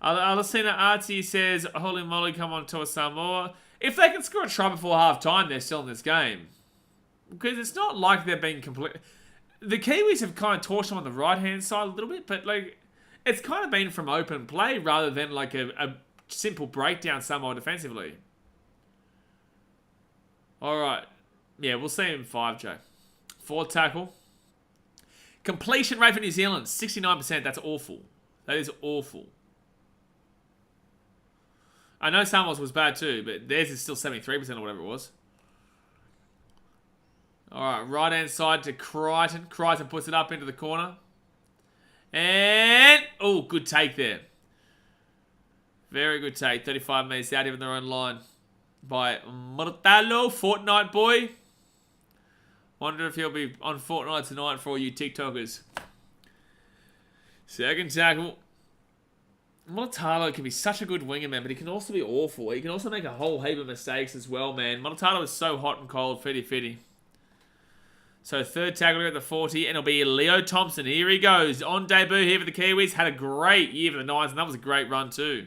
Speaker 1: Alasina Artie says, holy moly, come on, Toa Samoa. If they can score a try before half-time, they're still in this game. Because it's not like they're being complete... The Kiwis have kind of torched them on the right-hand side a little bit, but like it's kind of been from open play rather than like a simple breakdown Samoa defensively. All right. Yeah, we'll see him 5, Joe. 4 tackle. Completion rate for New Zealand, 69%. That's awful. That is awful. I know Samoa's was bad too, but theirs is still 73% or whatever it was. Alright, right-hand side to Crichton. Crichton puts it up into the corner. And... oh, good take there. Very good take. 35 metres out here in their own line. By Mortalo, Fortnite boy. Wonder if he'll be on Fortnite tonight for all you TikTokers. Second tackle. Monotalo can be such a good winger, man, but he can also be awful. He can also make a whole heap of mistakes as well, man. Monotalo is so hot and cold, fitty. So third tackle here at the 40, and it'll be Leo Thompson. Here he goes. On debut here for the Kiwis. Had a great year for the Nines, and that was a great run too.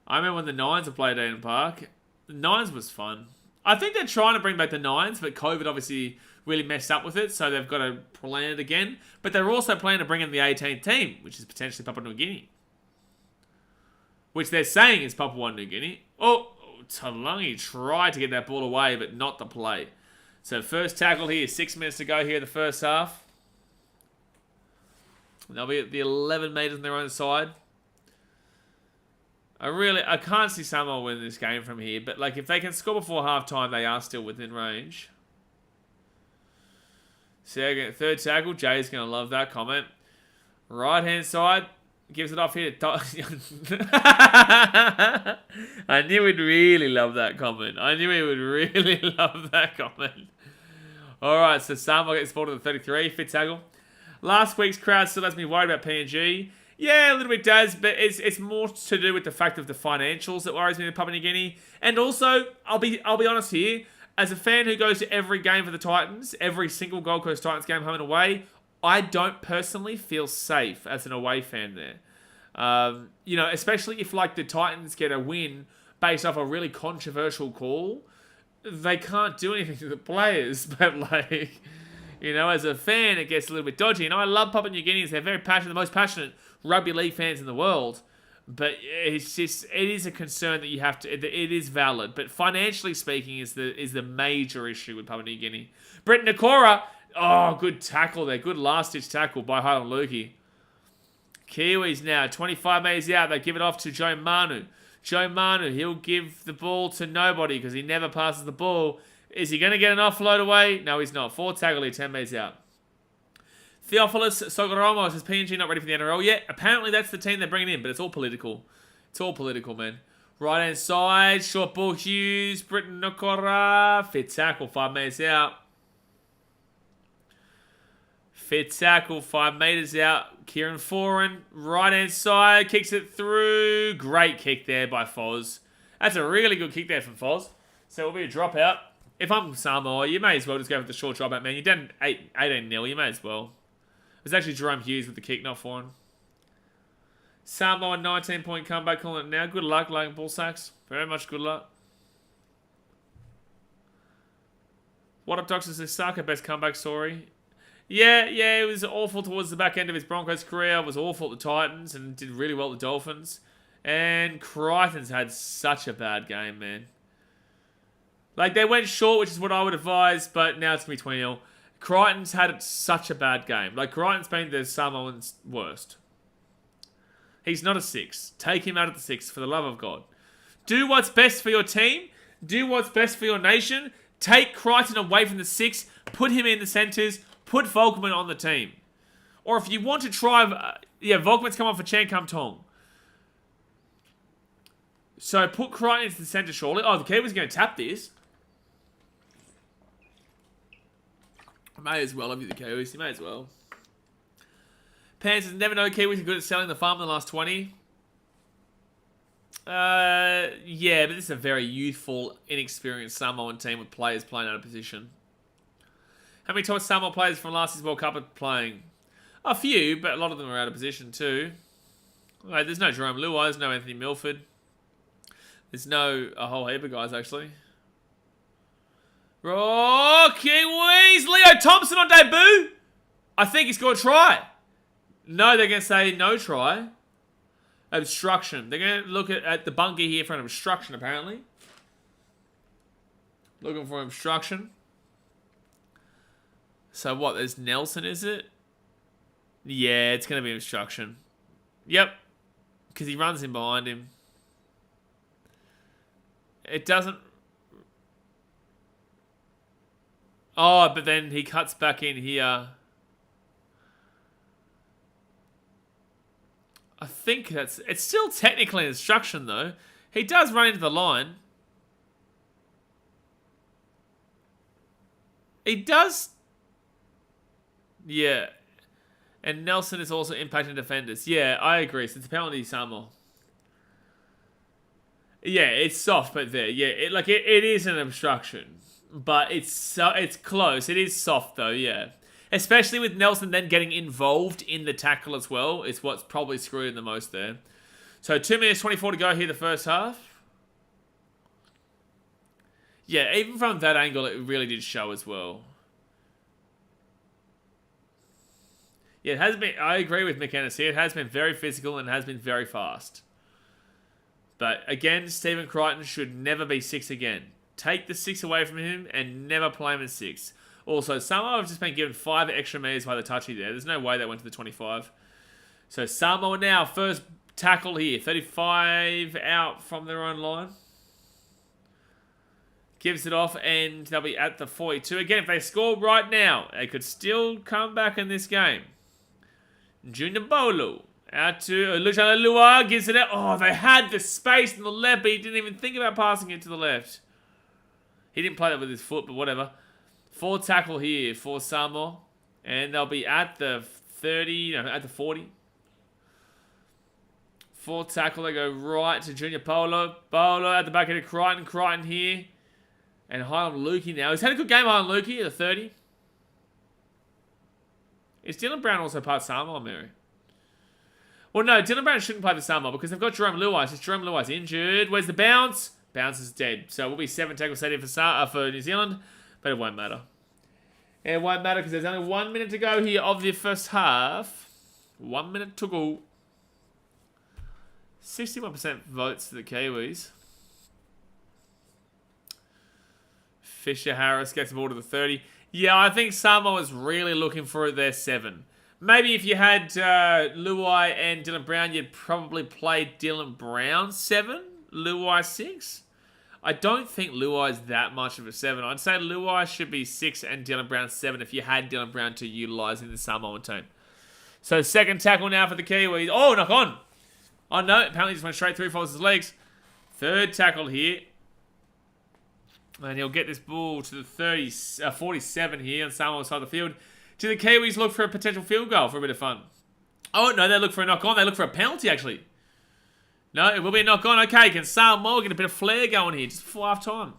Speaker 1: I remember when the Nines played at Eden Park. The Nines was fun. I think they're trying to bring back the Nines, but COVID obviously really messed up with it, so they've got to plan it again. But they're also planning to bring in the 18th team, which is potentially Papua New Guinea. Which they're saying is Papua New Guinea. Oh, Talangi tried to get that ball away, but not the play. So first tackle here, 6 minutes to go here in the first half. They'll be at the 11 metres on their own side. I can't see Samoa win this game from here, but like if they can score before halftime, they are still within range. Third tackle, Jay's going to love that comment. Right hand side, gives it off here to I knew he'd really love that comment. I knew he would really love that comment. Alright, so Samoa gets ball to the 33, fifth tackle. Last week's crowd still has me worried about PNG. Yeah, a little bit does, but it's more to do with the fact of the financials that worries me with Papua New Guinea. And also, I'll be honest here, as a fan who goes to every game for the Titans, every single Gold Coast Titans game home and away, I don't personally feel safe as an away fan there. You know, especially if like the Titans get a win based off a really controversial call, they can't do anything to the players, but like, you know, as a fan, it gets a little bit dodgy. You know, I love Papua New Guineans. They're very passionate, the most passionate rugby league fans in the world. But it's just, it is a concern that you have to, it is valid. But financially speaking is the major issue with Papua New Guinea. Britton Nakora, oh, good tackle there. Good last-ditch tackle by Highland Lukey. Kiwis now, 25 metres out. They give it off to Joe Manu. Joe Manu, he'll give the ball to nobody because he never passes the ball. Is he going to get an offload away? No, he's not. Fourth tackle here, 10 metres out. Theophilus Sogoromo says PNG not ready for the NRL yet. Apparently that's the team they're bringing in, but it's all political. It's all political, man. Right hand side, short ball Hughes, Britton Nakora, fifth tackle, 5 metres out. Fit tackle, 5 metres out. Kieran Foran, right-hand side, kicks it through. Great kick there by Foz. That's a really good kick there from Foz. So it'll be a dropout. If I'm Samoa, you may as well just go for the short dropout, man. You're down 18-0. You may as well. It was actually Jerome Hughes with the kick, not Foran. Samoa, 19-point comeback, calling it now. Good luck, Logan Bull Sacks. Very much good luck. What up, Doctor Saka? Best comeback story. Yeah, it was awful towards the back end of his Broncos career. It was awful at the Titans and did really well at the Dolphins. And Crichton's had such a bad game, man. Like, they went short, which is what I would advise, but now it's going to be 20-0. Crichton's had such a bad game. Like, Crichton's been the Samoans' worst. He's not a 6. Take him out of the 6, for the love of God. Do what's best for your team. Do what's best for your nation. Take Crichton away from the 6. Put him in the centres. Put Volkman on the team. Or if you want to try... Volkman's come on for Chan Kum Tong. So put Crichton into the centre, surely. Oh, the Kiwis are going to tap this. May as well have you, the Kiwis. You may as well. Panthers never know Kiwis are good at selling the farm in the last 20. Yeah, but this is a very youthful, inexperienced Samoan team with players playing out of position. How many Toa Samoa players from last year's World Cup are playing? A few, but a lot of them are out of position too. There's no Jerome Luai, there's no Anthony Milford. There's a whole heap of guys, actually. Oh, Kiwis! Leo Thompson on debut? I think he's going to try. No, they're going to say no try. Obstruction. They're going to look at the bunker here for an obstruction, apparently. Looking for obstruction. So what, there's Nelson, is it? Yeah, it's going to be obstruction. Yep. Because he runs in behind him. It doesn't... Oh, but then he cuts back in here. I think that's... It's still technically an obstruction, though. He does run into the line. He does... Yeah. And Nelson is also impacting defenders. Yeah, I agree. So it's apparently Samoa. Yeah, it's soft, but there. Yeah, it is an obstruction. But it's close. It is soft, though, yeah. Especially with Nelson then getting involved in the tackle as well. It's what's probably screwed him the most there. So 2 minutes 24 to go here the first half. Yeah, even from that angle, it really did show as well. Yeah, it has been... I agree with McKenna here. It has been very physical and has been very fast. But again, Stephen Crichton should never be 6 again. Take the 6 away from him and never play him at 6. Also, Samoa have just been given 5 extra meters by the touchy there. There's no way they went to the 25. So Samoa now, first tackle here. 35 out from their own line. Gives it off and they'll be at the 42. Again, if they score right now, they could still come back in this game. Junior Bolo out to Luciano Lua, gives it out. Oh, they had the space on the left, but he didn't even think about passing it to the left. He didn't play that with his foot, but whatever. 4 tackle here for Samoa. And they'll be at the 30, no, at the 40. 4 tackle, they go right to Junior Polo. Polo at the back of the Crichton. Crichton here. And Highland Lukey now. He's had a good game, Highland Lukey, at the 30. Is Dylan Brown also part of Samoa, Mary? Well, no, Dylan Brown shouldn't play for Samoa because they've got Jerome Luai. Since Jerome Luai's injured. Where's the bounce? Bounce is dead. So it will be 7 tackles set in for New Zealand. But it won't matter. It won't matter because there's only 1 minute to go here of the first half. 1 minute to go. 61% votes for the Kiwis. Fisher Harris gets the ball to the 30. Yeah, I think Samoa is really looking for their 7. Maybe if you had Luai and Dylan Brown, you'd probably play Dylan Brown 7, Luai 6. I don't think Luai is that much of a 7. I'd say Luai should be 6 and Dylan Brown 7 if you had Dylan Brown to utilise in the Samoan team. So second tackle now for the Kiwis. Oh, knock on. Oh no, apparently just went straight through Foster's legs. Third tackle here. And he'll get this ball to the 47 here on Samoa's side of the field. Do the Kiwis look for a potential field goal for a bit of fun? Oh, no, they look for a knock-on. They look for a penalty, actually. No, it will be a knock-on. Okay, can Samoa get a bit of flair going here just before half-time?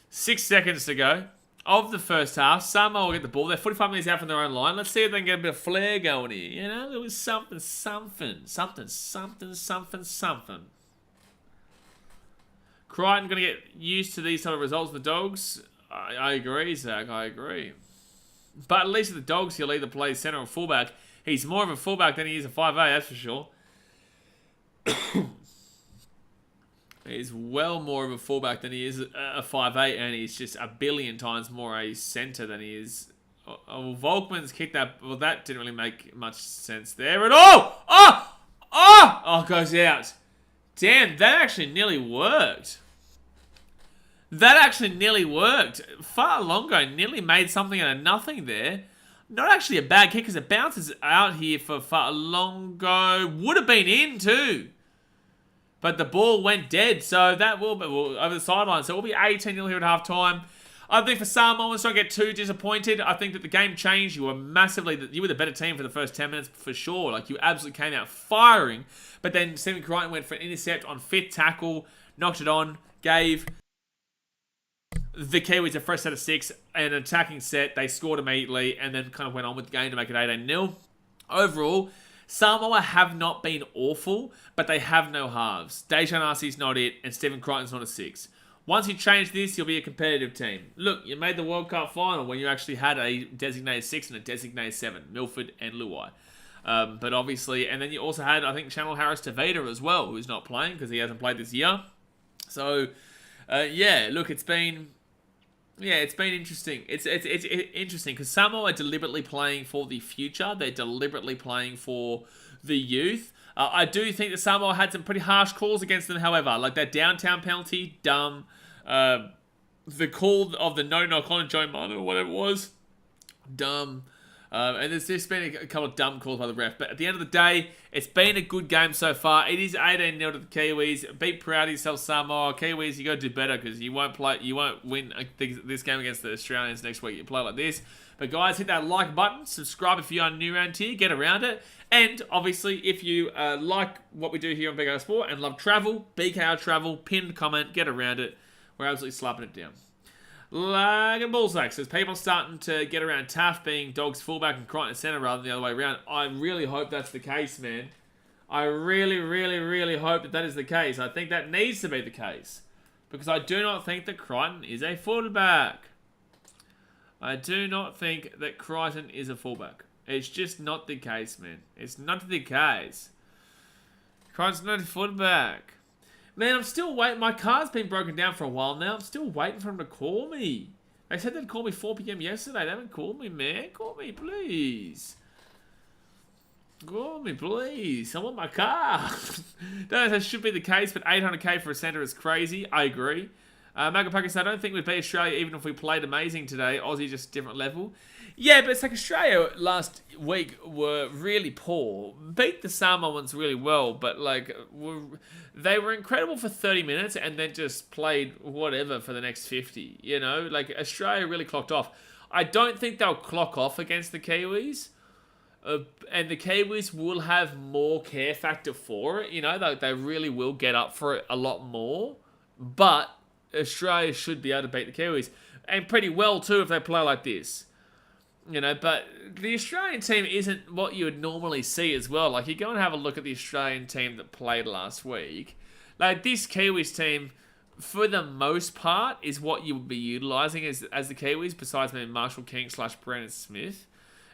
Speaker 1: 6 seconds to go of the first half. Samoa will get the ball. They're 45 minutes out from their own line. Let's see if they can get a bit of flair going here. You know, it was something. Crichton going to get used to these type of results with the Dogs. I agree, Zach. I agree. But at least with the Dogs, he'll either play centre or fullback. He's more of a fullback than he is a 5'8", that's for sure. He's well more of a fullback than he is a 5'8", and he's just a billion times more a centre than he is. Oh, Volkman's kicked that. Well, that didn't really make much sense there at all. Oh, goes out. Damn, that actually nearly worked. Fa'alongo nearly made something out of nothing there. Not actually a bad kick because it bounces out here for Fa'alongo. Would have been in too. But the ball went dead, so that will be over the sideline. So it will be 18-0 here at halftime. I think for Samoans, don't get too disappointed. I think that the game changed. You were the better team for the first 10 minutes for sure. Like, you absolutely came out firing. But then Stephen Crichton went for an intercept on 5th tackle, knocked it on, gave the Kiwis a fresh set of 6, an attacking set. They scored immediately and then kind of went on with the game to make it 18-0. Overall, Samoa have not been awful, but they have no halves. Dejan Arcee's not it, and Stephen Crichton's not a 6. Once you change this, you'll be a competitive team. Look, you made the World Cup final when you actually had a designated 6 and a designated 7, Milford and Luai. But obviously, and then you also had, I think, Channel Harris Tavita as well, who's not playing because he hasn't played this year. So, yeah, look, it's been interesting. It's interesting because Samoa are deliberately playing for the future. They're deliberately playing for the youth. I do think that Samoa had some pretty harsh calls against them, however. Like that downtown penalty, dumb. The call of the no knock on Joe Manu or whatever it was, dumb. And there's just been a couple of dumb calls by the ref. But at the end of the day, it's been a good game so far. It is 18-0 to the Kiwis. Be proud of yourself, Samoa. Kiwis, you got to do better because you won't win this game against the Australians next week. You play like this. But guys, hit that like button. Subscribe if you are new around here. Get around it. And obviously, if you like what we do here on BKR Sport and love travel, BKR Travel, pinned comment, get around it. We're absolutely slapping it down. Lag and ballsack says people starting to get around Taff being Dogs fullback and Crichton centre rather than the other way around. I really hope that's the case, man. I really, really, really hope that is the case. I think that needs to be the case. Because I do not think that Crichton is a fullback. I do not think that Crichton is a fullback. It's just not the case, man. It's not the case. Crichton's not a fullback. Man, I'm still waiting. My car's been broken down for a while now. I'm still waiting for him to call me. They said they'd call me 4 p.m. yesterday. They haven't called me, man. Call me, please. Call me, please. I want my car. That should be the case, but 800k for a centre is crazy. I agree. Magapaka said, I don't think we'd beat Australia even if we played amazing today. Aussie just different level. Yeah, but it's like Australia last week were really poor. Beat the Samoans really well, but like they were incredible for 30 minutes and then just played whatever for the next 50. You know, like Australia really clocked off. I don't think they'll clock off against the Kiwis. And the Kiwis will have more care factor for it. You know, they really will get up for it a lot more. But Australia should be able to beat the Kiwis. And pretty well, too, if they play like this. You know, but the Australian team isn't what you would normally see as well. Like, you go and have a look at the Australian team that played last week. Like, this Kiwis team, for the most part, is what you would be utilising as the Kiwis, besides maybe Marshall King / Brandon Smith.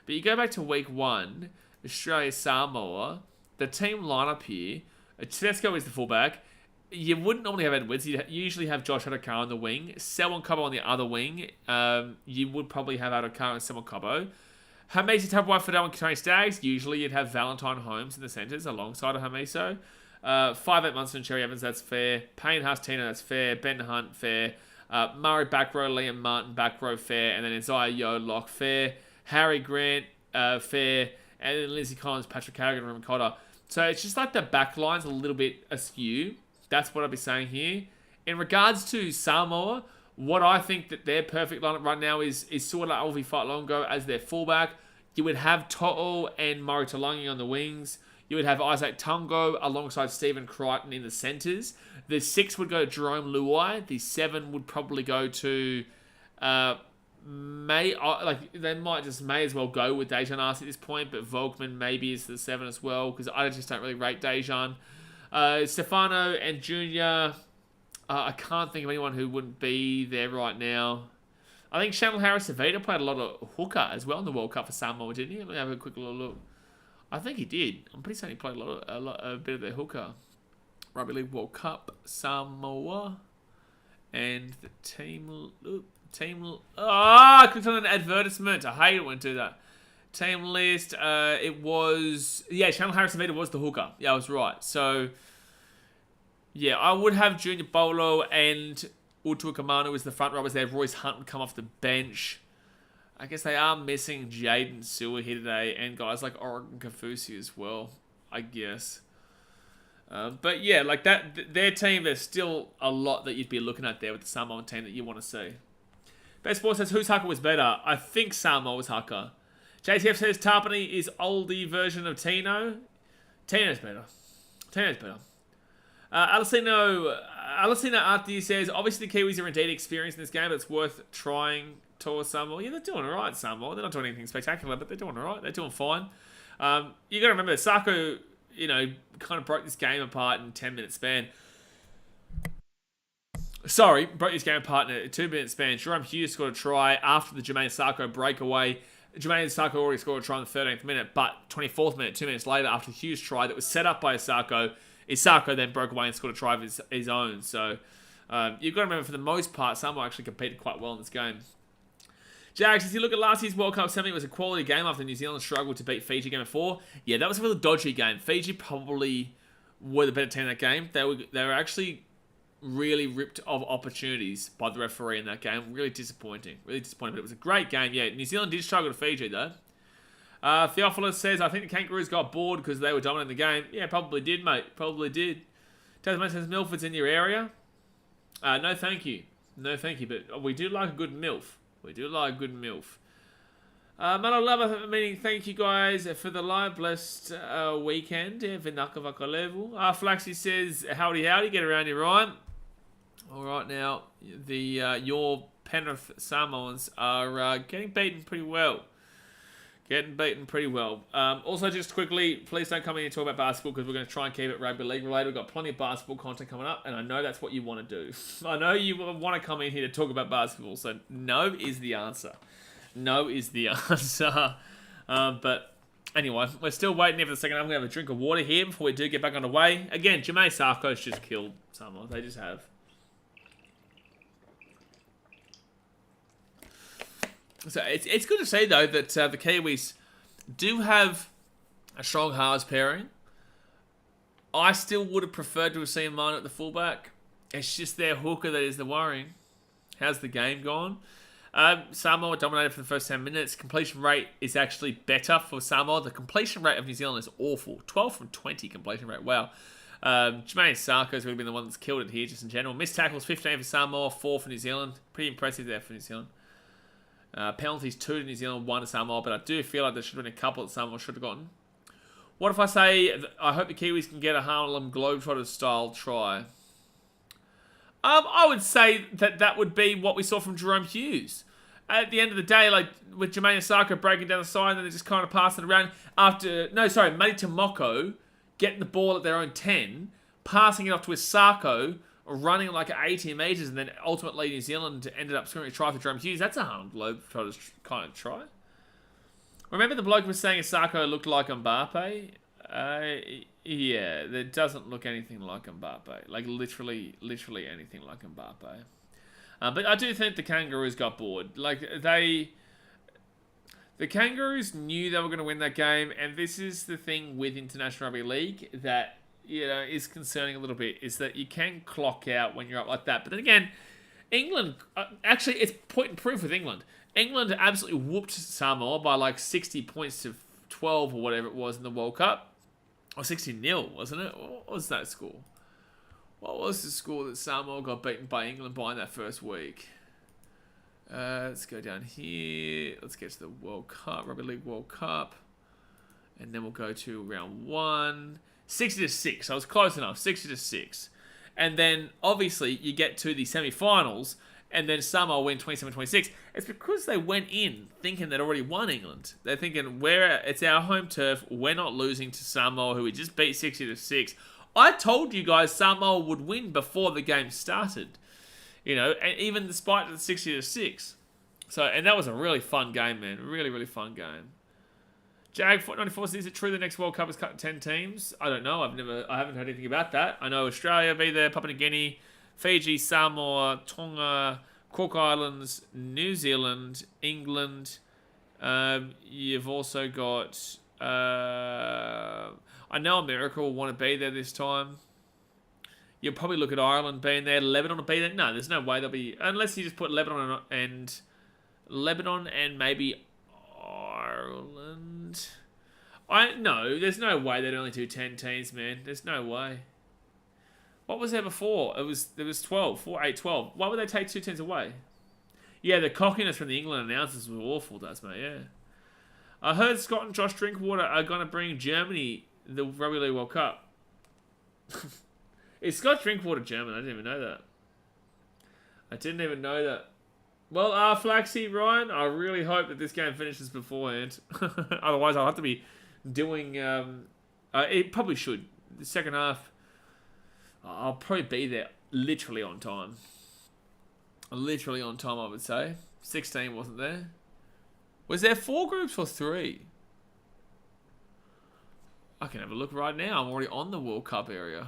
Speaker 1: But you go back to week 1, Australia-Samoa, the team lineup here, Tedesco is the fullback. You wouldn't normally have Edwards. You'd usually have Josh Adokar on the wing. Selwyn Cobbo on the other wing. You would probably have Adokar and Selwyn Cobbo. Hamiso Tapuai, Fidel and Tony Staggs. Usually you'd have Valentine Holmes in the centres alongside of Hamiso. 5'8" Munson and Cherry Evans, that's fair. Payne Haas Tino, that's fair. Ben Hunt, fair. Murray back row, Liam Martin back row, fair. And then Isaiah Yeo, lock, fair. Harry Grant, fair. And then Lindsay Collins, Patrick Carrigan, and Ruben Cotter. So it's just like the back line's a little bit askew. That's what I'd be saying here. In regards to Samoa, What I think that their perfect lineup right now is sort of like Alvi Faitlongo as their fullback. You would have To'o and Murray Talangi on the wings. You would have Isaac Tungo alongside Stephen Crichton in the centres. The 6 would go to Jerome Luai. The 7 would probably go to May. They may as well go with Dejan Arce at this point, but Volkman maybe is the 7 as well, because I just don't really rate Dejan. Stefano and Junior, I can't think of anyone who wouldn't be there right now. I think Chanel Harris-Savita played a lot of hooker as well in the World Cup for Samoa, didn't he? Let me have a quick little look. I think he did. I'm pretty certain he played a bit of their hooker. Rugby League World Cup, Samoa, and the team. I clicked on an advertisement. I hate it when I do that. Team list. It was Chanel Harris-Savita was the hooker. Yeah, I was right. So yeah, I would have Junior Bolo and Utua Kamanu as the front rubbers there. Royce Hunt would come off the bench. I guess they are missing Jaden Sewer here today, and guys like Oregon Kafusi as well, I guess. But yeah, like that, their team, there's still a lot that you'd be looking at there with the Samoan team that you want to see. Best Sports says, whose Haka was better? I think Samoa was Haka. JTF says, Tarpany is oldie version of Tino. Tino's better. Alessino Arti says, obviously the Kiwis are indeed experienced in this game, but it's worth trying. Toa Samoa. Yeah, they're doing alright, Samoa. They're not doing anything spectacular, but they're doing alright. They're doing fine. You got to remember, Sako, kind of broke this game apart in a 10-minute span. Broke this game apart in a 2-minute span. Jerome Hughes scored a try after the Jermaine Sako breakaway. Jermaine Sako already scored a try in the 13th minute, but 24th minute, 2 minutes later, after Hughes' try that was set up by Sako, Isako then broke away and scored a try of his own. So you've got to remember, for the most part, Samoa actually competed quite well in this game. Jags, as you look at last year's World Cup semi, it was a quality game after New Zealand struggled to beat Fiji game 4. Yeah, that was a really dodgy game. Fiji probably were the better team in that game. They were actually really ripped of opportunities by the referee in that game. Really disappointing. But it was a great game. Yeah, New Zealand did struggle to Fiji, though. Theophilus says, I think the Kangaroos got bored because they were dominating the game. Yeah, probably did, mate. Probably did. Tasman says, Milford's in your area. No, thank you. But we do like a good MILF. Mano Lava, meaning thank you guys for the live. Blessed weekend. Vinaka Vakalevu. Flaxy says, howdy, get around here, Ryan. All right, now, your Penrith Samoans are getting beaten pretty well. Also, just quickly, please don't come in and talk about basketball, because we're going to try and keep it rugby league related. We've got plenty of basketball content coming up, and I know that's what you want to do. I know you want to come in here to talk about basketball, so no is the answer. But anyway, we're still waiting here for the second. I'm going to have a drink of water here before we do get back on the way. Again, Jermaine Sarko's just killed someone. They just have. So it's good to see, though, that the Kiwis do have a strong halves pairing. I still would have preferred to have seen mine at the fullback. It's just their hooker that is the worrying. How's the game gone? Samoa dominated for the first 10 minutes. Completion rate is actually better for Samoa. The completion rate of New Zealand is awful. 12 from 20 completion rate. Wow. Jermaine Sarko's really been the one that's killed it here, just in general. Missed tackles, 15 for Samoa, 4 for New Zealand. Pretty impressive there for New Zealand. Penalties, 2 to New Zealand, 1 to Samoa, but I do feel like there should have been a couple that Samoa should have gotten. What if I say, I hope the Kiwis can get a Harlem Globetrotters style try? I would say that would be what we saw from Jerome Hughes. At the end of the day, like with Jermaine Asako breaking down the side and then just kind of passing it around Matty Tomoko getting the ball at their own 10, passing it off to Asako, running like 80 metres, and then ultimately New Zealand ended up scoring a try for Jerome Hughes. That's a Harlem Globetrotters kind of try. Remember the bloke was saying Asako looked like Mbappe? Yeah, that doesn't look anything like Mbappe. Like literally anything like Mbappe. But I do think the Kangaroos got bored. Like the Kangaroos knew they were going to win that game, and this is the thing with International Rugby League that is concerning a little bit, is that you can clock out when you're up like that. But then again, England, actually, it's point and proof with England. England absolutely whooped Samoa by like 60 points to 12 or whatever it was in the World Cup. Or 60-0, wasn't it? What was that score? What was the score that Samoa got beaten by England by in that first week? Let's go down here. Let's get to the World Cup, Rugby League World Cup. And then we'll go to round 1. 60-6. I was close enough. 60-6. And then, obviously, you get to the semi-finals, and then Samoa win 27-26. It's because they went in thinking they'd already won England. They're thinking, it's our home turf. We're not losing to Samoa, who we just beat 60-6. I told you guys Samoa would win before the game started. You know, and even despite the 60-6. So, and that was a really fun game, man. Really, really fun game. Jag 94 says, is it true the next World Cup is cut 10 teams? I don't know. I haven't heard anything about that. I know Australia will be there, Papua New Guinea, Fiji, Samoa, Tonga, Cook Islands, New Zealand, England. You've also got... I know America will want to be there this time. You'll probably look at Ireland being there. Lebanon will be there. No, there's no way they'll be... Unless you just put Lebanon and maybe Ireland. No, there's no way they'd only do 10 teams, man. There's no way. What was there before? There was 12. 4, 8, 12. Why would they take 2 teams away? Yeah, the cockiness from the England announcers was awful, does, mate, yeah. I heard Scott and Josh Drinkwater are going to bring Germany the Rugby League World Cup. Is Scott Drinkwater German? I didn't even know that. Well, Flaxy, Ryan, I really hope that this game finishes beforehand. Otherwise, I'll have to be doing... it probably should. The second half, I'll probably be there literally on time. Literally on time, I would say. 16 wasn't there. Was there 4 groups or 3? I can have a look right now. I'm already on the World Cup area.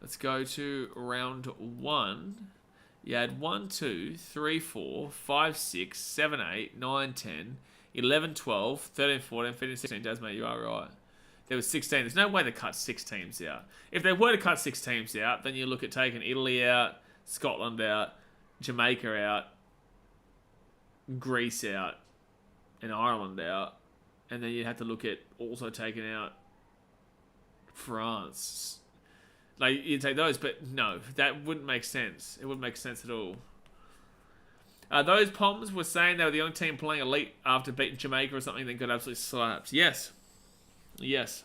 Speaker 1: Let's go to round 1. You had 1, 2, 3, 4, 5, 6, 7, 8, 9, 10, 11, 12, 13, 14, 15, 16. Dasmate, you are right. There was 16. There's no way to cut 6 teams out. If they were to cut 6 teams out, then you look at taking Italy out, Scotland out, Jamaica out, Greece out, and Ireland out. And then you'd have to look at also taking out France. Like, you'd take those, but no, that wouldn't make sense. It wouldn't make sense at all. Those Poms were saying they were the only team playing elite after beating Jamaica or something that got absolutely slapped. Yes. Yes.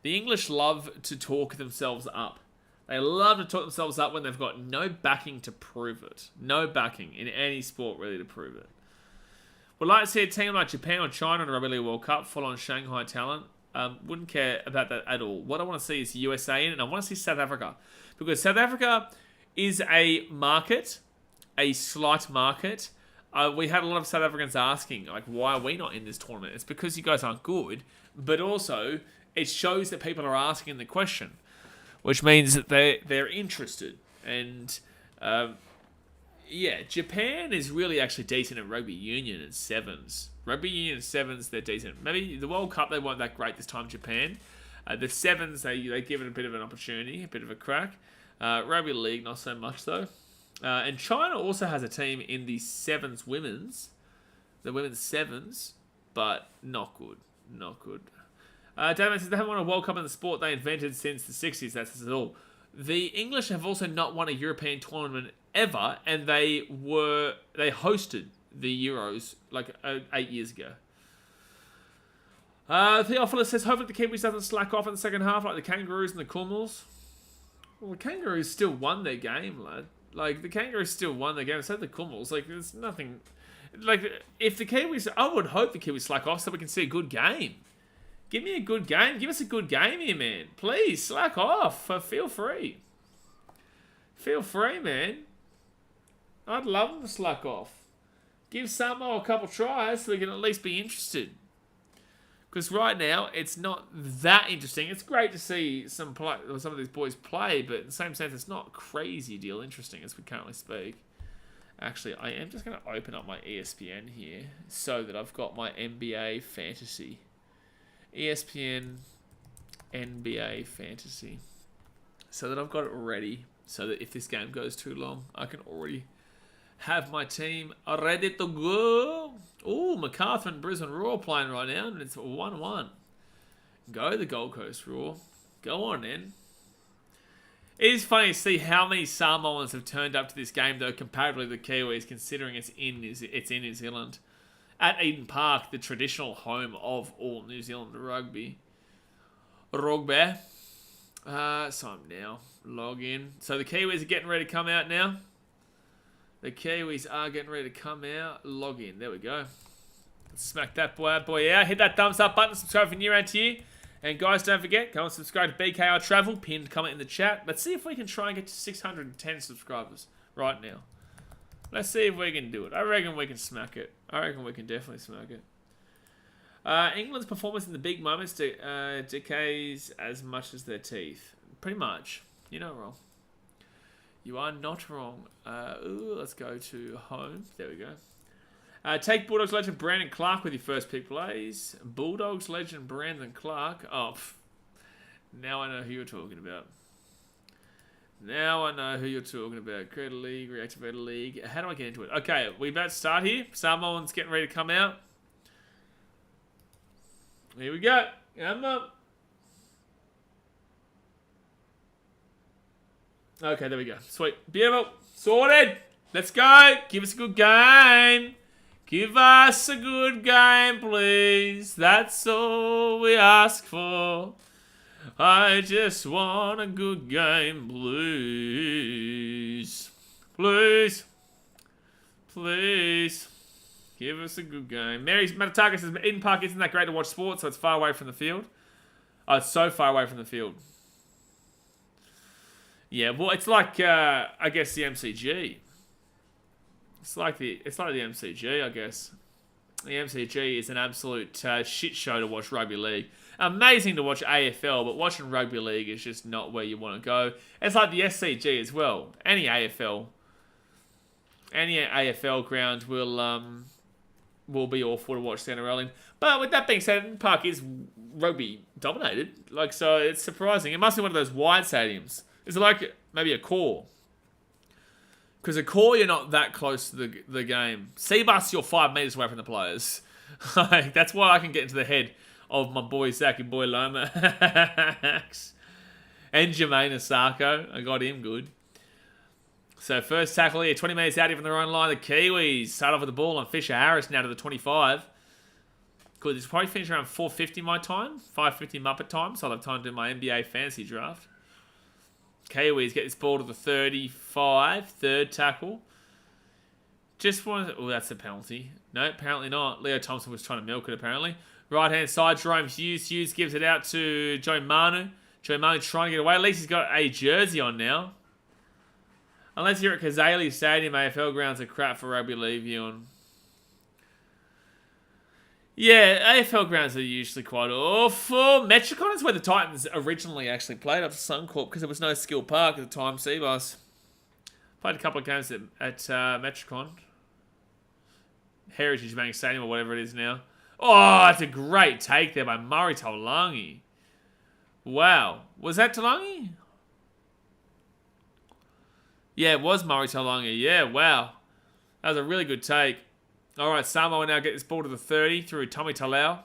Speaker 1: The English love to talk themselves up. They love to talk themselves up when they've got no backing to prove it. No backing in any sport, really, to prove it. Would like to see a team like Japan or China in the Rugby League World Cup, full on Shanghai talent. Wouldn't care about that at all. What I want to see is USA in, and I want to see South Africa. Because South Africa is a market, a slight market. We had a lot of South Africans asking, like, why are we not in this tournament? It's because you guys aren't good, but also it shows that people are asking the question, which means that they're interested. And yeah, Japan is really actually decent at rugby union and sevens. Rugby union and sevens, they're decent. Maybe the World Cup, they weren't that great this time, Japan. The sevens, they give it a bit of an opportunity, a bit of a crack. Rugby league, not so much though. And China also has a team in the sevens women's. The women's sevens, but not good. Not good. David says they haven't won a World Cup in the sport they invented since the 60s. That's it all. The English have also not won a European tournament ever, and they hosted the Euros like 8 years ago. Theophilus says, hopefully the Kiwis doesn't slack off in the second half like the Kangaroos and the Kumals. Well, the Kangaroos still won their game, lad. Like, the Kangaroos still won their game. So did the Kumals. Like, there's nothing... Like, if the Kiwis... I would hope the Kiwis slack off so we can see a good game. Give me a good game. Give us a good game here, man. Please, slack off. Feel free. Feel free, man. I'd love them to slack off. Give Samoa a couple tries so we can at least be interested. Because right now, it's not that interesting. It's great to see some of these boys play, but in the same sense, it's not crazy deal interesting as we currently speak. Actually, I am just going to open up my ESPN here so that I've got my NBA fantasy. ESPN NBA fantasy. So that I've got it ready. So that if this game goes too long, I can already have my team ready to go. Oh, MacArthur and Brisbane Roar playing right now, and it's 1-1. Go the Gold Coast Roar. Go on, then. It is funny to see how many Samoans have turned up to this game, though, comparatively to the Kiwis, considering it's in New Zealand. At Eden Park, the traditional home of all New Zealand rugby. Rugby. So I'm now log in. So the Kiwis are getting ready to come out now. The Kiwis are getting ready to come out. Log in. There we go. Smack that boy out. Hit that thumbs up button. Subscribe if you're new around here. And guys, don't forget, go and subscribe to BKR Travel. Pinned comment in the chat. Let's see if we can try and get to 610 subscribers right now. Let's see if we can do it. I reckon we can smack it. I reckon we can definitely smack it. England's performance in the big moments decays as much as their teeth. Pretty much. You're not wrong. You are not wrong. Let's go to home. There we go. Take Bulldogs legend Brandon Clark with your first pick, please. Bulldogs legend Brandon Clark. Oh, now I know who you're talking about. Now I know who you're talking about. Create a league, reactivate a league. How do I get into it? Okay, we about to start here. Samoan's getting ready to come out. Here we go. Come up. Okay, there we go. Sweet. Beautiful. Sorted. Let's go. Give us a good game. Give us a good game, please. That's all we ask for. I just want a good game, please. Please. Please. Give us a good game. Mary Matataka says, Eden Park isn't that great to watch sports, so it's far away from the field. Oh, it's so far away from the field. Yeah, well, it's like, I guess, the MCG. It's like the MCG, I guess. The MCG is an absolute shit show to watch rugby league. Amazing to watch AFL, but watching rugby league is just not where you want to go. It's like the SCG as well. Any AFL ground will be awful to watch Centre in. But with that being said, Park is rugby dominated. Like, so it's surprising. It must be one of those wide stadiums. Is it like maybe a core? Because a core, you're not that close to the game. C-bus, you're 5 metres away from the players. Like, that's why I can get into the head of my boy Zachy Boy Lomax. And Jermaine Asako. I got him good. So first tackle here, 20 metres out here from their own line. The Kiwis start off with the ball on Fisher Harris now to the 25. Good, this probably finish around 4:50 my time. 5:50 Muppet time, so I'll have time to do my NBA fantasy draft. Kiwis get this ball to the 35. Third tackle. Just want to... Oh, that's a penalty. No, apparently not. Leo Thompson was trying to milk it, apparently. Right-hand side, Jerome Hughes. Hughes gives it out to Joe Manu. Joe Manu trying to get away. At least he's got a jersey on now. Unless you're at Kazali Stadium, AFL grounds are crap for rugby league viewing. Yeah, AFL grounds are usually quite awful. Metricon is where the Titans originally actually played up to Suncorp because there was no skill park at the time. C-bus. Played a couple of games at Metricon. Heritage Bank Stadium or whatever it is now. Oh, that's a great take there by Murray Taulagi. Wow. Was that Taulagi? Yeah, it was Murray Taulagi. Yeah, wow. That was a really good take. All right, Samoa now get this ball to the 30 through Tommy Talau.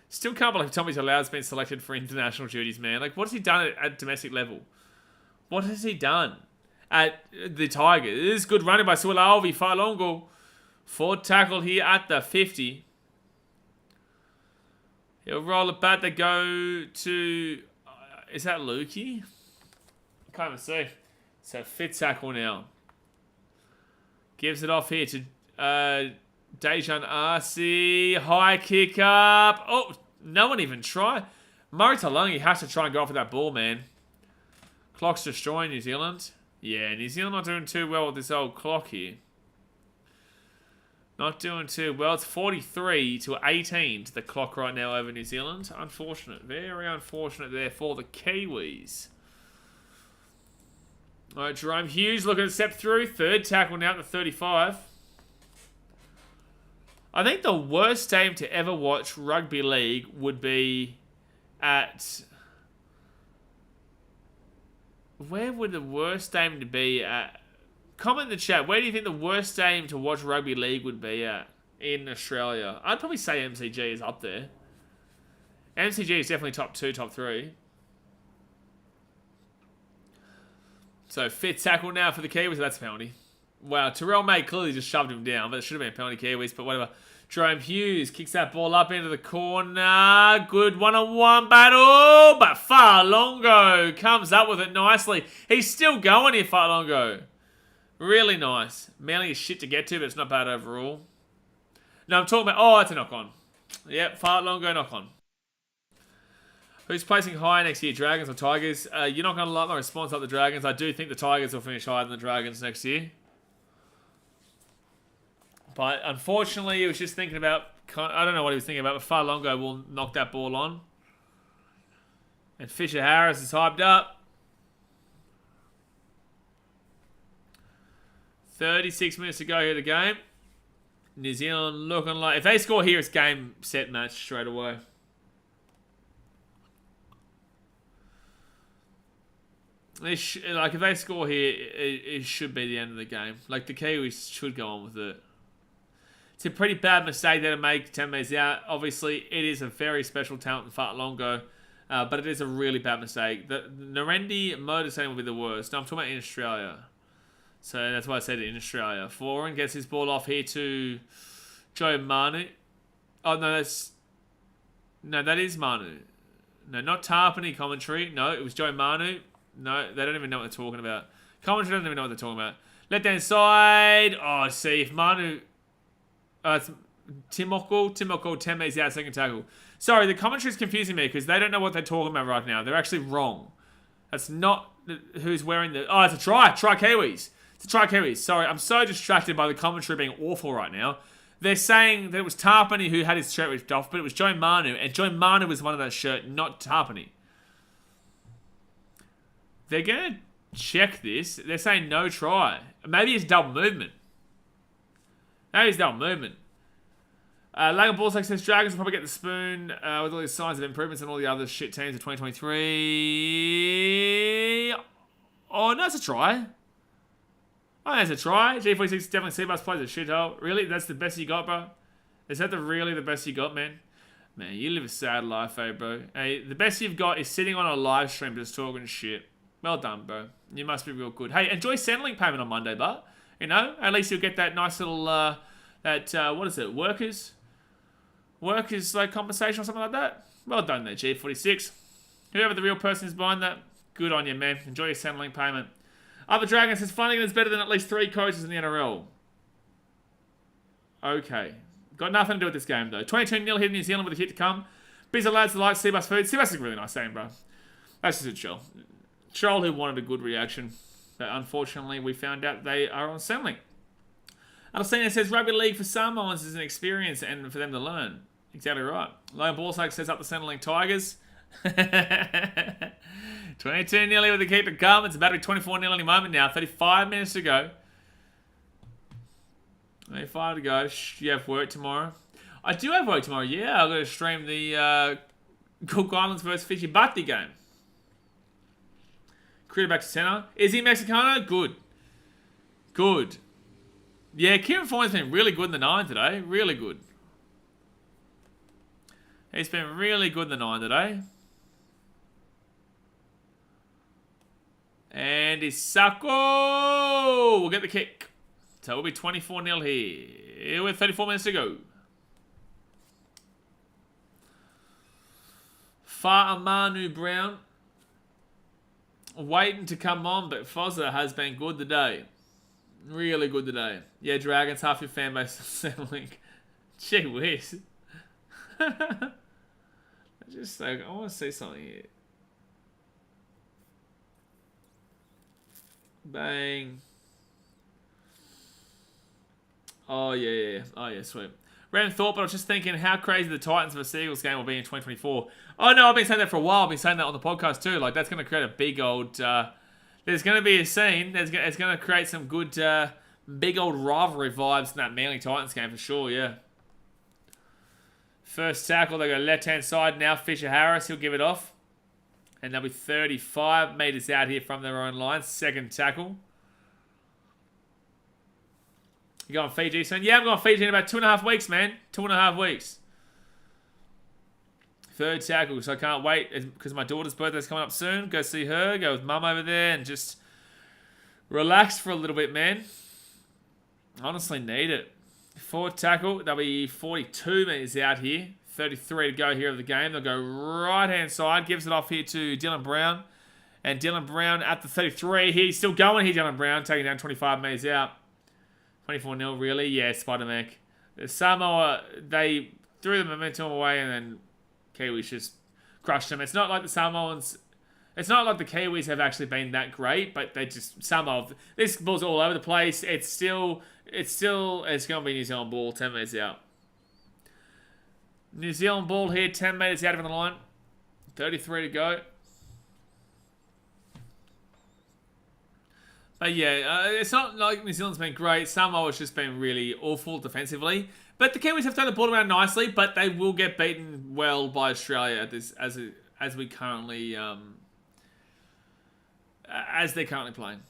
Speaker 1: Still can't believe Tommy Talau has been selected for international duties, man. Like, what has he done at domestic level? What has he done at the Tigers? This is good running by Sualaovi Failongo. Forward tackle here at the 50. He'll roll it back to go to... is that Lukey? I can't even see. So, fifth tackle now. Gives it off here to Dejan Arce. High kick up. Oh, no one even tried. Murray Taulagi has to try and go off with that ball, man. Clock's destroying New Zealand. Yeah, New Zealand not doing too well with this old clock here. Not doing too well. It's 43-18 to the clock right now over New Zealand. Unfortunate. Very unfortunate there for the Kiwis. All right, Jerome Hughes looking to step through. Third tackle now at the 35. I think the worst stadium to ever watch rugby league would be at... Where would the worst stadium to be at? Comment in the chat. Where do you think the worst stadium to watch rugby league would be at in Australia? I'd probably say MCG is up there. MCG is definitely top 2, top 3. So, fifth tackle now for the Kiwis. That's a penalty. Wow, Terrell May clearly just shoved him down, but it should have been a penalty, Kiwis, but whatever. Jerome Hughes kicks that ball up into the corner. Good one-on-one battle, but Farlongo comes up with it nicely. He's still going here, Farlongo. Really nice. Manly is shit to get to, but it's not bad overall. No, I'm talking about... Oh, that's a knock-on. Yep, Farlongo knock-on. Who's placing higher next year, Dragons or Tigers? You're not going to like my response like the Dragons. I do think the Tigers will finish higher than the Dragons next year. But unfortunately, he was just thinking about... I don't know what he was thinking about, but Farlongo will knock that ball on. And Fisher Harris is hyped up. 36 minutes to go here the game. New Zealand looking like... If they score here, it's game, set, match straight away. Like, if they score here, it should be the end of the game. Like, the Kiwis should go on with it. It's a pretty bad mistake there to make 10 metres out. Obviously, it is a very special talent in Farlongo, but it is a really bad mistake. The Narendi motor setting will be the worst. No, I'm talking about in Australia. So that's why I said it, in Australia. Foran gets his ball off here to Joe Manu. Oh, no, that's... No, that is Manu. No, not Tarpany commentary. No, it was Joe Manu. No, they don't even know what they're talking about. Commentary doesn't even know what they're talking about. Left hand side. Oh, see, if Manu... it's Timoko, 10 metres out, second tackle. Sorry, the commentary is confusing me because they don't know what they're talking about right now. They're actually wrong. That's not who's wearing the... Oh, it's a try. Try Kiwis. It's a try Kiwis. Sorry, I'm so distracted by the commentary being awful right now. They're saying that it was Tarpany who had his shirt ripped off, but it was Joe Manu, and Joe Manu was one of that shirt, not Tarpany. They're going to check this. They're saying no try. Maybe it's double movement. Maybe it's double movement. Lagan Ballsack says Dragons will probably get the spoon with all these signs of improvements and all the other shit teams of 2023. Oh, no, it's a try. Oh, that's a try. G46 definitely C-Bus plays a shithole. Really? That's the best you got, bro? Is that really the best you got, man? Man, you live a sad life, eh, bro? Hey, the best you've got is sitting on a live stream just talking shit. Well done, bro. You must be real good. Hey, enjoy Centrelink payment on Monday, but you know, at least you'll get that nice little, what is it? Workers, like, compensation or something like that. Well done there, G46. Whoever the real person is behind that, good on you, man. Enjoy your Centrelink payment. Other Dragon says, Flanagan is better than at least 3 coaches in the NRL. Okay. Got nothing to do with this game, though. 22-0 here in New Zealand with a hit to come. Busy lads that like Seabus food. Seabus is a really nice name, bro. That's just a troll. Troll who wanted a good reaction. But unfortunately, we found out they are on Centrelink. Alcina says, Rugby League for Samoans is an experience and for them to learn. Exactly right. Logan Ballsack says up the Centrelink Tigers. 22 nearly with the keeper come. It's about to be 24 nil any moment now. 35 minutes to go. 35 to go. You have work tomorrow? I do have work tomorrow. Yeah, I've got to stream the Cook Islands versus Fiji Bhatti game. Critter back to center. Is he Mexicano? Good. Good. Yeah, Kieran Foyne's been really good in the 9 today. Really good. He's been really good in the 9 today. And Isako will get the kick. So it'll be 24-0 here with 34 minutes to go. Fa'amanu Brown waiting to come on, but Fozza has been good today. Really good today. Yeah, Dragons, half your fan base on Centrelink. Gee whiz. I want to see something here. Bang. Oh, yeah. Oh, yeah, sweet. Random thought, but I was just thinking how crazy the Titans vs Eagles game will be in 2024. Oh, no, I've been saying that for a while. I've been saying that on the podcast, too. Like, that's going to create a big old... there's going to be a scene. It's going to create some good big old rivalry vibes in that Manly Titans game, for sure, yeah. First tackle, they go left-hand side now. Fisher Harris, he'll give it off. And they'll be 35 metres out here from their own line. Second tackle. You going Fiji soon? Yeah, I'm going Fiji in about 2.5 weeks, man. 2.5 weeks. Third tackle, so I can't wait because my daughter's birthday's coming up soon. Go see her, go with mum over there and just Relax for a little bit, man. Honestly, need it. Forward tackle. They'll be 42 metres out here. 33 to go here of the game. They'll go right-hand side. Gives it off here to Dylan Brown. And Dylan Brown at the 33. He's still going here, Dylan Brown. Taking down 25 metres out. 24-0, really? Yeah, Spider-Mac. Samoa, they threw the momentum away and then Kiwis just crushed them. It's not like the Samoans... It's not like the Kiwis have actually been that great, but they just... Samoa... This ball's all over the place. It's going to be New Zealand ball, 10 metres out. New Zealand ball here, 10 metres out of the line. 33 to go. But yeah, it's not like New Zealand's been great. Samoa's just been really awful defensively. But the Kiwis have turned the ball around nicely, but they will get beaten well by Australia at this, as we currently... as they're currently playing.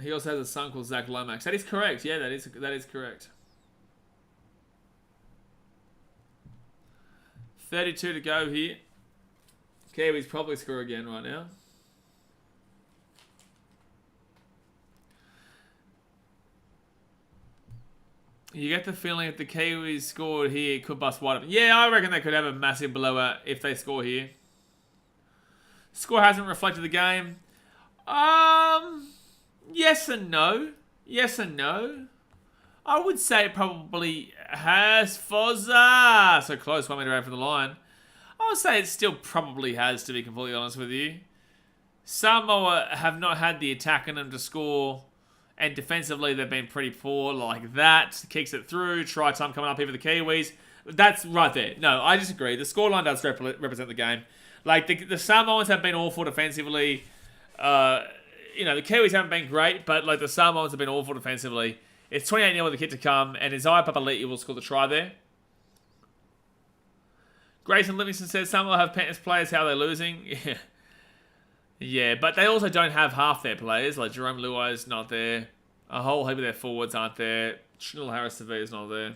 Speaker 1: He also has a son called Zach Lomax. That is correct. Yeah, that is correct. 32 to go here. Kiwis probably score again right now. You get the feeling if the Kiwis scored here, it could bust wide open. Yeah, I reckon they could have a massive blowout if they score here. Score hasn't reflected the game. Yes and no. Yes and no. I would say it probably has. Fozza! So close, 1 metre away from the line. I would say it still probably has, to be completely honest with you. Samoa have not had the attack in them to score. And defensively, they've been pretty poor like that. Kicks it through. Try time coming up here for the Kiwis. That's right there. No, I disagree. The scoreline does represent the game. Like, the Samoans have been awful defensively. You know, the Kiwis haven't been great, but, like, the Samoans have been awful defensively. It's 28-0 with the kick to come, and Isaiah Papali'i will score the try there. Grayson Livingston says, Samoa have Panthers players, how are they losing? Yeah. Yeah, but they also don't have half their players. Like, Jerome Luai's not there. A whole heap of their forwards aren't there. Chanel Harris-Severe's not there.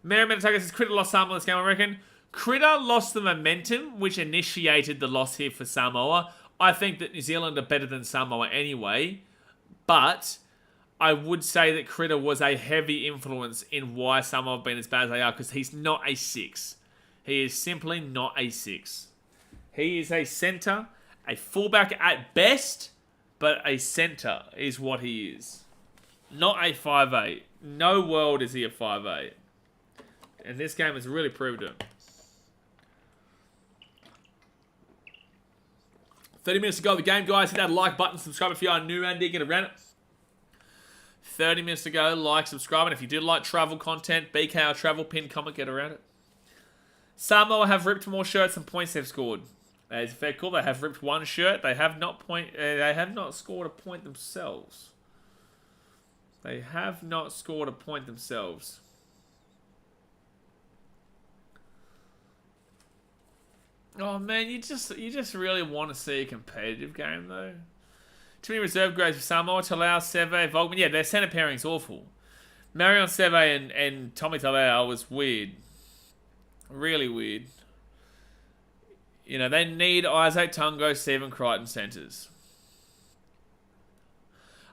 Speaker 1: Merriman Tucker says, Critter lost Samoa this game, I reckon. Critter lost the momentum, which initiated the loss here for Samoa. I think that New Zealand are better than Samoa anyway, but I would say that Critter was a heavy influence in why Samoa have been as bad as they are, because he's not a 6. He is simply not a 6. He is a centre, a fullback at best, but a centre is what he is. Not a 5'8". No world is he a 5'8". And this game has really proved it. 30 minutes to go of the game, guys. Hit that like button, subscribe if you are new and get around it. 30 minutes to go. Like, subscribe. And if you do like travel content, BKR travel pin, comment, get around it. Samoa have ripped more shirts than points they've scored. That is a fair call. They have ripped one shirt. They have not scored a point themselves. They have not scored a point themselves. Oh man, you just really want to see a competitive game though. Too many reserve grades for Samoa. Talau, Seve, Volkman. Yeah, their centre pairing's awful. Marion Seve and Tommy Talau was weird. Really weird. You know, they need Isaac Tungo, Stephen Crichton centres.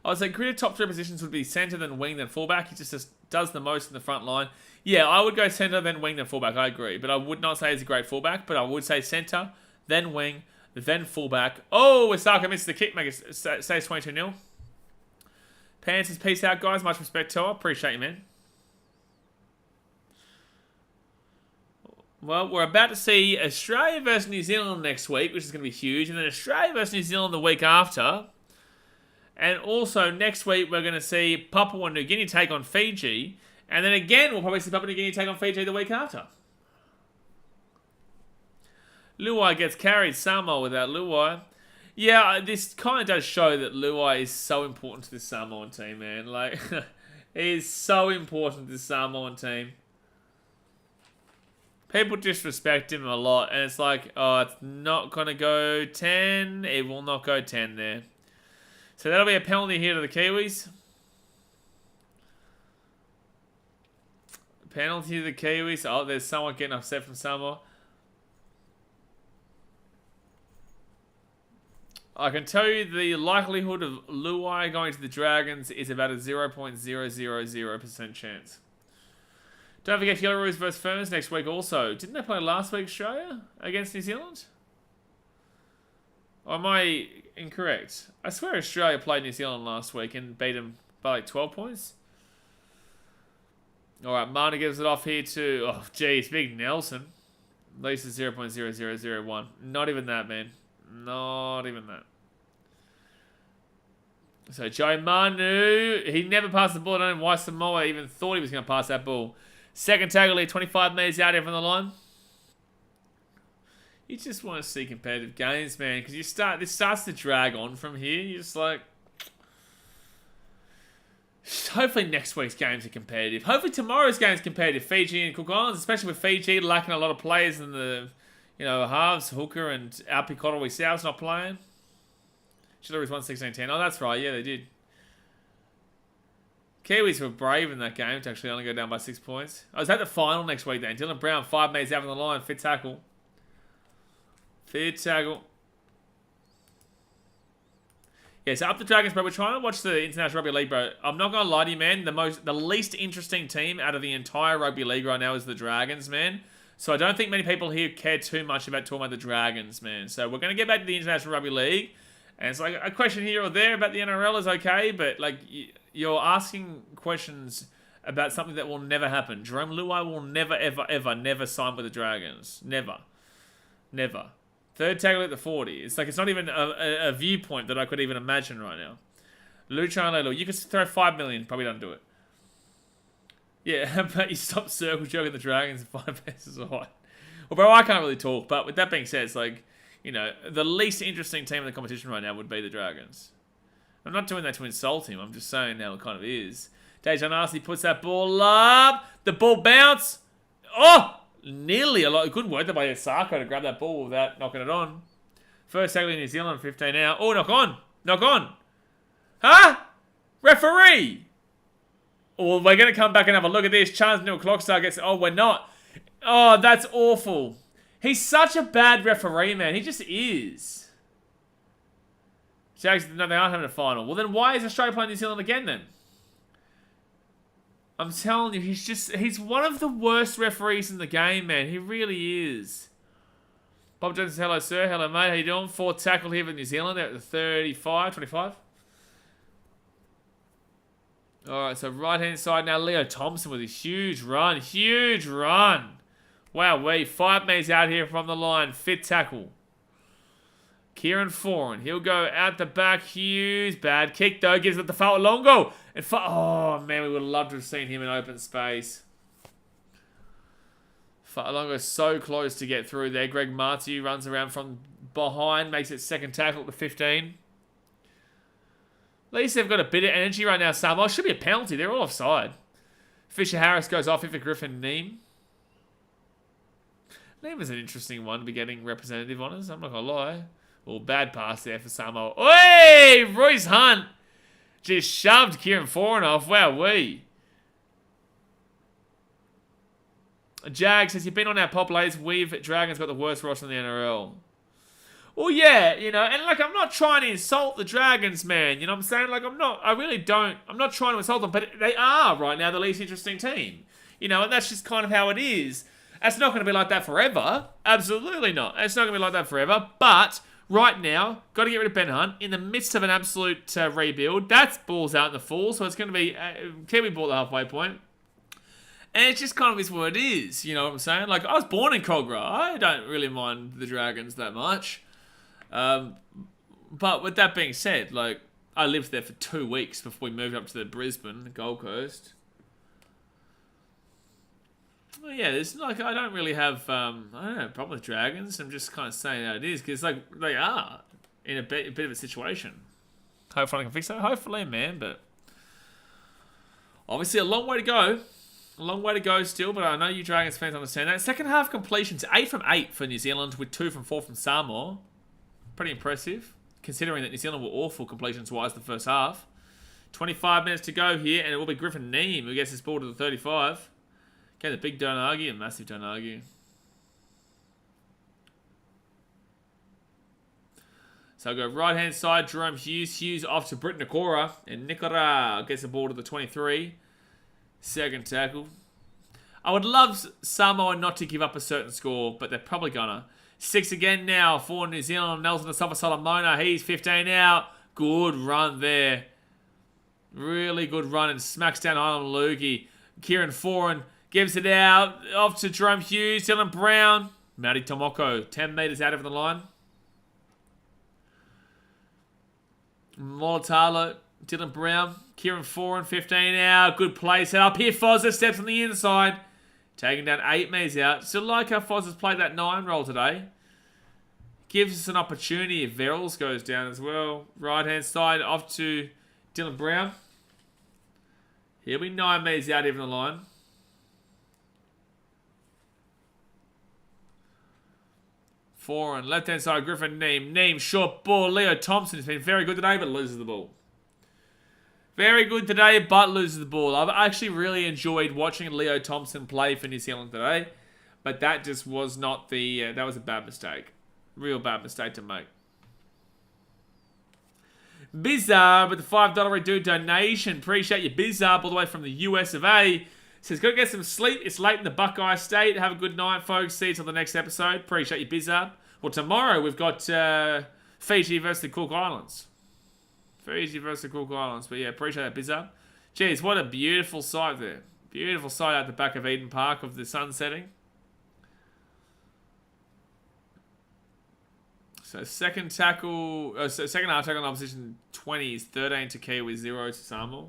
Speaker 1: I would say Critter top 3 positions would be centre, then wing, then fullback. He just does the most in the front line. Yeah, I would go centre, then wing, then fullback. I agree. But I would not say he's a great fullback. But I would say centre, then wing, then fullback. Oh, Osaka misses the kick. Saves 22-0. Panthers, peace out, guys. Much respect, Toa. Appreciate you, man. Well, we're about to see Australia versus New Zealand next week, which is going to be huge. And then Australia versus New Zealand the week after. And also, next week, we're going to see Papua New Guinea take on Fiji. And then again, we'll probably see Papua New Guinea take on Fiji the week after. Luai gets carried. Samoa without Luai. Yeah, this kind of does show that Luai is so important to this Samoan team, man. Like, he is so important to this Samoan team. People disrespect him a lot. And it's like, oh, it's not going to go 10. It will not go 10 there. So that'll be a penalty here to the Kiwis. Penalty to the Kiwis. Oh, there's someone getting upset from Samoa. I can tell you the likelihood of Luai going to the Dragons is about a 0.000% chance. Don't forget Yellowaroos versus Ferns next week also. Didn't they play last week, Australia, against New Zealand? Or am I incorrect? I swear Australia played New Zealand last week and beat them by like 12 points. Alright, Mana gives it off here to... Oh, geez, Big Nelson. At least it's 0.0001. Not even that, man. Not even that. So, Joe Manu, he never passed the ball. I don't know why Samoa even thought he was going to pass that ball. Second tackle here, 25 metres out here from the line. You just want to see competitive games, man, because this starts to drag on from here. You're just like... Hopefully next week's games are competitive. Hopefully tomorrow's game's competitive. Fiji and Cook Islands, especially with Fiji lacking a lot of players in the, halves. Hooker and Alpi Kotowee South's not playing. Chilery's won 16-10. Oh, that's right. Yeah, they did. Kiwis were brave in that game to actually only go down by 6 points. I was at the final next week then. Dylan Brown, 5 metres out on the line. Fit tackle. Fit tackle. Yeah, so up the Dragons, bro. We're trying to watch the International Rugby League, bro. I'm not going to lie to you, man. The least interesting team out of the entire Rugby League right now is the Dragons, man. So I don't think many people here care too much about talking about the Dragons, man. So we're going to get back to the International Rugby League. And it's like a question here or there about the NRL is okay, but like you're asking questions about something that will never happen. Jerome Luai will never, ever, ever, never sign with the Dragons. Never. Never. Third tackle at the 40. It's like it's not even a viewpoint that I could even imagine right now. Luchan Lelu, you could throw 5 million, probably don't do it. Yeah, but you stop circle joking the Dragons 5 paces wide. Well, bro, I can't really talk, but with that being said, it's like, the least interesting team in the competition right now would be the Dragons. I'm not doing that to insult him. I'm just saying how it kind of is. Dejan Arce puts that ball up. The ball bounce. Oh! Nearly a lot. Good work there by Osako to grab that ball without knocking it on. First tackle in New Zealand, 15 out. Oh, knock on. Knock on. Huh? Referee! Oh, we're going to come back and have a look at this. Chance Neil Clockstar gets... Oh, we're not. Oh, that's awful. He's such a bad referee, man. He just is. Jags, no, they aren't having a final. Well, then why is Australia playing New Zealand again, then? I'm telling you, he's one of the worst referees in the game, man. He really is. Bob Jones says, hello, sir. Hello, mate. How you doing? Fourth tackle here for New Zealand. They're at the 35, 25. All right, so right-hand side now, Leo Thompson with a huge run. Huge run. Wow, 5 metres out here from the line. Fit tackle. Kieran Foran. He'll go out the back. Hughes. Bad kick, though. Gives it to Fa'alongo. And oh, man, we would have loved to have seen him in open space. Fa'alongo so close to get through there. Greg Martiu runs around from behind. Makes it second tackle at the 15. At least they've got a bit of energy right now, Samoa. Should be a penalty. They're all offside. Fisher Harris goes off here for Griffin Neem. Neem is an interesting one to be getting representative honours. I'm not going to lie. Well, bad pass there for Samoa. Oi! Royce Hunt just shoved Kieran Foran off. Wow-wee. Jag says, you've been on our pop lays. We've Dragons got the worst roster in the NRL. Well, yeah, and like, I'm not trying to insult the Dragons, man. You know what I'm saying? Like, I'm not trying to insult them, but they are right now the least interesting team. And that's just kind of how it is. That's not going to be like that forever. Absolutely not. It's not going to be like that forever. But right now, got to get rid of Ben Hunt in the midst of an absolute rebuild. That's balls out in the fall, so it's going to be Kiwi ball at the halfway point. And it's just kind of is what it is. You know what I'm saying? Like, I was born in Cogra. I don't really mind the Dragons that much. But with that being said, like, I lived there for 2 weeks before we moved up to the Brisbane, the Gold Coast. Well, yeah, there's like, I don't really have, I don't know, a problem with Dragons. I'm just kind of saying how it is, because like, they are in a bit of a situation. Hopefully I can fix that. Hopefully, man, but obviously a long way to go. A long way to go still, but I know you Dragons fans understand that. Second half completions, 8 from 8 for New Zealand, with 2 from 4 from Samoa. Pretty impressive, considering that New Zealand were awful completions-wise the first half. 25 minutes to go here, and it will be Griffin Neem who gets this ball to the 35. Okay, the big don't argue, a massive don't argue. So I'll go right-hand side, Jerome Hughes. Hughes off to Britt Nikora. And Nikora gets the ball to the 23. Second tackle. I would love Samoa not to give up a certain score, but they're probably gonna. 6 again now for New Zealand. Nelson the Sofa Solomona. He's 15 out. Good run there. Really good run and smacks down Island Lukey. Kieran Foran gives it out. Off to Jerome Hughes. Dylan Brown. Maddie Tomoko. 10 metres out of the line. Molotalo. Dylan Brown. Kieran Foran. 15 out. Good play set up here. Fozza steps on the inside. Taking down 8 metres out. Still like how Fozza's played that 9 role today. Gives us an opportunity if Verrills goes down as well. Right hand side off to Dylan Brown. He'll be 9 metres out even the line. Foran, left hand side, Griffin Neem. Neem, short ball. Leo Thompson has been very good today, but loses the ball. Very good today, but loses the ball. I've actually really enjoyed watching Leo Thompson play for New Zealand today, but that just was not the... that was a bad mistake. Real bad mistake to make. Bizarre with the $5 redo donation. Appreciate you, Bizarre, all the way from the US of A. Says, go get some sleep. It's late in the Buckeye State. Have a good night, folks. See you till the next episode. Appreciate you, Bizarre. Well, tomorrow we've got Fiji versus the Cook Islands. Fiji versus the Cook Islands. But yeah, appreciate that, Bizarre. Jeez, what a beautiful sight there. Beautiful sight out the back of Eden Park of the sun setting. So second tackle, second half tackle in opposition 20 is 13 to Kiwi, 0 to Samoa.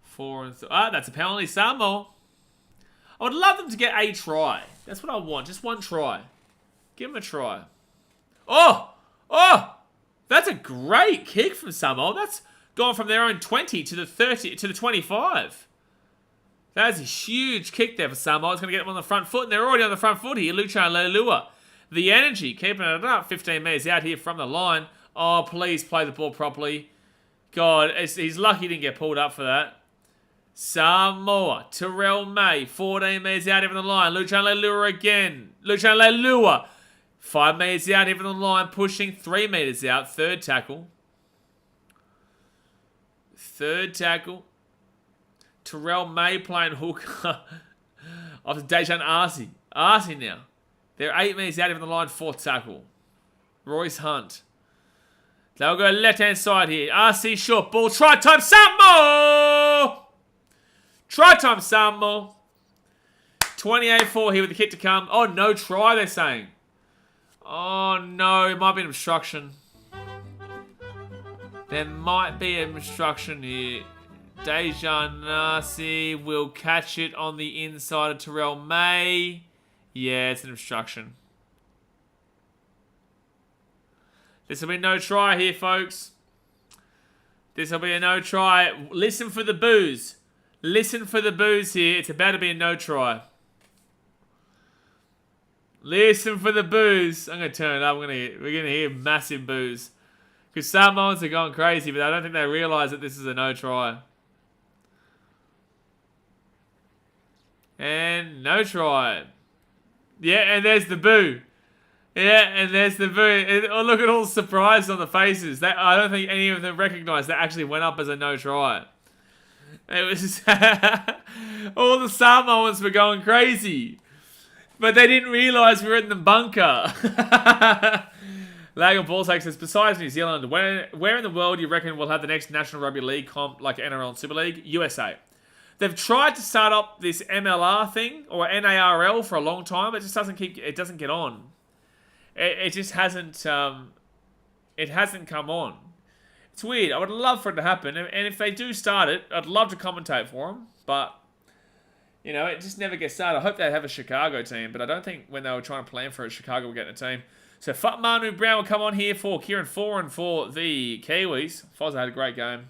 Speaker 1: 4 and that's a penalty, Samoa. I would love them to get a try. That's what I want, just one try. Give them a try. Oh, that's a great kick from Samoa. That's gone from their own 20 to the 30 to the 25. That's a huge kick there for Samoa. It's going to get them on the front foot, and they're already on the front foot here. Lucha Leilua. The energy, keeping it up. 15 metres out here from the line. Oh, please play the ball properly. God, he's lucky he didn't get pulled up for that. Samoa, Terrell May, 14 metres out here from the line. Lucha Leilua again. Lucha Leilua, 5 metres out here from the line, pushing 3 metres out. Third tackle. Third tackle. Terrell May playing hooker. Off to Dejan Arce. Arce now. They're 8 metres out of the line, 4th tackle. Royce Hunt. They'll go left-hand side here. RC short ball. Try time, Samoa! Try time, Samoa. 28-4 here with the kick to come. Oh, no try, they're saying. Oh, no. It might be an obstruction. There might be an obstruction here. Dejan Arce will catch it on the inside of Terrell May. Yeah, it's an obstruction. This will be no try here, folks. This will be a no try. Listen for the boos. Listen for the boos here. It's about to be a no try. Listen for the boos. I'm going to turn it up. We're going to hear massive boos. Because Samoans are going crazy, but I don't think they realise that this is a no try. And no try. Yeah, and there's the boo. Yeah, and there's the boo. Oh, look at all the surprise on the faces. I don't think any of them recognised that actually went up as a no try. It was all the Samoans were going crazy, but they didn't realise we were in the bunker. Lag Ball says, besides New Zealand, where in the world do you reckon we'll have the next National Rugby League comp like NRL and Super League? USA. They've tried to start up this MLR thing or NARL for a long time. It just doesn't get on. It just hasn't. It hasn't come on. It's weird. I would love for it to happen, and if they do start it, I'd love to commentate for them. But you know, it just never gets started. I hope they have a Chicago team, but I don't think when they were trying to plan for it, Chicago would get a team. So Manu Brown will come on here for Kieran Foran for the Kiwis. Fozza had a great game.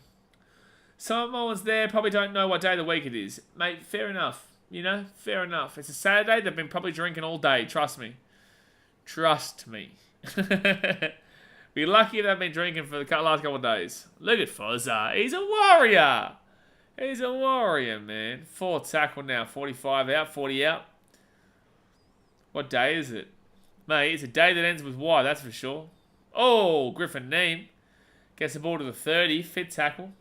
Speaker 1: Samoans there probably don't know what day of the week it is. Mate, fair enough. You know, fair enough. It's a Saturday. They've been probably drinking all day. Trust me. Trust me. Be lucky they've been drinking for the last couple of days. Look at Fozza. He's a warrior. He's a warrior, man. 4th tackle now. 45 out, 40 out. What day is it? Mate, it's a day that ends with Y, that's for sure. Oh, Griffin Neem. Gets the ball to the 30. Fit tackle.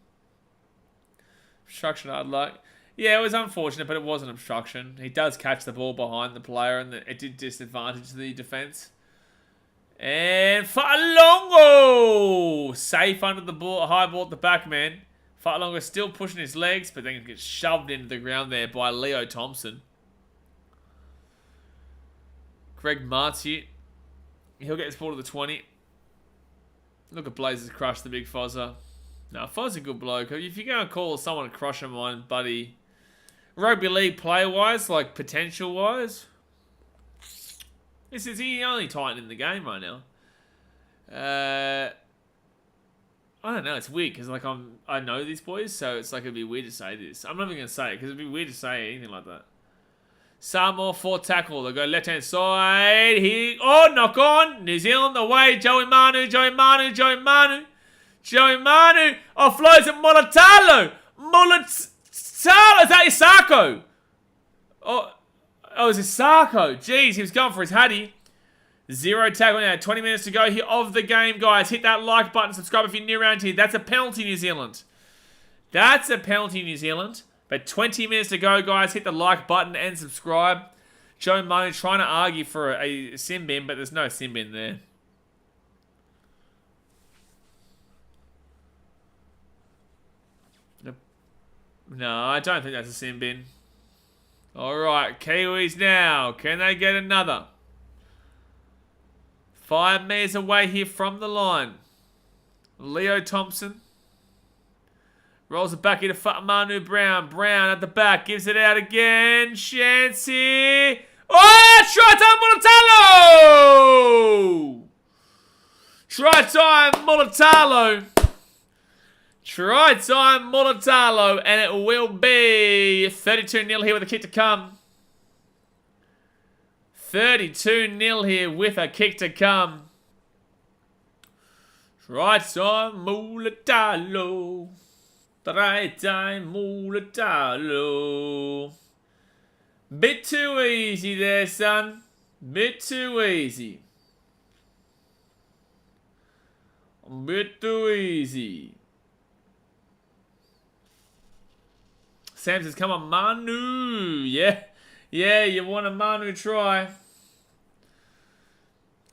Speaker 1: Obstruction, hard luck. Yeah, it was unfortunate, but it was an obstruction. He does catch the ball behind the player, and it did disadvantage the defense. And Fa'alongo! Safe under the ball, high ball at the back, man. Fa'alongo still pushing his legs, but then gets shoved into the ground there by Leo Thompson. Greg Marty. He'll get this ball to the 20. Look at Blazers crush the big Fozzer. No, Fozz's a good bloke. If you're going to call someone a crush of mine, buddy, rugby league player-wise, like potential-wise, this is the only Titan in the game right now. I don't know. It's weird because like I know these boys, so it's like it'd be weird to say this. I'm not even gonna say it because it'd be weird to say anything like that. Samoa for tackle. They go left hand side. Knock on. New Zealand away. Joey Manu. Offloads at Mulatalo. Is that Isako? Oh, it's Isako. Jeez, he was going for his hattie. 0 tackle now. 20 minutes to go here of the game, guys. Hit that like button. Subscribe if you're new around here. That's a penalty, New Zealand. That's a penalty, New Zealand. But 20 minutes to go, guys. Hit the like button and subscribe. Joe Manu trying to argue for a sin bin, but there's no sin bin there. No, I don't think that's a sin bin. Alright, Kiwis now. Can they get another? 5 meters away here from the line. Leo Thompson. Rolls it back into Manu Brown. Brown at the back. Gives it out again. Chance here. Oh! Try time Mulatalo! Try time Mulatalo. Try time Mulatalo. And it will be 32-0 here with a kick to come. 32-0 here with a kick to come. Try time Mulatalo. Try time Mulatalo. Bit too easy there, son. Bit too easy. Bit too easy. Sam says, come on, Manu. Yeah, you want a Manu try.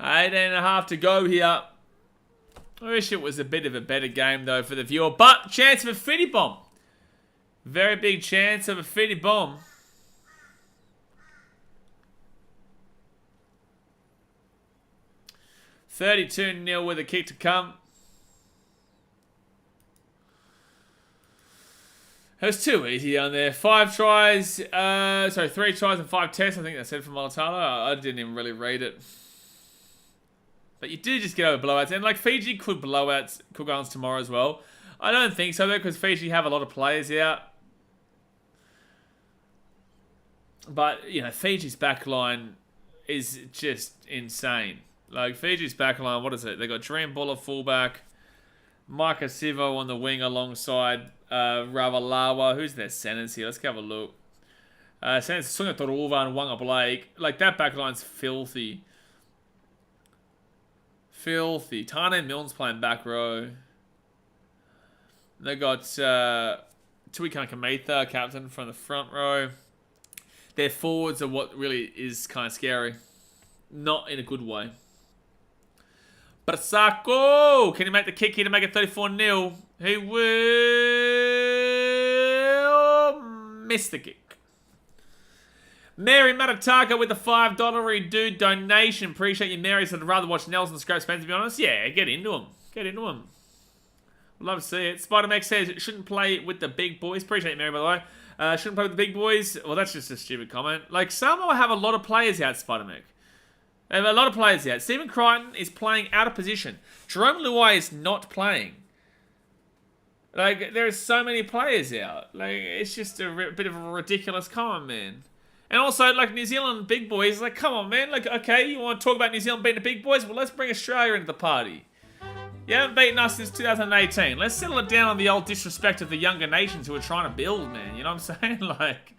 Speaker 1: 8.5 to go here. I wish it was a bit of a better game, though, for the viewer. But, chance of a fitty bomb. Very big chance of a fitty bomb. $32-0 with a kick to come. It was too easy down there. 3 tries and 5 tests. I think that said for Mulatalo. I didn't even really read it. But you do just get over blowouts. And like Fiji could blowouts Cook Islands tomorrow as well. I don't think so though, because Fiji have a lot of players out. But, you know, Fiji's backline is just insane. Like, Fiji's backline, what is it? They got Dream Buller fullback, Micah Sivo on the wing alongside Ravalawa. Who's their centers here? Let's go have a look. Centers Sunga Toruva and Wanga Blake. Like, that backline's filthy. Filthy. Tane Milne's playing back row. They got Tui Kankametha, captain, from the front row. Their forwards are what really is kind of scary. Not in a good way. Brasako! Can he make the kick here to make it 34-0? He will miss the kick. Mary Matataka with the $5 dude donation. Appreciate you, Mary. Said I'd rather watch Nelson Scrape Spence, to be honest. Yeah, get into him. Get into him. Love to see it. Spider-Max says it shouldn't play with the big boys. Appreciate you, Mary, by the way. Shouldn't play with the big boys. Well, that's just a stupid comment. Like, Samoa have a lot of players out, Spider-Mac. They have a lot of players out. Stephen Crichton is playing out of position. Jerome Luai is not playing. Like, there are so many players out. Like, it's just a bit of a ridiculous comment, man. And also, like, New Zealand big boys, like, come on, man. Like, okay, you want to talk about New Zealand beating the big boys? Well, let's bring Australia into the party. You haven't beaten us since 2018. Let's settle it down on the old disrespect of the younger nations who are trying to build, man. You know what I'm saying? Like,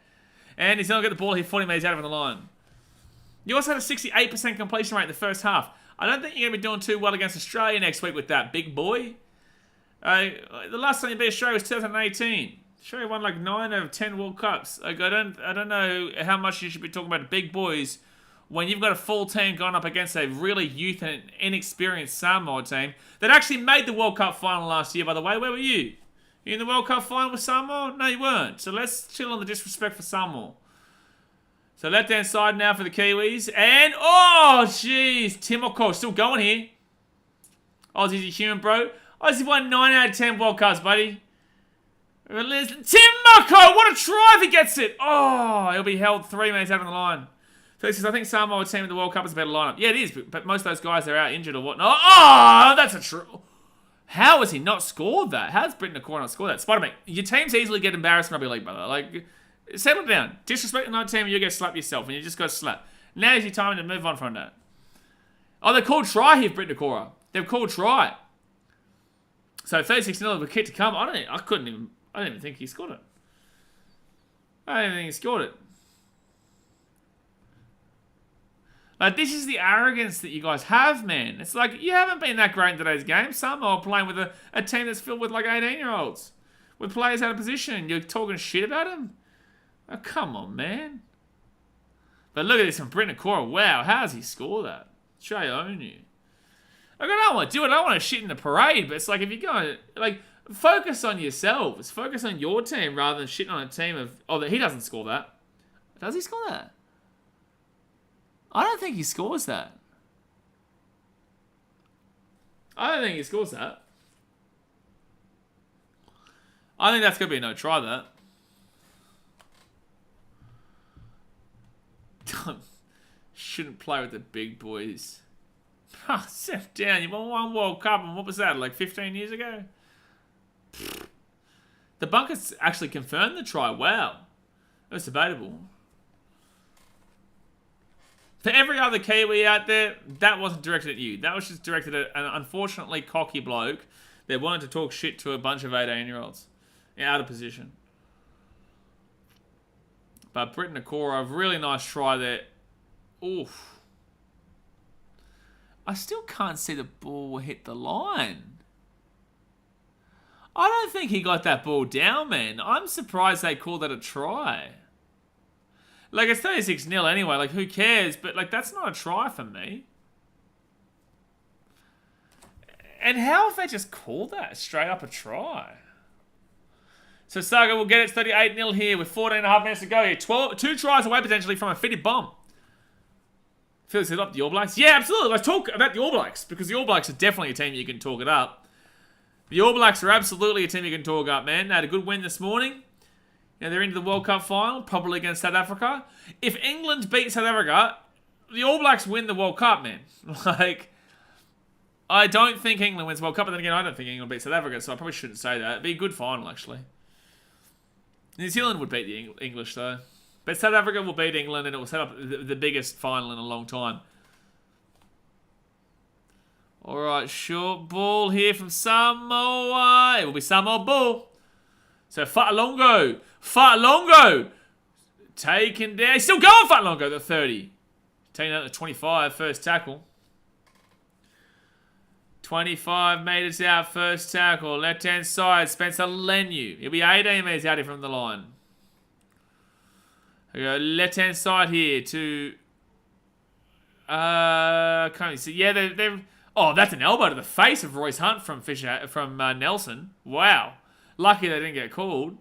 Speaker 1: and New Zealand get the ball here 40 metres out of the line. You also had a 68% completion rate in the first half. I don't think you're going to be doing too well against Australia next week with that, big boy. The last time you beat Australia was 2018. Australia won like 9 out of 10 World Cups. Like, I don't know how much you should be talking about the big boys when you've got a full team going up against a really youth and inexperienced Samoa team that actually made the World Cup final last year, by the way. Where were you? You in the World Cup final with Samoa? No, you weren't. So let's chill on the disrespect for Samoa. So left-hand side now for the Kiwis. And, oh, jeez. Timoko still going here. Aussie's a human, bro. Aussie won 9 out of 10 World Cups, buddy. Timoko, what a try if he gets it. Oh, he'll be held 3 minutes out on the line. So I think Samoa team in the World Cup is a better lineup. Yeah, it is, but most of those guys are out injured or whatnot. Oh, that's a true. How has he not scored that? How has Britain Nakora not scored that? Spider-Man, your teams easily get embarrassed in rugby league, brother. Like, settle down. Disrespect another team and you get slapped yourself, and you just got slapped. Now is your time to move on from that. Oh, they called try here, Britain Nakora. They've called try. So 36-0 with a kick to come. I didn't even think he scored it. I don't even think he scored it. Like, this is the arrogance that you guys have, man. It's like, you haven't been that great in today's game. Samoa are playing with a team that's filled with, like, 18-year-olds. With players out of position. You're talking shit about them? Oh, come on, man. But look at this from Britain Nakora. Wow, how does he score that? Australia own you. Like, I don't want to do it. I don't want to shit in the parade. But it's like, if you're going to, like, focus on yourselves. Focus on your team rather than shitting on a team of... Oh, he doesn't score that. Does he score that? I don't think he scores that. I don't think he scores that. I think that's going to be a no try, that. Shouldn't play with the big boys. Sit down. You won 1 World Cup, and what was that, like 15 years ago? The bunkers actually confirmed the try. Wow. It was debatable. For every other Kiwi out there, that wasn't directed at you. That was just directed at an unfortunately cocky bloke that wanted to talk shit to a bunch of 18-year-olds. Out of position. But Britain Nakora, a really nice try there. Oof. I still can't see the ball hit the line. I don't think he got that ball down, man. I'm surprised they called that a try. Like, it's 36-0 anyway. Like, who cares? But, like, that's not a try for me. And how have they just called that straight up a try? So, Saga will get it 38-0 here with 14.5 minutes to go here. 2 tries away, potentially, from a fitted bomb. Felix said up the All Blacks. Yeah, absolutely. Let's talk about the All Blacks. Because the All Blacks are definitely a team you can talk it up. The All Blacks are absolutely a team you can talk up, man. They had a good win this morning. You know, they're into the World Cup final, probably against South Africa. If England beat South Africa, the All Blacks win the World Cup, man. Like, I don't think England wins the World Cup, but then again, I don't think England beats South Africa, so I probably shouldn't say that. It'd be a good final, actually. New Zealand would beat the English, though. But South Africa will beat England, and it will set up the biggest final in a long time. All right, short ball here from Samoa. It will be Samoa ball. So Fa'alongo. Taken down. He's still going, Fa'alongo, the 30. Taking out the 25, first tackle. 25 metres out, first tackle. Left-hand side, Spencer Lenu. He'll be 18 metres out here from the line. We go left-hand side here to... can't even see. Yeah, they're... Oh, that's an elbow to the face of Royce Hunt from Nelson. Wow. Lucky they didn't get called.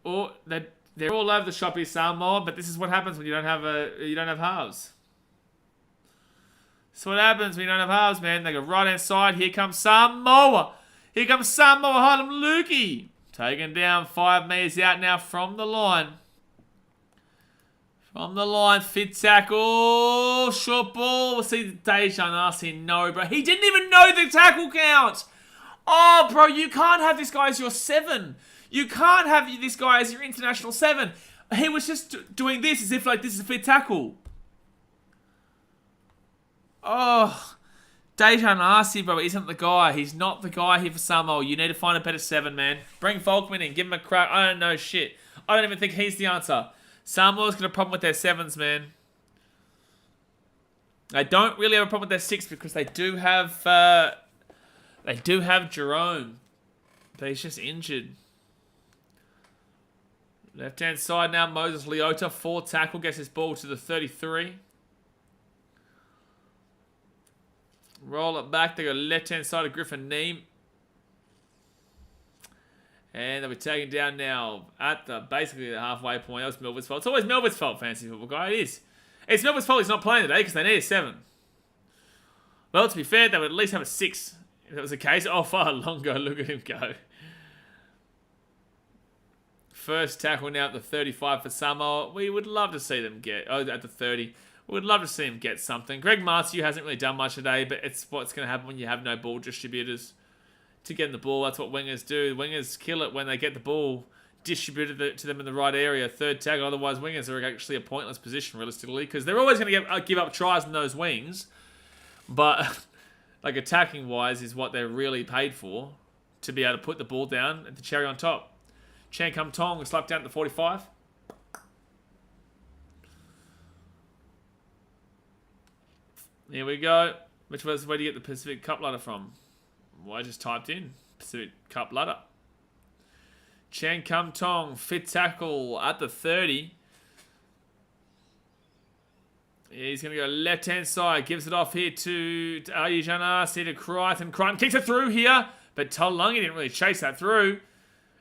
Speaker 1: Or they're all over the shop here, Samoa, but this is what happens when you don't have halves. That's what happens when you don't have halves, man. They go right-hand side. Here comes Samoa. Harlem Lukey. Taken down 5 metres out now from the line. Fit tackle. Short ball. We'll see Dejan Arce. No, bro. He didn't even know the tackle count. Oh, bro, you can't have this guy as your 7. You can't have this guy as your international 7. He was just doing this as if, like, this is a fit tackle. Oh, Dejan Arce, bro, isn't the guy. He's not the guy here for Samoa. You need to find a better 7, man. Bring Volkman in. Give him a crack. I don't know shit. I don't even think he's the answer. Samoa's got a problem with their 7s, man. They don't really have a problem with their 6 because they do have Jerome, but he's just injured. Left-hand side now, Moses Leota, 4 tackle, gets his ball to the 33. Roll it back. They got left-hand side of Griffin Neem. And they'll be taken down now at basically the halfway point. That was Melbourne's fault. It's always Melbourne's fault, fancy football guy. It is. It's Melbourne's fault he's not playing today because they need a 7. Well, to be fair, they would at least have a 6 if that was the case. Oh, far longer. Look at him go. First tackle now at the 35 for Samoa. We would love to see them get... Oh, at the 30. We would love to see him get something. Greg Martiu hasn't really done much today, but it's what's going to happen when you have no ball distributors to get in the ball. That's what wingers do. Wingers kill it when they get the ball distributed to them in the right area. Third tackle. Otherwise, wingers are actually a pointless position, realistically, because they're always going to give up tries in those wings. But, like, attacking-wise is what they're really paid for, to be able to put the ball down at the cherry on top. Chan Kum Tong slapped down at the 45. Here we go. Which was where do you get the Pacific Cup ladder from? Well, I just typed in Pacific Cup ladder. Chan Kum Tong, fit tackle at the 30. Yeah, he's going to go left-hand side. Gives it off here to Ayujana. See to Crichton. Crichton kicks it through here. But Taulungi didn't really chase that through.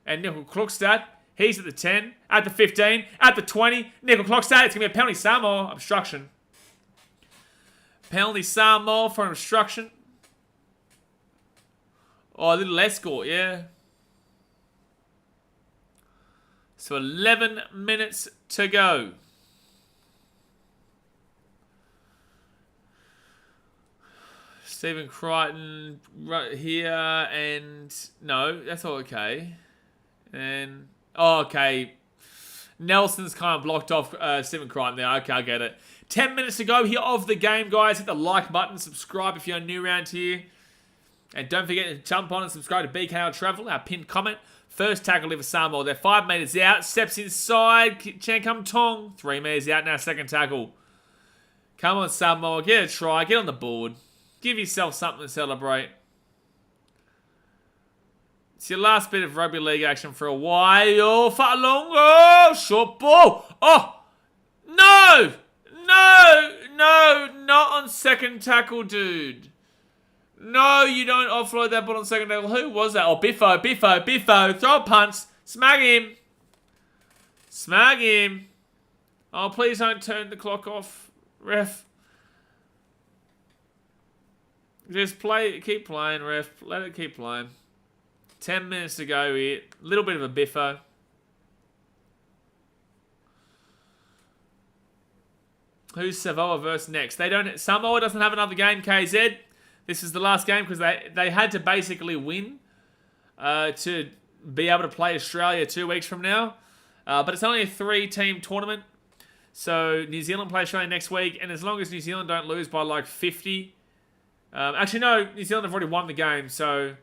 Speaker 1: And Nickel Klukstad, he's at the 10, at the 15, at the 20. Nickel Klukstad, it's going to be a penalty Samoa. Obstruction. Penalty Samoa for an obstruction. Oh, a little escort, yeah. So 11 minutes to go. Stephen Crichton right here, and no, that's all okay. And oh, okay, Nelson's kind of blocked off Stephen Crichton there. Okay, I get it. 10 minutes to go here of the game, guys. Hit the like button, subscribe if you're new around here, and don't forget to jump on and subscribe to BKR Travel. Our pinned comment. First tackle for Samoa. They're 5 meters out. Steps inside. Chan Kum Tong. 3 meters out now. Second tackle. Come on, Samoa. Get a try. Get on the board. Give yourself something to celebrate. It's your last bit of rugby league action for a while. Far long. Oh, short ball. Oh, no. No. No. Not on second tackle, dude. No, you don't offload that ball on second tackle. Who was that? Oh, Biffo. Biffo. Biffo. Throw a punch. Smag him. Smag him. Oh, please don't turn the clock off, ref. Just play. Keep playing, ref. Let it keep playing. 10 minutes to go here. Little bit of a biffo. Who's Samoa versus next? They don't. Samoa doesn't have another game. KZ. This is the last game because they had to basically win to be able to play Australia 2 weeks from now. But it's only a 3-team tournament. So New Zealand play Australia next week, and as long as New Zealand don't lose by like 50. Actually, no. New Zealand have already won the game, so.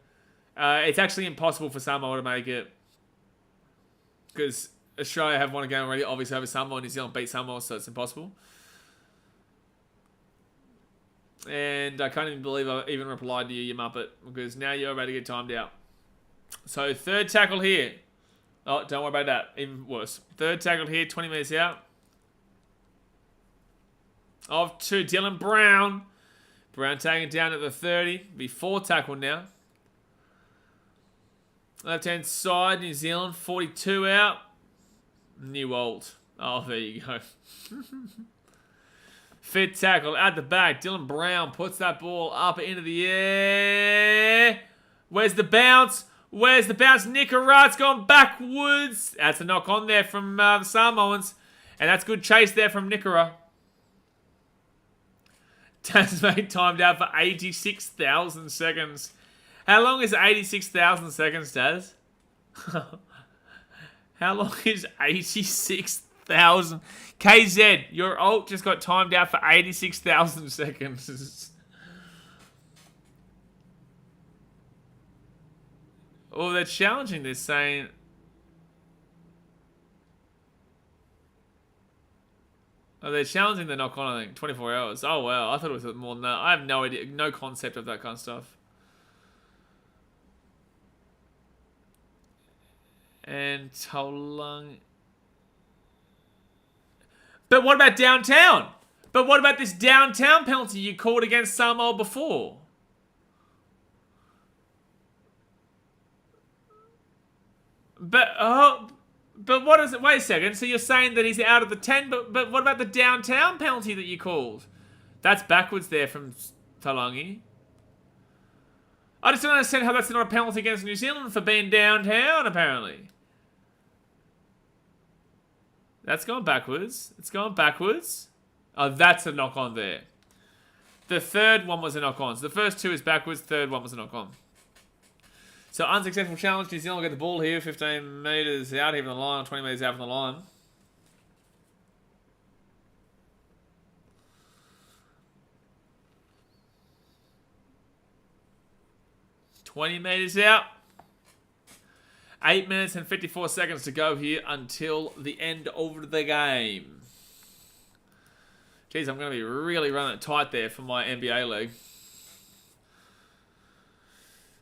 Speaker 1: It's actually impossible for Samoa to make it. Because Australia have won a game already, obviously over Samoa. New Zealand beat Samoa, so it's impossible. And I can't even believe I even replied to you, you muppet. Because now you're about to get timed out. So, third tackle here. Oh, don't worry about that. Even worse. Third tackle here, 20 meters out. Off to Dylan Brown. Brown taking it down at the 30. Be 4 tackle now. Left-hand side, New Zealand, 42 out. New old. Oh, there you go. Fit tackle at the back. Dylan Brown puts that ball up into the air. Where's the bounce? Where's the bounce? Nicorat's gone backwards. That's a knock on there from the Samoans. And that's good chase there from Nicorat. Tasmane timed out for 86,000 seconds. How long is 86,000 seconds, Taz? How long is 86,000? KZ, your ult just got timed out for 86,000 seconds. Oh, they're challenging this, saying... Oh, they're challenging the knock-on, I think. 24 hours. Oh, wow. I thought it was more than that. I have no idea. No concept of that kind of stuff. And Tolang. But what about downtown? But what about this downtown penalty you called against Samoa before? But what is it? Wait a second. So you're saying that he's out of the 10, but what about the downtown penalty that you called? That's backwards there from Talangi. I just don't understand how that's not a penalty against New Zealand for being downtown, apparently. That's gone backwards. It's gone backwards. Oh, that's a knock-on there. The third one was a knock-on. So the first two is backwards. Third one was a knock-on. So unsuccessful challenge. New Zealand will get the ball here. 15 metres out here from the line. 20 metres out from the line. $20 metres out. 8 minutes and 54 seconds to go here until the end of the game. Jeez, I'm going to be really running it tight there for my NBA league.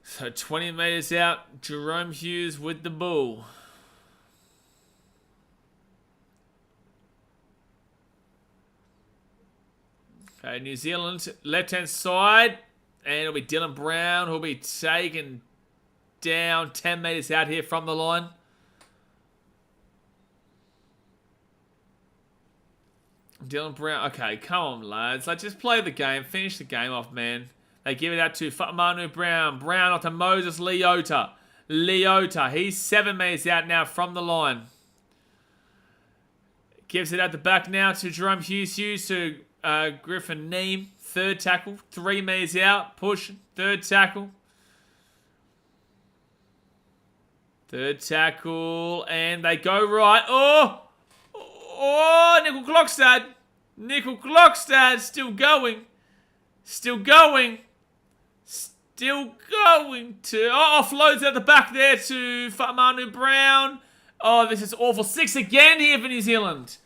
Speaker 1: So 20 metres out, Jerome Hughes with the ball. Okay, New Zealand, left-hand side. And it'll be Dylan Brown who'll be taken down 10 metres out here from the line. Dylan Brown. Okay, come on, lads. Like, just play the game. Finish the game off, man. They give it out to Manu Brown. Brown off to Moses Leota. Leota. He's 7 metres out now from the line. Gives it at the back now to Jerome Hughes. Hughes to Griffin Neem. Third tackle. 3 metres out. Push. Third tackle. Third tackle. And they go right. Oh! Oh, Nickel Klokstad. Nickel Klokstad still going. Still going. Still going to... Oh, offloads at the back there to Manu Brown. Oh, this is awful. 6 again here for New Zealand.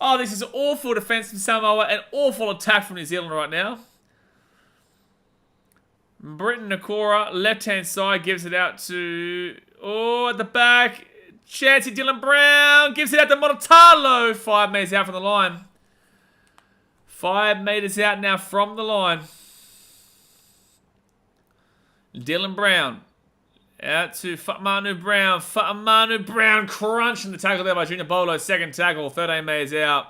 Speaker 1: Oh, this is awful defense from Samoa. An awful attack from New Zealand right now. Britton Nakora, left-hand side, gives it out to... Oh, at the back... Chancey Dylan Brown gives it out to Monotalo. 5 metres out from the line. 5 metres out now from the line. Dylan Brown. Out to Manu Brown. Manu Brown crunching the tackle there by Junior Bolo. Second tackle. 13 metres out.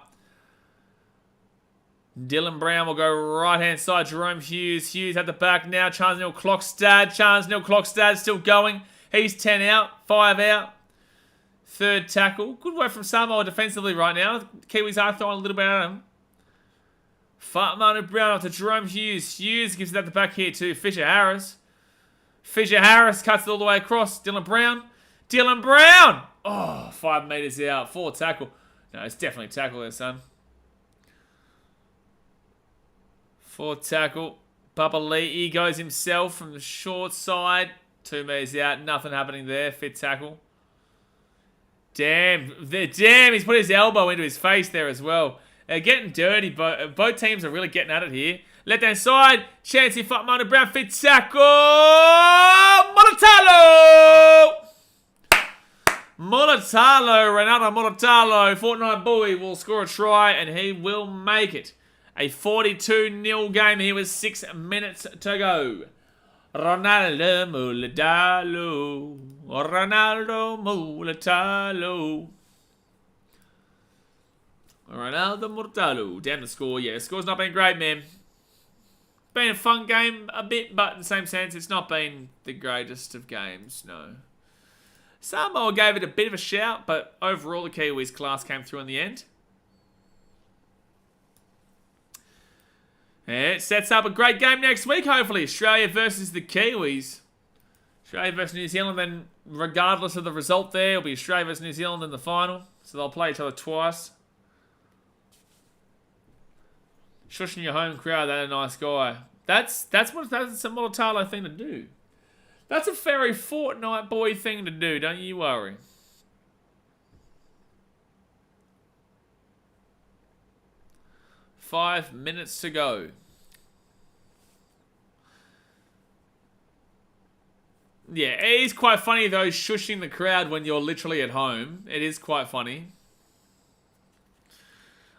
Speaker 1: Dylan Brown will go right-hand side. Jerome Hughes. Hughes at the back now. Charles Neil Klokstad. Charles Neil Klokstad still going. He's 10 out. 5 out. Third tackle. Good work from Samoa defensively right now. Kiwis are throwing a little bit at him. Manu Brown off to Jerome Hughes. Hughes gives it at the back here to Fisher Harris. Fisher Harris cuts it all the way across. Dylan Brown. Dylan Brown! Oh, 5 metres out. 4 tackle. No, it's definitely tackle there, son. 4 tackle. Papali'i goes himself from the short side. 2 metres out. Nothing happening there. 5th tackle. Damn, he's put his elbow into his face there as well. Getting dirty, but both teams are really getting at it here. Left hand side, Chancey Manu Brown, 5th tackle, Monotalo, Ronaldo Monotalo, Fortnite Bowie will score a try and he will make it. A 42-0 game here with 6 minutes to go. Ronaldo Mulatalo. Ronaldo Mulatalo. Ronaldo Mulatalo. Damn the score. Yeah, the score's not been great, man. Been a fun game a bit, but in the same sense, it's not been the greatest of games, no. Samoa gave it a bit of a shout, but overall the Kiwis class came through in the end. And it sets up a great game next week, hopefully. Australia versus the Kiwis. Australia versus New Zealand, then regardless of the result there, it'll be Australia versus New Zealand in the final. So they'll play each other twice. Shushing your home crowd, that a nice guy. That's a Monotalo thing to do. That's a very Fortnite boy thing to do, don't you worry. 5 minutes to go. Yeah, it is quite funny though, shushing the crowd when you're literally at home. It is quite funny.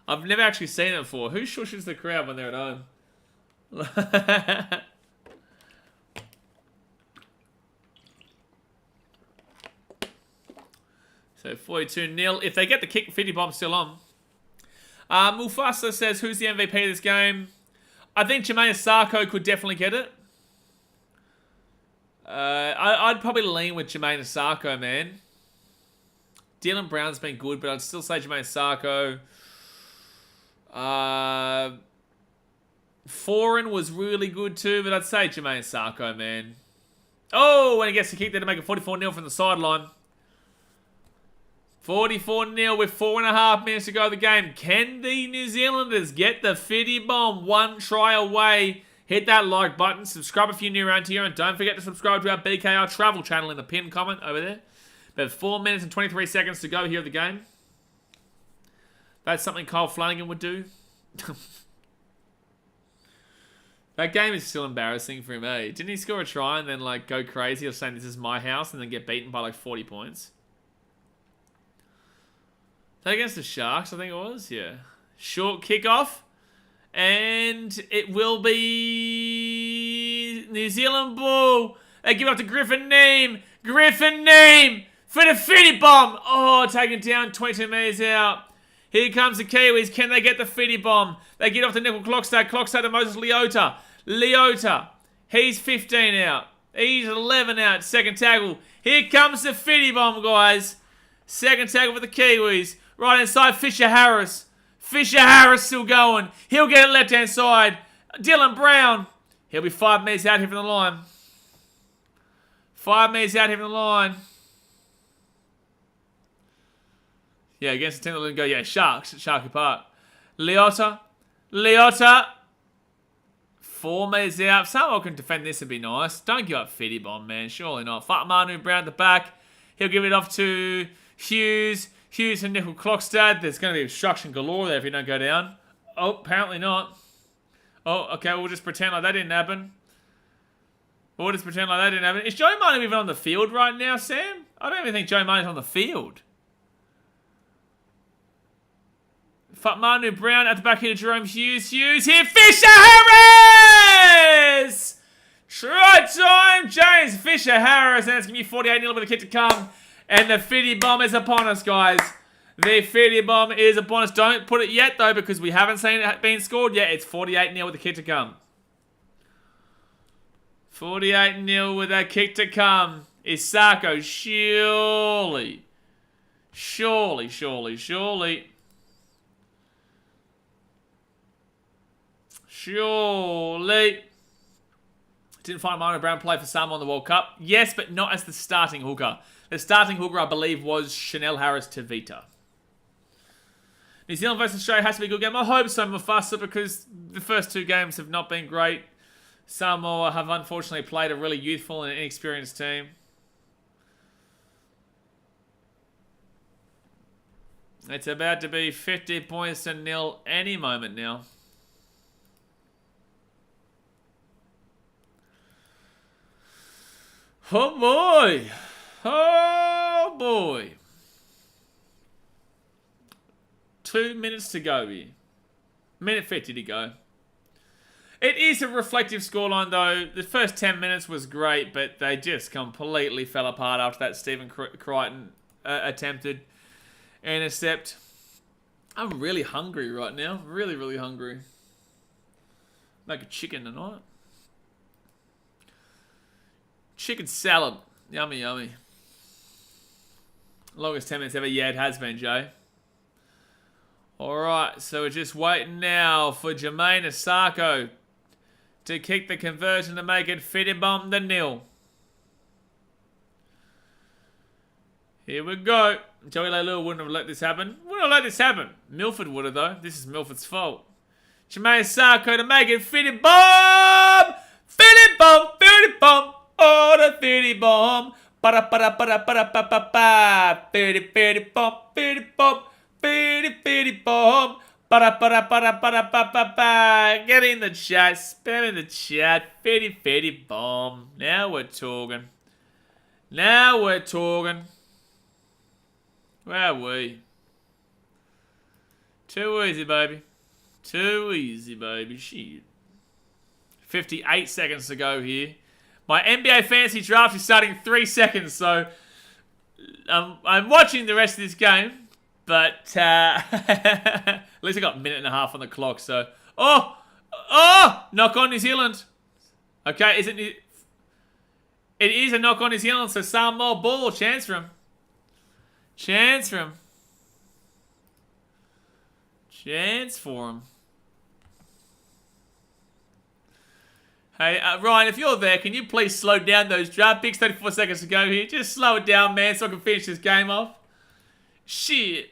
Speaker 1: I've never actually seen it before. Who shushes the crowd when they're at home? So 42-0. If they get the kick, 50 bomb still on. Mufasa says, who's the MVP of this game? I think Jermaine Sarko could definitely get it. I'd probably lean with Jermaine Sarko, man. Dylan Brown's been good, but I'd still say Jermaine Sarko. Foreign was really good too, but I'd say Jermaine Sarko, man. Oh, when he gets the kick there to make it 44-0 from the sideline. 44-0 with 4.5 minutes to go of the game. Can the New Zealanders get the 50 bomb? One try away. Hit that like button. Subscribe if you're new around here. And don't forget to subscribe to our BKR travel channel in the pinned comment over there. About 4 minutes and 23 seconds to go here of the game. That's something Kyle Flanagan would do. That game is still embarrassing for him, eh? Didn't he score a try and then like go crazy or saying this is my house and then get beaten by like 40 points? That against the Sharks, I think it was. Yeah. Short kickoff. And it will be New Zealand ball. They give it up to Griffin Neame. Griffin Neame for the 50 bomb. Oh, taken down 22 metres out. Here comes the Kiwis. Can they get the 50 bomb? They get off to Nickel Clockstad. Clockstad to Moses Leota. Leota. He's 15 out. He's 11 out. Second tackle. Here comes the 50 bomb, guys. Second tackle for the Kiwis. Right inside Fisher Harris. Fisher Harris still going. He'll get it left hand side. Dylan Brown. He'll be 5 metres out here from the line. 5 metres out here from the line. Yeah, against the team that didn't go. Yeah, Sharks at Sharky Park. Leota. Leota. 4 metres out. Samoa can defend this and be nice. Don't give up 50 bomb, man. Surely not. Manu Brown at the back. He'll give it off to Hughes. Hughes and Nickel Clockstad. There's going to be obstruction galore there if you don't go down. Oh, apparently not. Oh, okay. We'll just pretend like that didn't happen. We'll just pretend like that didn't happen. Is Joe Manu even on the field right now, Sam? I don't even think Joe Manu's on the field. Manu Brown at the back here to Jerome Hughes. Hughes here. Fisher Harris! Try time. James Fisher Harris. And it's going to be 48-0 with a kick to come. And the 50 bomb is upon us, guys. The 50 bomb is upon us. Don't put it yet, though, because we haven't seen it being scored yet. It's 48-0 with a kick to come. 48-0 with a kick to come. Is Sarko. Surely. Surely, surely, surely. Surely. Didn't find Manu Brown play for Samoa in the World Cup. Yes, but not as the starting hooker. The starting hooker, I believe, was Chanel Harris-Tavita. New Zealand versus Australia has to be a good game. I hope so, Mufasa, because the first 2 games have not been great. Samoa have unfortunately played a really youthful and inexperienced team. It's about to be 50 points to 0 any moment now. Oh boy! Oh boy! 2 minutes to go here. Minute 50 to go. It is a reflective scoreline though. The first 10 minutes was great, but they just completely fell apart after that Stephen Crichton attempted intercept. I'm really hungry right now. Really, really hungry. Make a chicken tonight. Chicken salad. Yummy, yummy. Longest 10 minutes ever. Yeah, it has been, Jay. Alright, so we're just waiting now for Jermaine Sarko to kick the conversion to make it 50 bomb to 0. Here we go. Joey Leilua wouldn't have let this happen. Wouldn't have let this happen. Milford would have, though. This is Milford's fault. Jermaine Sarko to make it 50 bomb! 50 bomb! 50 bomb! Oh, the 50 bomb! Ba-da-ba-da-ba-da-ba-da-ba-ba-ba! 50 bomb! 50 bomb! 50 bomb! Get in the chat. Spam in the chat. Fetty bomb. Now we're talking. Now we're talking. Where are we? Too easy, baby. Too easy, baby. Shit. 58 seconds to go here. My NBA fantasy draft is starting in 3 seconds, so I'm watching the rest of this game. But at least I got a minute and a half on the clock, so... Oh! Knock on New Zealand. Okay, isn't it? It is a knock on New Zealand, so Samoa ball. Chance for him. Chance for him. Chance for him. Hey, Ryan, if you're there, can you please slow down those draft picks? 34 seconds to go here. Just slow it down, man, so I can finish this game off. Shit.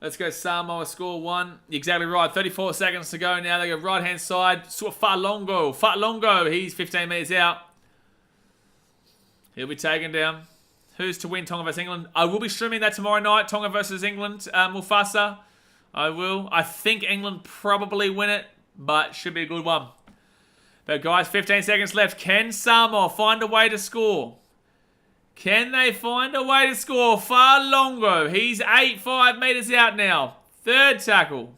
Speaker 1: Let's go Samoa, score 1. Exactly right. 34 seconds to go now. They go right-hand side. Fa'alongo. Fa'alongo. He's 15 metres out. He'll be taken down. Who's to win Tonga versus England? I will be streaming that tomorrow night. Tonga versus England. Mufasa. I will. I think England probably win it, but should be a good one. But guys, 15 seconds left. Can Samoa find a way to score? Can they find a way to score? Fa'alongo. He's 5 metres out now. Third tackle.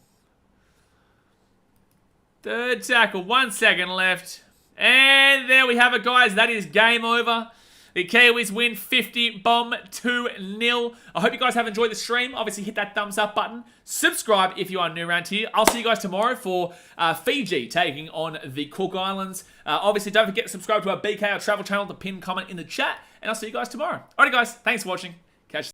Speaker 1: Third tackle. 1 second left. And there we have it, guys. That is game over. The Kiwis win 50-2-0. I hope you guys have enjoyed the stream. Obviously, hit that thumbs up button. Subscribe if you are new around here. I'll see you guys tomorrow for Fiji taking on the Cook Islands. Obviously, don't forget to subscribe to our BKR travel channel. The pin comment in the chat. And I'll see you guys tomorrow. Alright, guys. Thanks for watching.